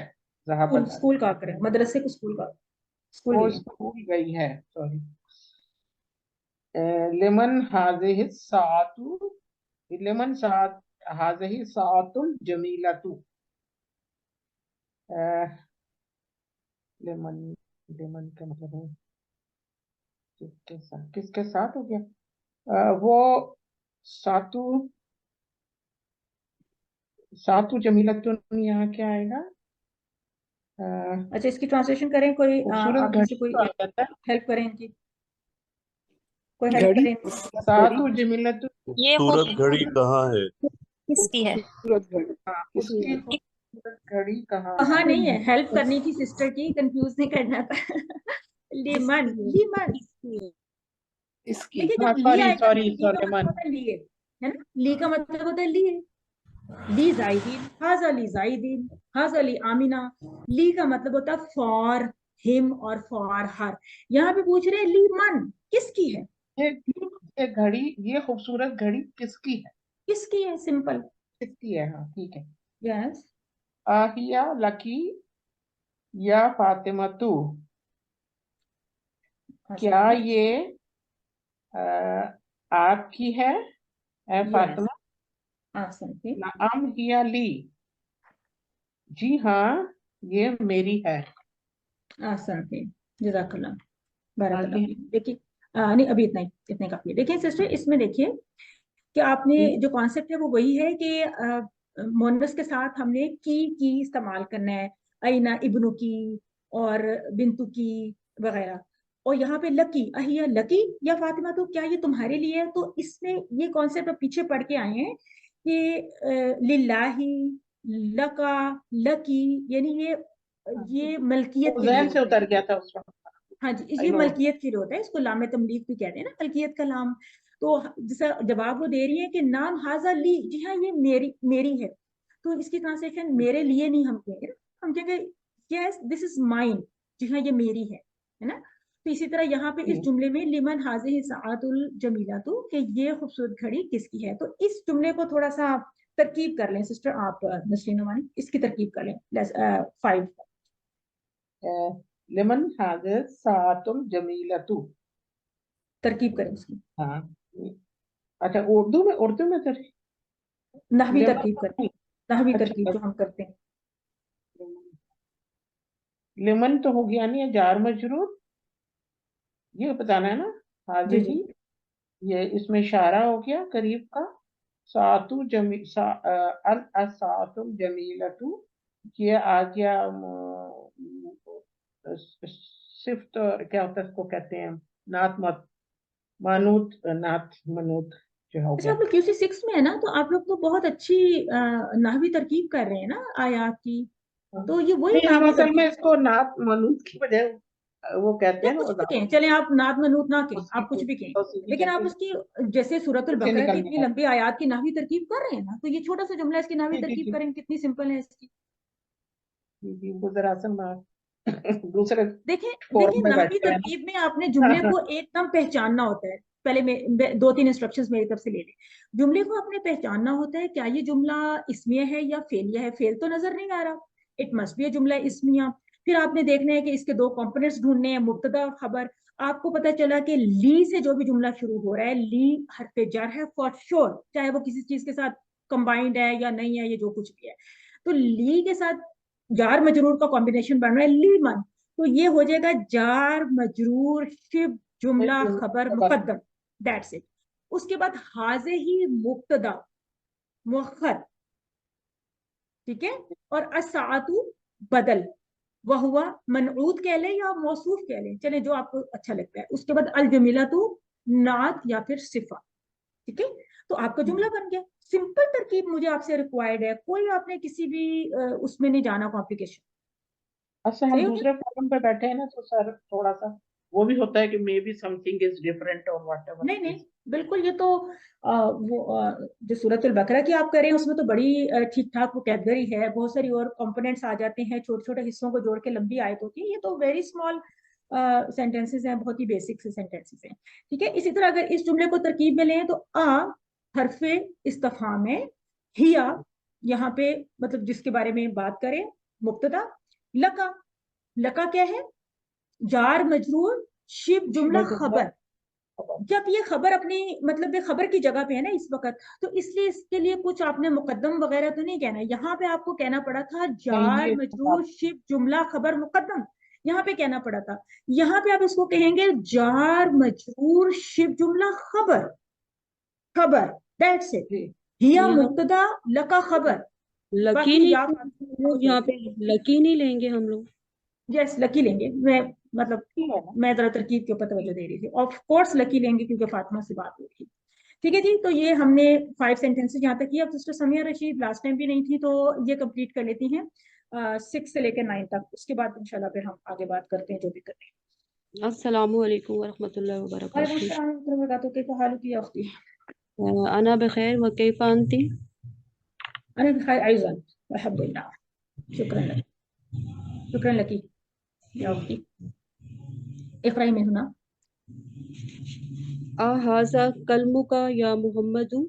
स्कूल, ज़हाबत स्कूल का आकर है, मदरसे को स्कूल का, स्कूल वो गई है। स्कूल गई है, सॉरी। लिमन हाजिहि सातु, लिमन सात हाजिहि सातुल जमीलतु। लेमन, लेमन का मतलब है किसके साथ हो गया। वो सातु, सातु जमीलतुन यहाँ क्या आएगा। अच्छा, इसकी ट्रांसलेशन करें कोई? खूबसूरत आप में से घड़ी कोई तो आ जाता है। हेल्प करें इनकी, कोई हेल्प घड़ी, करें इनकी। सातु जमीलतुन, ये खूबसूरत घड़ी कहाँ है? किसकी है? खूबसूरत घड़ी। हाँ, उसकी खूबसूरत घड़ी कहाँ है। कहाँ नहीं है, हेल्प करनी थी सिस्टर की, कंफ्यूज नहीं करना था। लिमन, लिमन। इसकी देखिए, हाँ जब ली सॉरी आएगा, सॉरी ली का सॉरी मतलब मन। होता है लिए, है ना। ली का मतलब होता है लिए। ली जाइदीन, हाजा ली जाइदीन, हाजा ली आमिना। ली का मतलब होता है फॉर हिम और फॉर हर। यहाँ पे पूछ रहे हैं ली मन किसकी है, ये ये घड़ी, ये खूबसूरत घड़ी किसकी है। किसकी है, सिंपल। किसकी है, हाँ ठीक है। यस। आहिया लकी या फातिमा तू, क्या ये आपकी है ए यस, फातिमा। आसन पे। नाम हिया ली, जी हाँ ये मेरी है। आसन पे। जज़ाकल्लाह, बारकल्लाह आगे फीक। देखिए, नहीं अभी इतना ही, इतने काफी है। देखिए सिस्टर, इसमें देखिए कि आपने जी, जो कॉन्सेप्ट है वो वही है कि मोनस के साथ हमने की इस्तेमाल करना है। अइना इब्नु की और बिंतु की वगैरह। और यहाँ पे लकी, अहिया लकी या फातिमा, तो क्या ये तुम्हारे लिए है? तो इसमें ये कॉन्सेप्ट अब पीछे पढ़ के आए हैं कि लिल्लाही, लका, लकी, यानी ये मलकियत वो के लिए जहन से होता है। उतर गया था उस वक्त। हाँ जी, आई ये नो। मलकियत के लिए होता है, इसको लाम तमलीक भी कहते हैं ना, मलकियत का लाम। तो जैसा जवाब वो दे रही है कि नाम हाजा ली, जी हाँ ये मेरी मेरी है। तो इसकी ट्रांसलेशन मेरे लिए नहीं हम कहेंगे ना, हम कहेंगे यस दिस इज माइन, जी हाँ ये मेरी है ना। तो इसी तरह यहाँ पे इस जुमले में लिमन हाजिह सआतुल जमीला, तो कि ये खूबसूरत घड़ी किसकी है। तो इस जुमले को थोड़ा सा तरकीब कर लें सिस्टर आप, नसरीन नुमानी, इसकी तरकीब कर लें। 5 लेमन हाजिर सातुल जमीलतु। तरकीब करें इसकी, हाँ, अच्छा उर्दू में तर नहवी लेमन, तरकीब करें, नहवी तरकीब अच्छा जो हम करते हैं। लेमन तो हो गया नहीं, जार मजरूर, ये बताना है ना। जी हाजिर जी। ही, ये इसमें इशारा हो गया करीब का। सातु जमी अल असातुल जमीलतु, ये आ गया सिफ्त, क्या होता है इसको कहते हैं, नात मत मानूत नाथ मनूत जो हो अच्छा, आप गया। लोग QC 6 में है ना, तो आप लोग तो बहुत अच्छी नाहवी तरकीब कर रहे हैं ना आयात की, तो ये वही नहीं, हम नाहवी असल में तरकीब इसको नाथ मनूत की बजाय वो कहते या हैं ना, कुछ वो भी कहें, ज्यादा चले आप नात मनूत ना कहें, तौसीफी आप कुछ भी कहें, तौसीफी लेकिन कहते आप हैं, उसकी जैसे सूरतुल उससे बकरा की निकलने इतनी का। लंबी आयत की नाहवी तरकीब कर रहे हैं ना, तो ये छोटा सा जुमला इसकी नाहवी जी जी तरकीब जी करें, कितनी सिंपल है इसकी। जी जी, वो जरा सा दूसरे देखें फोरम देखें, में नाहवी बैठे हुए तरकीब में आपने जुमले हैं को एकदम पहचानना होता है। पहले मैं 2-3 इंस्ट्रक्शंस मेरी तरफ से ले लें। जुमले को आपने पहचानना होता है, क्या ये जुमला इस्मिया है या फेलिया है। फेल तो नजर नहीं आ रहा, इट मस्ट बी जुमला इस्मिया। फिर आपने देखना है कि इसके 2 कंपोनेंट्स ढूंढने हैं, मुब्तदा और खबर। आपको पता चला कि ली से जो भी जुमला शुरू हो रहा है, ली हरफ जर है फॉर श्योर, चाहे वो किसी चीज के साथ कंबाइंड है या नहीं है, ये जो कुछ भी है। तो ली के साथ जार मजरूर का कॉम्बिनेशन बन रहा है ली मन, तो ये हो जाएगा जार मजरूर शिब जुमला खबर मुकद्दम, दैट्स इट। उसके बाद हाजे ही मुब्तदा मुअख्खर, ठीक है, और असातु बदल, वह हुआ मनऊत कह ले या मौसूफ कह ले, चले जो आपको अच्छा लगता है। उसके बाद अल जमीलतु नात या फिर सिफा, ठीक है। तो आपका जुमला बन गया। सिंपल तरकीब मुझे आपसे रिक्वायर्ड है, कोई आपने किसी भी उसमें नहीं जाना कॉम्प्लिकेशन। अच्छा, हम दूसरे फोरम पे बैठे हैं ना, तो सर थोड़ा सा वो भी होता है कि may be something is different और व्हाट एवर नहीं इट नहीं, इज। बिल्कुल, ये तो जो सूरतुल बकरा की आप कर रहे हैं उसमें तो बड़ी ठीक ठाक वोकैबुलरी है, बहुत सारी और कंपोनेंट्स आ जाते हैं, छोटे छोटे हिस्सों को जोड़ के लंबी आयत होती है। ये तो वेरी स्मॉल सेंटेंसेस हैं, बहुत ही बेसिक से सेंटेंसेस हैं, ठीक है। इसी तरह अगर इस जुमले को तरकीब में लें तो हरफे इस्तिफहाम है, हिया यहाँ पे मतलब जिसके बारे में बात करें मुब्तदा, लका, लका क्या है, जार मजरूर शिब जुमला खबर। जब ये खबर अपनी मतलब ये खबर की जगह पे है ना इस वक्त, तो इसलिए इसके लिए कुछ आपने मुकद्दम वगैरह तो नहीं कहना है। यहाँ पे आपको कहना पड़ा था नहीं, जार ये मजरूर शिब जुमला खबर मुकद्दम, यहाँ पे कहना पड़ा था। यहाँ पे आप इसको कहेंगे जार मजरूर शिब जुमला खबर, खबर, दैट्स इट। हिया यहाँ मुब्तदा लका खबर, लकी बाकी नहीं या लेंगे हम लोग, यहाँ पे लकी नहीं लेंगे हम लोग। यस लकी लेंगे। मैं मतलब मैं जरा तरकीब के ऊपर तवज्जो दे रही थी, ऑफ कोर्स लकी लेंगे क्योंकि फातिमा से बात हुई थी। ठीक है जी, तो ये हमने 5 सेंटेंसेस यहाँ तक किया। अब sister Samiya Rashid last time भी नहीं थी, तो ये कंप्लीट कर लेती हैं 6 से लेकर 9 तक। उसके बाद इंशाल्लाह फिर हम आगे बात करते हैं जो भी करते हैं। अस्सलामु अलैकुम वरहमतुल्लाहि वालेकुम वबरकातुहू। अस्सलाम व रहमतुल्लाहि व बरकातुहू। कैफ़ हालुक या अख्ती? अना बखैर व कैफ़ अंती? अना बिखैर अयज़न अल्हम्दुलिल्लाह। शुक्रन लक, शुक्रन लकी या अख्ती। इक़राई में हुना। हाज़ा कलमुका या मुहम्मदु?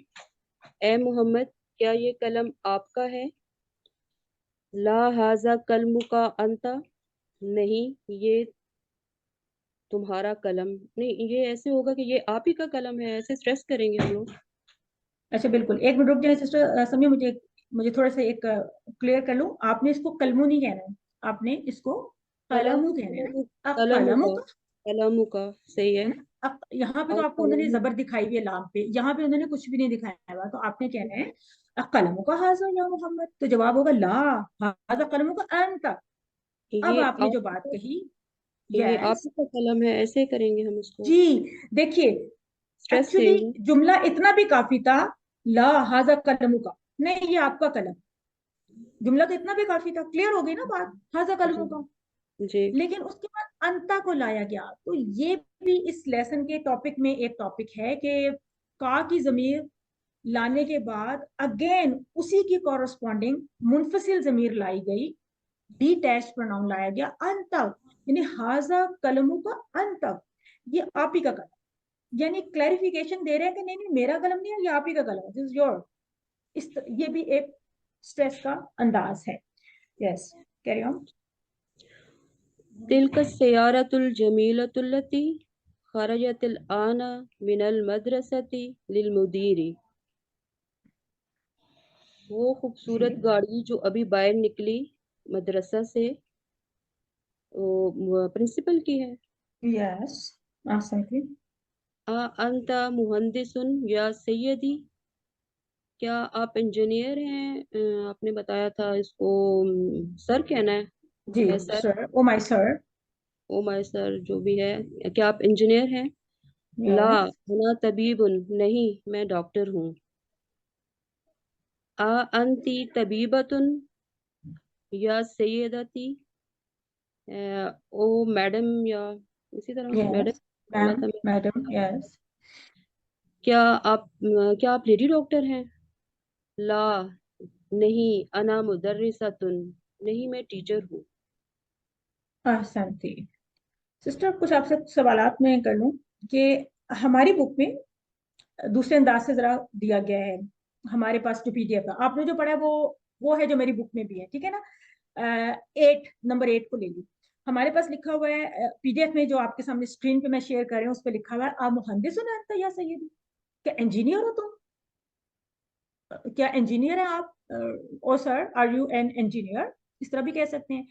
ए मोहम्मद, क्या ये कलम आपका है? ला हाज़ा कलमुका अंता? नहीं, ये तुम्हारा कलम नहीं। ये ऐसे होगा कि ये आप ही का कलम है, ऐसे स्ट्रेस करेंगे हम लोग। अच्छा बिल्कुल, एक मिनट रुक जाए सिस्टर समिया, मुझे थोड़ा सा एक क्लियर कर लूं। आपने इसको कलमू नहीं कहना है, आपने इसको कलमू कहना है ना। अब कलमू कलमुका, कलमुका सही है। है ना। अब यहाँ पे तो और आपको उन्होंने जबर दिखाई हुई है लाम पे, यहाँ पे उन्होंने कुछ भी नहीं दिखाया हुआ, तो आपने कहना है कलमू का हाजा या मोहम्मद, तो जवाब होगा ला हाजा कलमू का अंत। अब ये आपने आप जो बात कही, ये आप यस ही का कलम है, ऐसे करेंगे हम इसको, जी। देखिए स्ट्रेस एक्चुअली देंगे। जुमला इतना भी काफी था, ला हाजा कलमू का, नहीं ये आपका कलम। जुमला तो इतना भी काफी था, क्लियर हो गई ना बात, हाजा कलमू का। जी लेकिन उसके बाद अंता को लाया गया, तो ये भी इस लेसन के टॉपिक में एक टॉपिक है कि का की जमीर लाने के बाद अगेन उसी की कॉरस्पॉन्डिंग मुनफसिल जमीर लाई गई, डिटैच्ड प्रोनाउन लाया गया अंत, यानी हाजा कलमू का अंत, ये आप ही का कलम। यानी क्लैरिफिकेशन दे रहे हैं कि नहीं नहीं मेरा कलम नहीं है, ये आप ही का कलम है, दिस इज योर। ये भी एक स्ट्रेस का अंदाज है। Yes, carry on. तिल्क सयारतुल जमीलतुल्लती खरजतिल आना मिनल मदरसती लिल मुदीरी। वो खूबसूरत गाड़ी जो अभी बाहर निकली मदरसा से, वो प्रिंसिपल की है। यस, अंता मुहंदिसुन या सैयदी? क्या आप इंजीनियर हैं? आपने बताया था इसको सर कहना है। जी sir, sir, oh my sir. Oh my sir, जो भी है, क्या आप इंजीनियर हैं? ला Yes. अना तबीबुन, नहीं मैं डॉक्टर हूँ। आ अंती तबीबतुन या सैयदती, ओ मैडम या इसी तरह मैडम Yes. बोला Ma'am, था madam. मैंने। Yes. क्या आप लेडी डॉक्टर हैं? ला नहीं, अना मुदर्रिसतुन, नहीं मैं टीचर हूँ। ahsanti. सिस्टर कुछ आपसे सवालात मैं कर लूं कि हमारी बुक में दूसरे अंदाज से जरा दिया गया है। हमारे पास जो पीडीएफ है आपने जो पढ़ा है वो है जो मेरी बुक में भी है, ठीक है ना। 8 नंबर 8 को ले ली। हमारे पास लिखा हुआ है पीडीएफ में जो आपके सामने स्क्रीन पे मैं शेयर कर रही हूँ, उस पर लिखा हुआ है आ मुहंदिस हो या सैयदी, क्या इंजीनियर हो तुम, क्या इंजीनियर है आप, oh sir are you an engineer, इस तरह भी कह सकते हैं।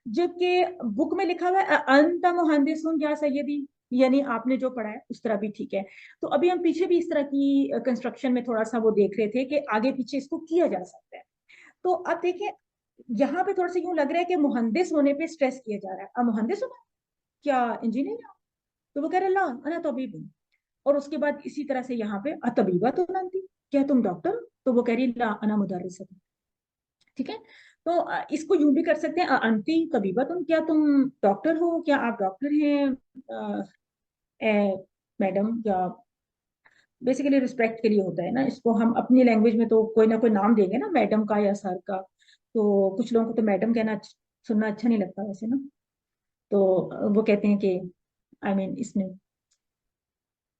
जबकि बुक में लिखा हुआ है अंत मुहंदिसुन या सैयदी, यानी आपने जो पढ़ा है उस तरह भी ठीक है। तो अभी हम पीछे भी इस तरह की कंस्ट्रक्शन में थोड़ा सा वो देख रहे थे कि आगे पीछे इसको किया जा सकता है। तो अब देखिए यहाँ पे थोड़ा सा यूं लग रहा है कि मुहंदिस होने पे स्ट्रेस किया जा रहा है। अब मुहंदिस होना क्या इंजीनियर, तो वो कह रहे ला अना तबीब हूँ। और उसके बाद इसी तरह से यहाँ पे अतबीबा तो नानती, क्या तुम डॉक्टर हो, तो वो कह रही ला अना मुदर्रिस, ठीक है। तो इसको यूं भी कर सकते हैं अंती तबीबा तुम, क्या तुम डॉक्टर हो, क्या आप डॉक्टर हैं मैडम, या बेसिकली रिस्पेक्ट के लिए होता है ना। इसको हम अपनी लैंग्वेज में तो कोई ना कोई नाम देंगे ना, मैडम का या सर का। तो कुछ लोगों को तो मैडम कहना सुनना अच्छा नहीं लगता वैसे ना। तो वो कहते हैं कि आई मीन इसमें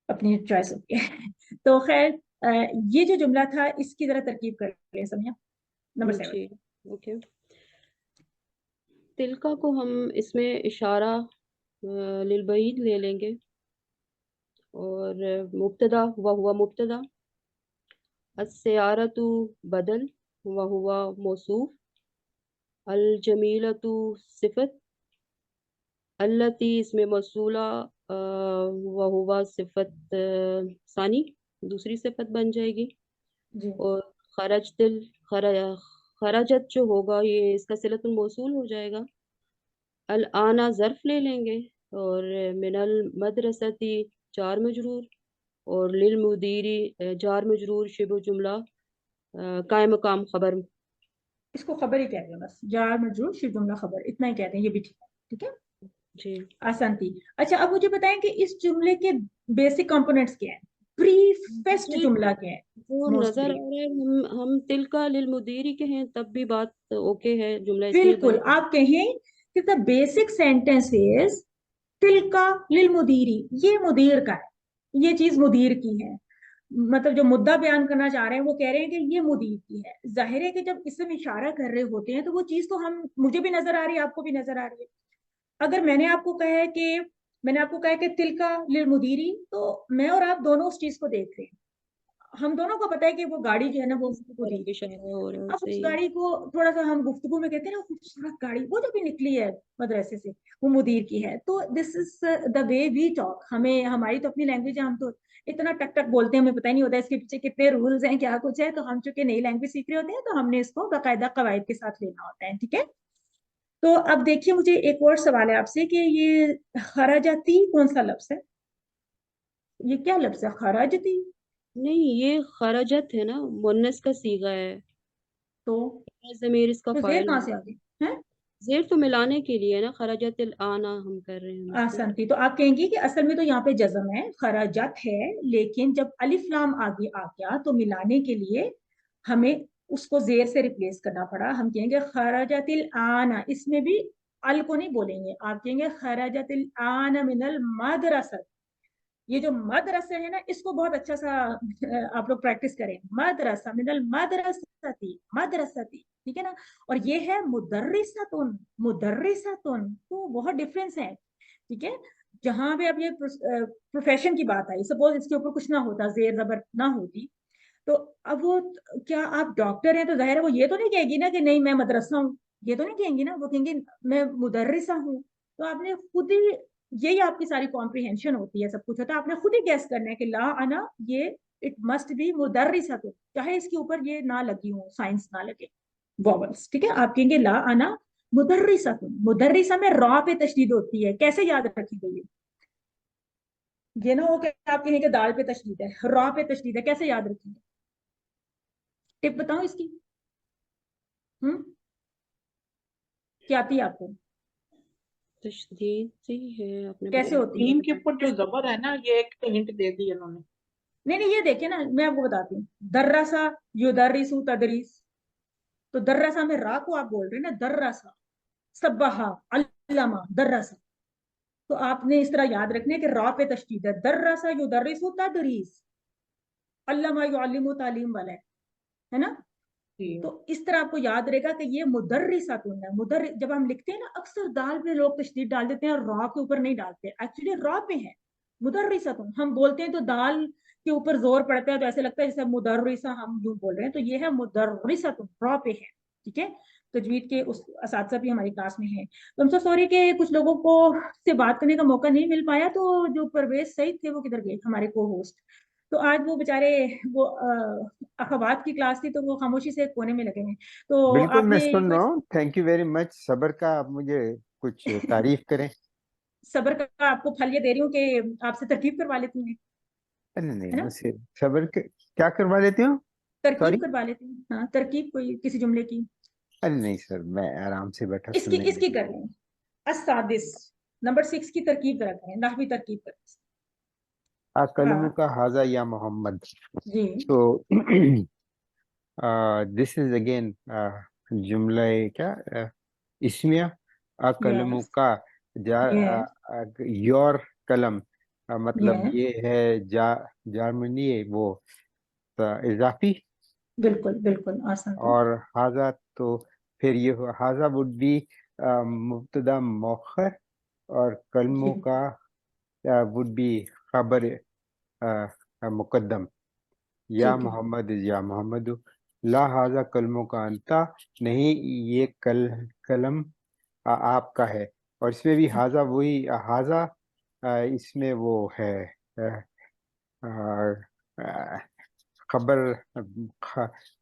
अपनी चॉइस होती है। तो खैर ये जो जुमला था इसकी जरा तरकीब कर ले समझा। नंबर 7। जी ओके। तिलका को हम इसमें इशारा लिलबईद ले लेंगे, और मुब्तदा व हुआ मुब्तदा, अस्सियारतु बदल व हुआ मौसूफ, अल जमीलतु सिफत, अल्लती इसमें मौसूला व हुआ सिफत सानी, दूसरी सिफत बन जाएगी। जी और खरजतिल खरजत जो होगा ये इसका सिलतुल मौसूल हो जाएगा। अल आना ज़र्फ ले लेंगे, और मिनल मदरसती जार मजरूर, और लिल मुदीरी जार मजरूर शिबु जुमला कायम मकाम खबर। इसको खबर ही कहते हैं, बस जार मजरूर शिव जुमला खबर, इतना ही कहते हैं, ये भी ठीक है, ठीक है। जी आसान थी। अच्छा अब मुझे बताएं कि इस जुमले के बेसिक कंपोनेंट्स क्या है, प्रीफेस्ट ये जुमला क्या है वो नजर मोस्टली। आ रहा है, हम तिल का लिल मुदीरी के हैं तब भी बात ओके है, जुमला इसलिए बिल्कुल बनेगा। आप कहें कि the basic sentence is Tilka लिल मुदीरी, ये मुदीर का है, ये चीज मुदीर की है। मतलब जो मुद्दा बयान करना चाह रहे हैं वो कह रहे हैं कि ये मुदीर की है। जाहिर है कि जब इसमें इशारा कर रहे होते हैं तो वो चीज तो हम मुझे भी नजर आ रही है, आपको भी नजर आ रही है। अगर मैंने आपको कहा है कि तिलका लिल मुदीरी, तो मैं और आप दोनों उस चीज को देख रहे हैं। हम दोनों को पता है कि वो गाड़ी जो है ना वो इसकी मुदीर तरफ की है। इशारा हो रहा है, अब उस सही है। गाड़ी को थोड़ा सा हम गुफ्तगू में कहते हैं ना, खूबसूरत गाड़ी वो जो भी निकली है मदरसे से, वो मुदीर की है। तो this is the way we talk. हमें हमारी तो अपनी लैंग्वेज है, हम तो इतना टक टक बोलते हैं, हमें पता ही नहीं होता इसके पीछे कितने रूल्स हैं, क्या कुछ है। तो हम चूंकि नई लैंग्वेज सीख रहे होते हैं तो हमने इसको बाकायदा कवायद के साथ लेना होता है, ठीक है। तो अब देखिए मुझे एक और सवाल है आपसे कि ये खराजाती कौन सा लफ्ज है, ये क्या लफ्ज है खराजती। नहीं ये खराजत है ना, मुन्नस का सीगा है, तो जमीर इसका जेर फाइल कहाँ है। से आ गई है। जेर तो मिलाने के लिए है ना, खराजतिल आना हम कर रहे हैं उसको। आसनती, तो आप कहेंगे कि असल में तो यहाँ पे जज्म है, खराजत है, लेकिन जब अलिफ लाम आगे आ गया तो मिलाने के लिए हमें उसको जेर से रिप्लेस करना पड़ा। हम कहेंगे खराजतिल आना, इसमें भी अल को नहीं बोलेंगे, आप कहेंगे खराजतिल आना मिनल मदरसा। ये जो मदरसा है ना इसको बहुत अच्छा सा आप लोग प्रैक्टिस करें। मदरसा मिनल मदरसती, मदरसती, ठीक है ना। और ये है मुदर्रिसतुन, मुदर्रिसतुन, तो बहुत डिफरेंस है, ठीक है। जहां पे अब ये प्रोफेशन की बात आई, सपोज इसके ऊपर कुछ ना होता, जेर जबर ना होती, तो अब वो क्या आप डॉक्टर हैं तो जाहिर है वो ये तो नहीं कहेगी ना कि नहीं मैं मदरसा हूँ, ये तो नहीं कहेंगी ना, वो कहेंगे मैं मुदर्रिसा हूँ। तो आपने खुद ही, यही आपकी सारी कॉम्प्रिहेंशन होती है, सब कुछ होता है, आपने खुद ही गैस करना है कि ला आना ये इट मस्ट बी मुदर्रिसा, तो चाहे इसके ऊपर ये ना लगी हो, साइंस ना लगे वॉवल्स, ठीक है। आप कहेंगे ला आना मुदर्रिसा, मुदर्रिसा में रॉ पे तशदीद होती है, कैसे याद रखेंगे ये। ये ना हो कि आप कहेंगे दाल पे तशदीद है, रॉ पे तशदीद है, कैसे याद रखेंगे? टिप बताओ इसकी। क्या आती है आपको? तशदीद ही है आपने कैसे बताया। होती है टीम के बताएं। ऊपर जो जबर है ना, ये एक हिंट दे दी इन्होंने। नहीं नहीं, ये देखिए ना, मैं आपको बताती हूँ। दर्रसा युदर्रिसु तदरीस, तो दर्रसा में रा को आप बोल रहे हैं ना, दर्रसा, सब्बहा, अल्लमा, दर्रसा। तो आपने इस तरह याद रखना है कि रा पे तशदीद है, दर्रसा युदर्रिसु तदरीस, अल्लमा युअल्लिमु तालीम वाला है ना। तो इस तरह आपको याद रहेगा कि ये मुदर्रिसातुन है। जब हम लिखते हैं ना, अक्सर दाल पे लोग तशदीद डाल देते हैं और रॉ के ऊपर नहीं डालते, एक्चुअली रॉ पे है। मुदर्रिसातुन हम बोलते हैं तो दाल के ऊपर जोर पड़ता है, तो ऐसे लगता है जैसे मुदर्रिसा हम यूं बोल रहे हैं, तो ये है मुदर्रिसातुन, रॉ पे है। ठीक है, तजवीद के उस असातिज़ा भी हमारी क्लास में है। तो हम सो सॉरी कि कुछ लोगों को से बात करने का मौका नहीं मिल पाया। तो जो परवेज सईद थे वो किधर गए, हमारे को होस्ट? तो आज वो बेचारे, वो अखबार की क्लास थी तो वो खामोशी से एक कोने में लगे हैं। तो बिल्कुल मैं आपने सुन कोई रहा हूँ। Thank you very much. सबर का आप मुझे कुछ तारीफ करें। सबर का आपको फल ये दे रही हूँ कि आपसे तरकीब करवा लेती हूँ, अरे नहीं, है ना। मुझसे सबर के क्या करवा लेती हूँ? तरकीब सॉरी। करवा लेती हूँ, हाँ, तरकीब कोई किसी जुमले की। अरे नहीं सर, मैं आराम से बैठा इसकी सुनने के इसकी लिए। कर लें। असादिस, नंबर 6 की तरकीब जरा करें, नाहवी तरकीब करें। कलमु हाँ का हाजा या मोहम्मद। जी, तो दिस इज अगेन जुमला क्या इसमिया। कलमु यस का जा यस योर कलम मतलब यस, ये है जार्मनी वो इजाफी। बिल्कुल बिल्कुल आसान है। और हाजा तो फिर ये हाजा वुड बी मुब्तदा मौखर, और कलमु जी का वुड बी खबर मुकद्दम। या ठीक है, मोहम्मद या मोहम्मद। ला हाजा कलमों का अंता, नहीं ये कलम आपका है। और इसमें भी हाजा वही हाजा इसमें वो है आ, खबर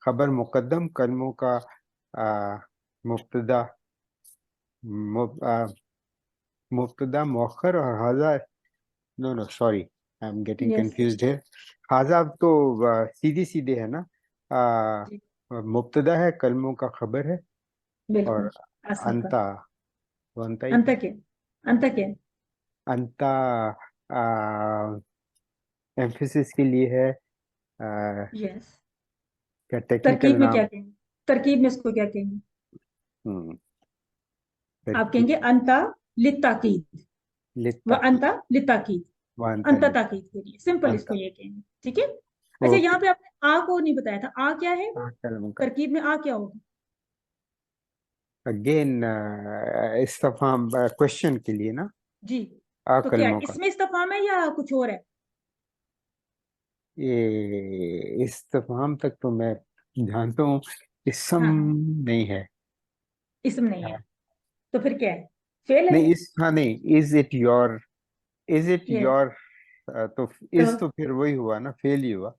खबर मुकद्दम, कलमों का मुब्तदा मुब्तदा मौखर। और हाजा, no no sorry, I am getting yes confused है। हाजा तो सीधी सीधे है ना। जी मुब्तदा है, कलमों का खबर है। बिल्कुल और आसान का। अंता, वो अंता ही अंत था। के, अंत के, अंता एम्फेसिस के लिए है। यस। क्या टेक्निकल तरकीब में क्या नाम? कहेंगे? तरकीब में इसको क्या कहेंगे? हम्म, आप तरकीब कहेंगे अंता लिताकीद, व लिताकीद। अंता लिताकीद, वो अंता अंता ताकीद के लिए सिंपल इसको अंता। ये कहेंगे। ठीक है। अच्छा, ओके। यहाँ पे आपने आ को नहीं बताया था, आ क्या है? कलम का तरकीब में आ क्या होगा? अगेन इस्तफाम क्वेश्चन के लिए ना। जी, तो क्या है, कलमों का इसमें इस्तफाम है या कुछ और है? ये इस्तफाम तक तो मैं जानता हूँ। इसम हाँ हाँ, नहीं है। इसम नहीं है, हाँ, तो फिर क्या है? फेल है नहीं ये। इस, हाँ नहीं, is it your, is it yes, your. तो तो इज तो फिर वही हुआ ना, फेल ही हुआ।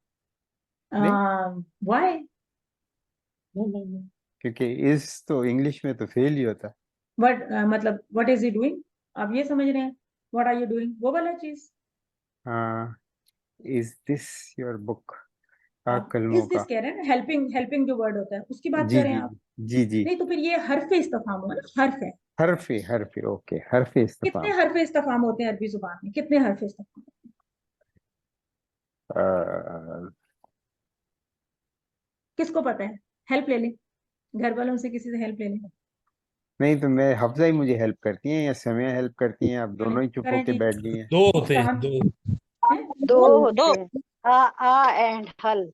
नहीं, व्हाई? क्योंकि इज तो इंग्लिश में तो फेल ही होता। व्हाट मतलब व्हाट इज ही डूइंग, आप ये समझ रहे हैं? व्हाट आर यू डूइंग, वो वाला चीज। हाँ, इज दिस योर बुक। आप इज कलमों दिस का। कह रहे हैं ना, हेल्पिंग, हेल्पिंग जो वर्ड होता है उसकी बात जी कर रहे जी हैं आप? जी जी। नहीं, तो फिर ये हरफ इस्तफाम हुआ ना, हर्फ है। हरफे हरफे, ओके, हरफे कितने इस्तफाम। हरफ इस्तफाम होते हैं अरबी जुबान में, कितने हरफ इस्तफाम? अ, किसको पता है? हेल्प ले लें, घर वालों से किसी से हेल्प ले लें। नहीं तो मैं, हफ्जा ही मुझे हेल्प करती हैं या समय हेल्प करती हैं? आप चलें दोनों ही चुप करें होके जी। बैठ गई हैं। दो होते हैं, काम दो। है दो दो। होते हैं, आ एंड हल।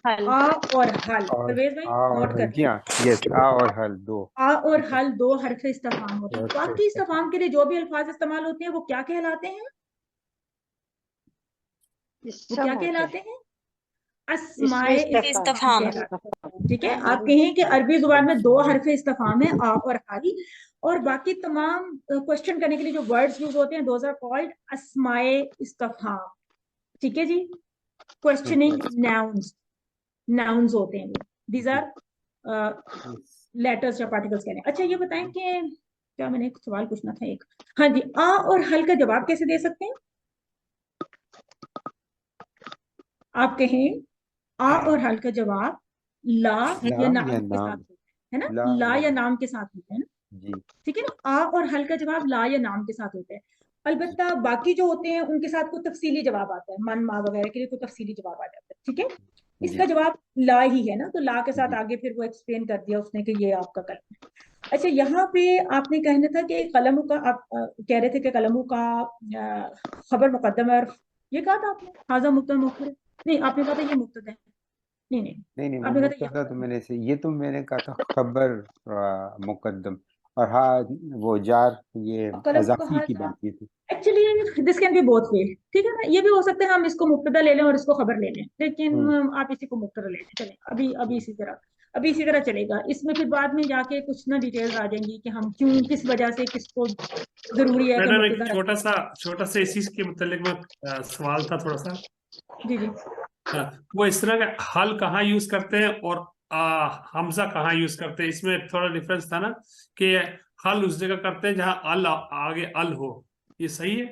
हल। आ और हल, और परवेज भाई आ और नोट हल, कर जी लें। हाँ, यस, आ और हल दो। आ और ठीक है। हल दो हरफ इस्तफाम होते हैं। हरफे बाकी इस्तफाम। इस्तफाम के लिए जो भी अल्फाज इस्तेमाल होते हैं वो क्या कहलाते हैं? वो इसम क्या होते हैं, कहलाते हैं? इसमें अस्माए इस्तफाम इस्तफाम। कहलाते हैं। ठीक है, आप कहें कि अरबी जुबान में दो हरफ इस्तफाम है, आ और हल। और बाकी तमाम क्वेश्चन करने के लिए जो वर्ड्स यूज होते हैं, दोज आर कॉल्ड अस्माए इस्तफाम। ठीक है जी, क्वेश्चनिंग नाउन्स, नाउन्स होते हैं वो। दीज आर लेटर्स या पार्टिकल्स कह रहे हैं। अच्छा, ये बताएं कि क्या, मैंने एक सवाल पूछना था एक। हाँ जी, आ और हल का जवाब कैसे दे सकते हैं? आप कहें आ और हल का जवाब ला या नाम नाम या के साथ नाम, होता है ना, ला ला या या नाम। नाम के साथ होता है ना, जी ठीक है ना। आ और हल का जवाब ला या नाम के साथ होता है। अलबत्ता बाकी जो होते हैं उनके साथ कोई तफसीली जवाब आता है, मन मा वगैरह के लिए कोई तफसीली जवाब आ जाता है, ठीक है। जी इसका जवाब ला ही है ना, तो ला के साथ जी आगे फिर वो एक्सप्लेन कर दिया उसने कि ये आपका कलम है। अच्छा, यहाँ पे आपने कहना था कि कलम का, आप कह रहे थे कि कलम का खबर मुकद्दम है, और ये कहा था आपने हाजा मुब्तदा मुअख्खर, नहीं आपने कहा था ये मुब्तदा है, नहीं नहीं नहीं नहीं, आपने कहा था ये मुब्तदा तो मैंने से, ये तो मैंने कहा था खबर मुकद्दम, और हाँ वो जार ये कलम का अजाफी की हाजा। बात की थी। Actually this can be both way, ठीक है ना, ये भी हो सकता है हम इसको मुब्तदा ले लें और इसको खबर ले लें, लेकिन आप इसी को मुब्तदा ले लें, चलें अभी इसी तरह चलेगा। इसमें फिर बाद में जाके कुछ ना डिटेल्स आ जाएंगी कि हम क्यों, किस वजह से, किसको जरूरी है कि मैडम मुब्तदा एक रखें। छोटा सा इसी के मुतालिक में सवाल था थोड़ा सा। जी जी। हाँ, वो इस तरह का हल कहाँ यूज करते हैं और हमजा कहाँ यूज करते हैं, इसमें थोड़ा डिफरेंस था ना, कि हल उस जगह करते हैं जहाँ अल आगे अल हो, ये सही है?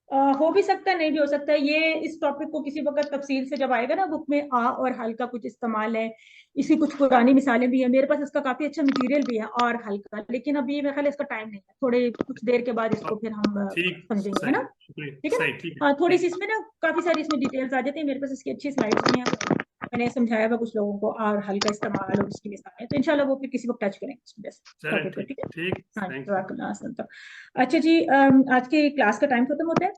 हो भी सकता है, नहीं भी हो सकता है। ये इस टॉपिक को किसी वक्त तफसील से जब आएगा ना बुक में, आ और हल का कुछ इस्तेमाल है, इसकी कुछ पुरानी मिसालें भी है, मेरे पास इसका काफी अच्छा मटेरियल भी है और हल का, लेकिन अभी मेरे ख्याल इसका टाइम नहीं है, थोड़े कुछ देर के बाद इसको फिर हम ठीक, समझेंगे, है ना, सही, ठीक है सही, ना। ठीक हाँ, है, थोड़ी सी ठीक। इसमें ना काफी सारी इसमें डिटेल्स आ जाती है, मेरे पास इसकी अच्छी स्लाइड्स भी हैं, मैंने समझाया हुआ कुछ लोगों को और हल का इस्तेमाल और उसकी मिसालें, तो इंशाल्लाह वो फिर किसी वक्त टच करेंगे इसमें चले टॉपिक को, ठीक है। ठीक, हाँ, थैंक यू। जज़ाकल्लाह हसन। तो अच्छा जी, आज के क्लास का टाइम खत्म होता है।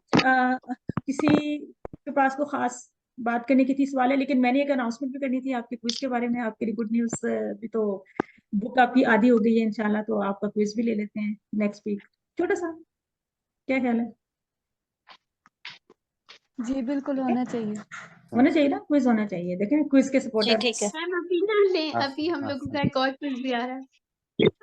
किसी के पास को खास बात करने की थी, सवाल है, लेकिन मैंने एक अनाउंसमेंट भी करनी थी आपके क्विज के बारे में। आपके लिए गुड न्यूज़ भी, तो बुक आपकी आधी हो गई है इंशाल्लाह, तो आपका क्विज भी ले लेते हैं नेक्स्ट वीक, छोटा सा, क्या ख्याल है? जी बिल्कुल होना चाहिए। होना चाहिए ना, क्विज होना चाहिए, देखें क्विज के जी सपोर्टर। ठीक है। मैम अभी ना ले, अभी हम लोगों का एक और क्विज भी आ रहा है।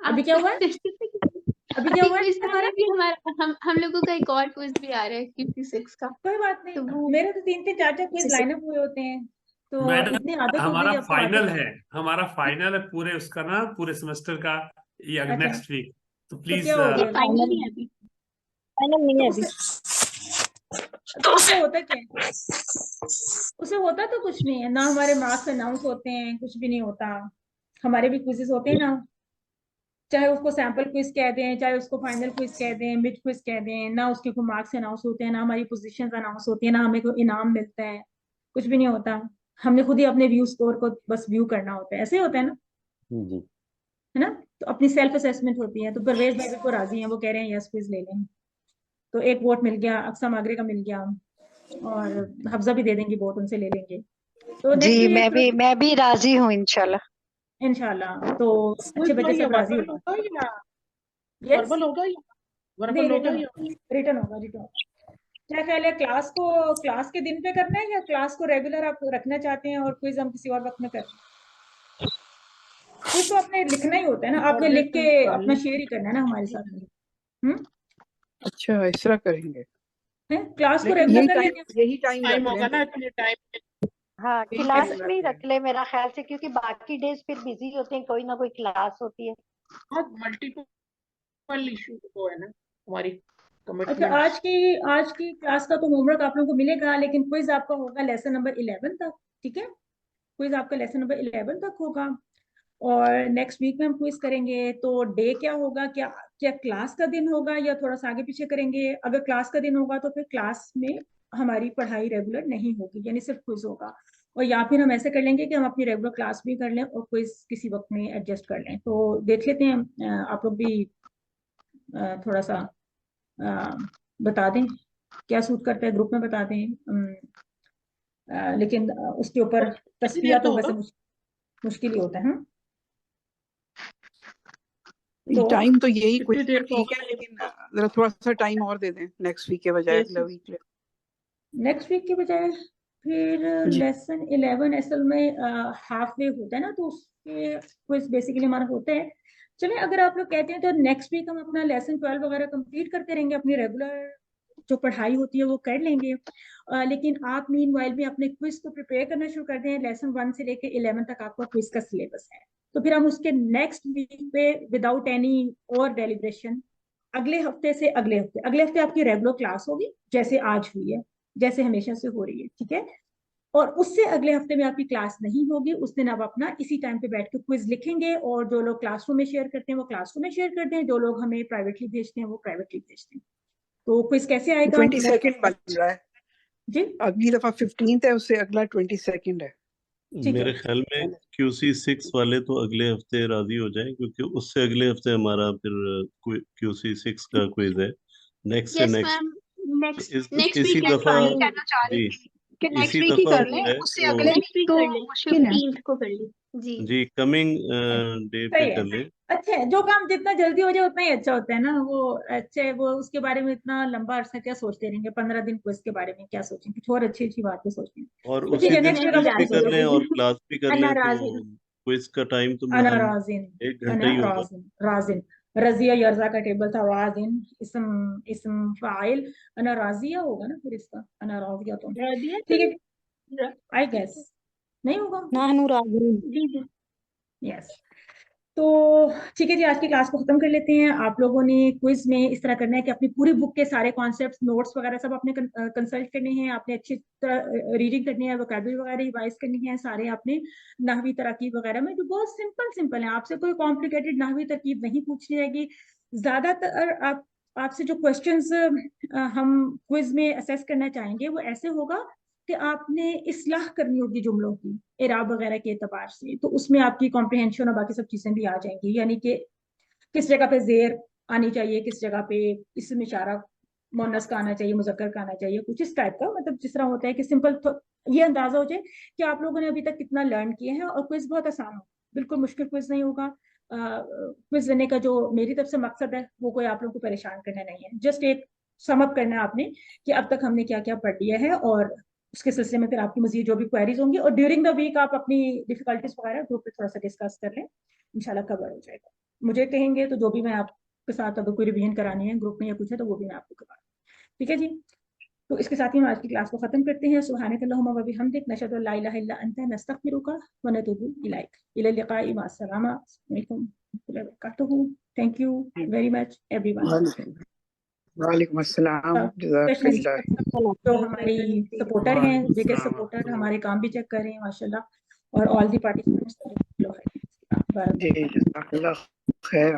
अभी आप क्या हुआ है? अभी क्या अभी हुआ है क्विज हमारा? अभी हमारा हम लोगों का एक और क्विज भी आ रहा है 56 का। कोई बात नहीं, तो वो मेरे तो 3-3 4-4 क्विज लाइन अप हुए होते हैं, तो मैडम इतनी आदत हो गई हमारा अब तो आते हैं। हमारा फाइनल है पूरे उसका ना, पूरे सेमेस्टर का, ये अच्छा, नेक्स्ट वीक, तो तो प्लीज। क्या हो गया? फाइनल नहीं है अभी। फाइनल नहीं तो है उसे अभी। तो उसे होता क्या है? उसे होता तो कुछ नहीं है ना, हमारे मार्क्स अनाउंस होते हैं, कुछ भी नहीं होता। हमारे भी क्विजेस होते हैं ना, चाहे उसको सैंपल क्विज कह दें, चाहे उसको फाइनल क्विज कह दें, मिड क्विज कह दें, ना उसके कोई मार्क्स अनाउंस होते हैं, ना हमारी पोजीशंस अनाउंस होती है, ना हमें कोई इनाम मिलता है, कुछ भी नहीं होता। हमने खुद ही अपने व्यू स्कोर को बस व्यू करना होता है, ऐसे ही होता है ना, जी है ना। तो अपनी सेल्फ असेसमेंट होती है। तो परवेज भाई को राजी हैं, वो कह रहे हैं यस क्विज ले लें, तो एक वोट मिल गया, अक्सा मागरे का मिल गया, और हफ्जा भी दे देंगी वोट, उनसे ले लेंगे। तो नेक्स्ट जी वीक मैं भी राजी हूँ इंशाल्लाह। इंशाल्लाह, तो अच्छे बच्चे सब राजी वर्बल हो। होगा या यस, वर्बल होगा या नहीं वर्बल होगा रिटर्न, या रिटर्न होगा, रिटर्न। क्या ख्याल है, क्लास को क्लास के दिन पे करना है या क्लास को रेगुलर आप रखना चाहते हैं और क्विज हम किसी और वक्त में करें? क्विज तो आपने लिखना ही होता है ना, आपने लिख के अपना शेयर ही करना है ना हमारे साथ में। अच्छा इस तरह करेंगे, है, क्लास को लेकिन रेगुलर कर लेते हैं। यही टाइम टाइम रख होगा लें ना, तो। इसलिए टाइम हाँ, यही क्लास टाइम में ही रख रख ले मेरा ख्याल से, क्योंकि बाकी डेज फिर बिजी होते हैं, कोई ना कोई क्लास होती है। बहुत मल्टीपल इशू तो है ना हमारी अच्छा, कमिटमेंट्स। आज की क्लास का तो होमवर्क आप लोगों को मिलेगा, लेकिन क्विज आपका होगा लेसन नंबर 11 तक, ठीक है। क्विज आपका लेसन नंबर 11 तक होगा, और नेक्स्ट वीक में हम क्विज करेंगे। तो डे क्या होगा, क्या क्या क्लास का दिन होगा या थोड़ा सा आगे पीछे करेंगे? अगर क्लास का दिन होगा तो फिर क्लास में हमारी पढ़ाई रेगुलर नहीं होगी, यानी सिर्फ क्विज होगा। और या फिर हम ऐसे कर लेंगे कि हम अपनी रेगुलर क्लास भी कर लें और क्विज किसी वक्त में एडजस्ट कर लें। तो देख लेते हैं, आप लोग भी थोड़ा सा बता दें क्या सूट करता है, ग्रुप में बता दें। लेकिन उसके ऊपर तस्बिया तो वैसे मुश्किल ही होता है। तो टाइम तो यही कितनी कुछ देर का ठीक होगा है, लेकिन जरा थोड़ा सा टाइम और दे दें नेक्स्ट वीक के बजाय अगला वीक। नेक्स्ट वीक के बजाय फिर लेसन 11 असल में हाफ वे होता है ना, तो उसके क्विज बेसिकली हमारा होता है। चलिए, अगर आप लोग कहते हैं तो नेक्स्ट वीक हम अपना लेसन 12 वगैरह कंप्लीट करते रहेंगे, अपनी रेगुलर जो पढ़ाई होती है वो कर लेंगे। लेकिन आप मीनवाइल भी अपने क्विज को प्रिपेयर करना शुरू कर दें। लेसन 1 से लेकर 11 तक आपका क्विज का सिलेबस है, तो फिर हम उसके नेक्स्ट वीक पे विदाउट एनी और डेलिब्रेशन अगले हफ्ते से अगले हफ्ते आपकी रेगुलर क्लास होगी, जैसे आज हुई है, जैसे हमेशा से हो रही है, ठीक है। और उससे अगले हफ्ते में आपकी क्लास नहीं होगी। उस दिन आप अपना इसी टाइम पे बैठ के क्विज लिखेंगे, और जो लोग क्लासरूम में शेयर करते हैं वो क्लासरूम में शेयर करते हैं, जो लोग हमें प्राइवेटली भेजते हैं वो प्राइवेटली भेजते हैं। तो क्विज कैसे आएगा? 22 बन रहा है जी, अगली दफा 15 है, उससे अगला 22 है। मेरे ख्याल में QC 6 वाले तो अगले हफ्ते राजी हो जाएं, क्योंकि उससे अगले हफ्ते हमारा फिर QC 6 का क्विज है। नेक्स्ट से यस नेक्स्ट मैम, नेक्स्ट इसी वीक दफा कहना चाह रही जी थी कि इसी नेक्स्ट वीक ही दफा कर हो लें, जाए उससे तो अगले नेक्स्ट वीक तो कर ले, मुश्किल है। 15 को कर ले जी। जी कमिंग डे पे सही है। कर ले। अच्छा है, जो काम जितना जल्दी हो जाए उतना ही अच्छा होता है ना। वो अच्छा है, वो उसके बारे में इतना लंबा अरसा क्या सोचते रहेंगे, 15 दिन क्विज के बारे में क्या सोचेंगे, कुछ और अच्छी अच्छी बातें सोचेंगे। और तो ठीक उसी है, दिन नेक्स्ट क्विज भी कर लें और वीक क्लास भी कर लें, तो क्विज का टाइम तो अना महज राजिन 1 घंटा ही होगा। राजिन रजिया यर्जा का टेबल था, राजिन इसम फाइल, अना राजिया होगा ना फिर इसका, अना राजिया तो ठीक है, आई गेस नहीं होगा। नाहनु राज़िन। यस, तो ठीक है जी, आज की क्लास को खत्म कर लेते हैं। आप लोगों ने क्विज में इस तरह करना है कि अपनी पूरी बुक के सारे कॉन्सेप्ट्स, नोट्स वगैरह सब आपने कंसल्ट करने हैं, आपने अच्छी तरह रीडिंग करनी है, वोकैबुलरी वगैरह रिवाइज करनी है, सारे आपने नहवी तरकीब वगैरह में जो बहुत सिंपल सिंपल है, आपसे कोई कॉम्प्लिकेटेड नहवी तरकीब नहीं पूछनी जाएगी। ज्यादातर आपसे जो क्वेश्चंस हम क्विज में असेस करना चाहेंगे वो ऐसे होगा कि आपने इस्लाह करनी होगी जुमलों की, इराब वगैरह के एतबार से, तो उसमें आपकी कॉम्प्रिहेंशन और बाकी सब चीजें भी आ जाएंगी। यानी कि किस जगह पे जेर आनी चाहिए, किस जगह पे इसम इशारा मुन्नस का आना चाहिए, मुजक्कर का आना चाहिए, कुछ इस टाइप का। मतलब जिस तरह होता है कि सिंपल, तो ये अंदाजा हो जाए कि आप लोगों ने अभी तक कितना लर्न किए हैं। और क्विज बहुत आसान होगा, बिल्कुल मुश्किल क्विज नहीं होगा। क्विज लेने का जो मेरी तरफ से मकसद है वो कोई आप लोगों को परेशान करना नहीं है, जस्ट एक समअप करना है आपने कि अब तक हमने क्या क्या पढ़ लिया है, और उसके सिलसिले में फिर आपकी मजीद जो भी क्वेरीज होंगी, और ड्यूरिंग द वीक आप अपनी डिफिकल्टीज वगैरह ग्रुप पे थोड़ा सा डिस्कस कर लें, इंशाल्लाह कवर हो जाएगा। मुझे कहेंगे तो जो भी मैं आपके साथ अगर कोई रिवीजन करानी है ग्रुप में या कुछ है तो वो भी मैं आपको करवा दूँ। ठीक है जी, तो इसके साथ ही हम आज की क्लास को खत्म करते हैं। सुब्हानकल्लाहुम्मा व बिहम्दिक, नशहदु अल्ला इलाहा इल्ला अंता, नस्तगफिरुका व नतूबु इलैक। इला लिक़ाई, मा अस्सलामा अलैकुम व रहमतुल्लाहि व बरकातुहू। Thank you very much everyone. वालेकुम अस्सलाम, जज़ाकल्लाह। जो हमारी सपोर्टर हैं, बिगेस्ट सपोर्टर, हमारे काम भी चेक कर रहे हैं माशाल्लाह, और ऑल दी पार्टिसिपेंट्स। जी, जज़ाकल्लाह खैर।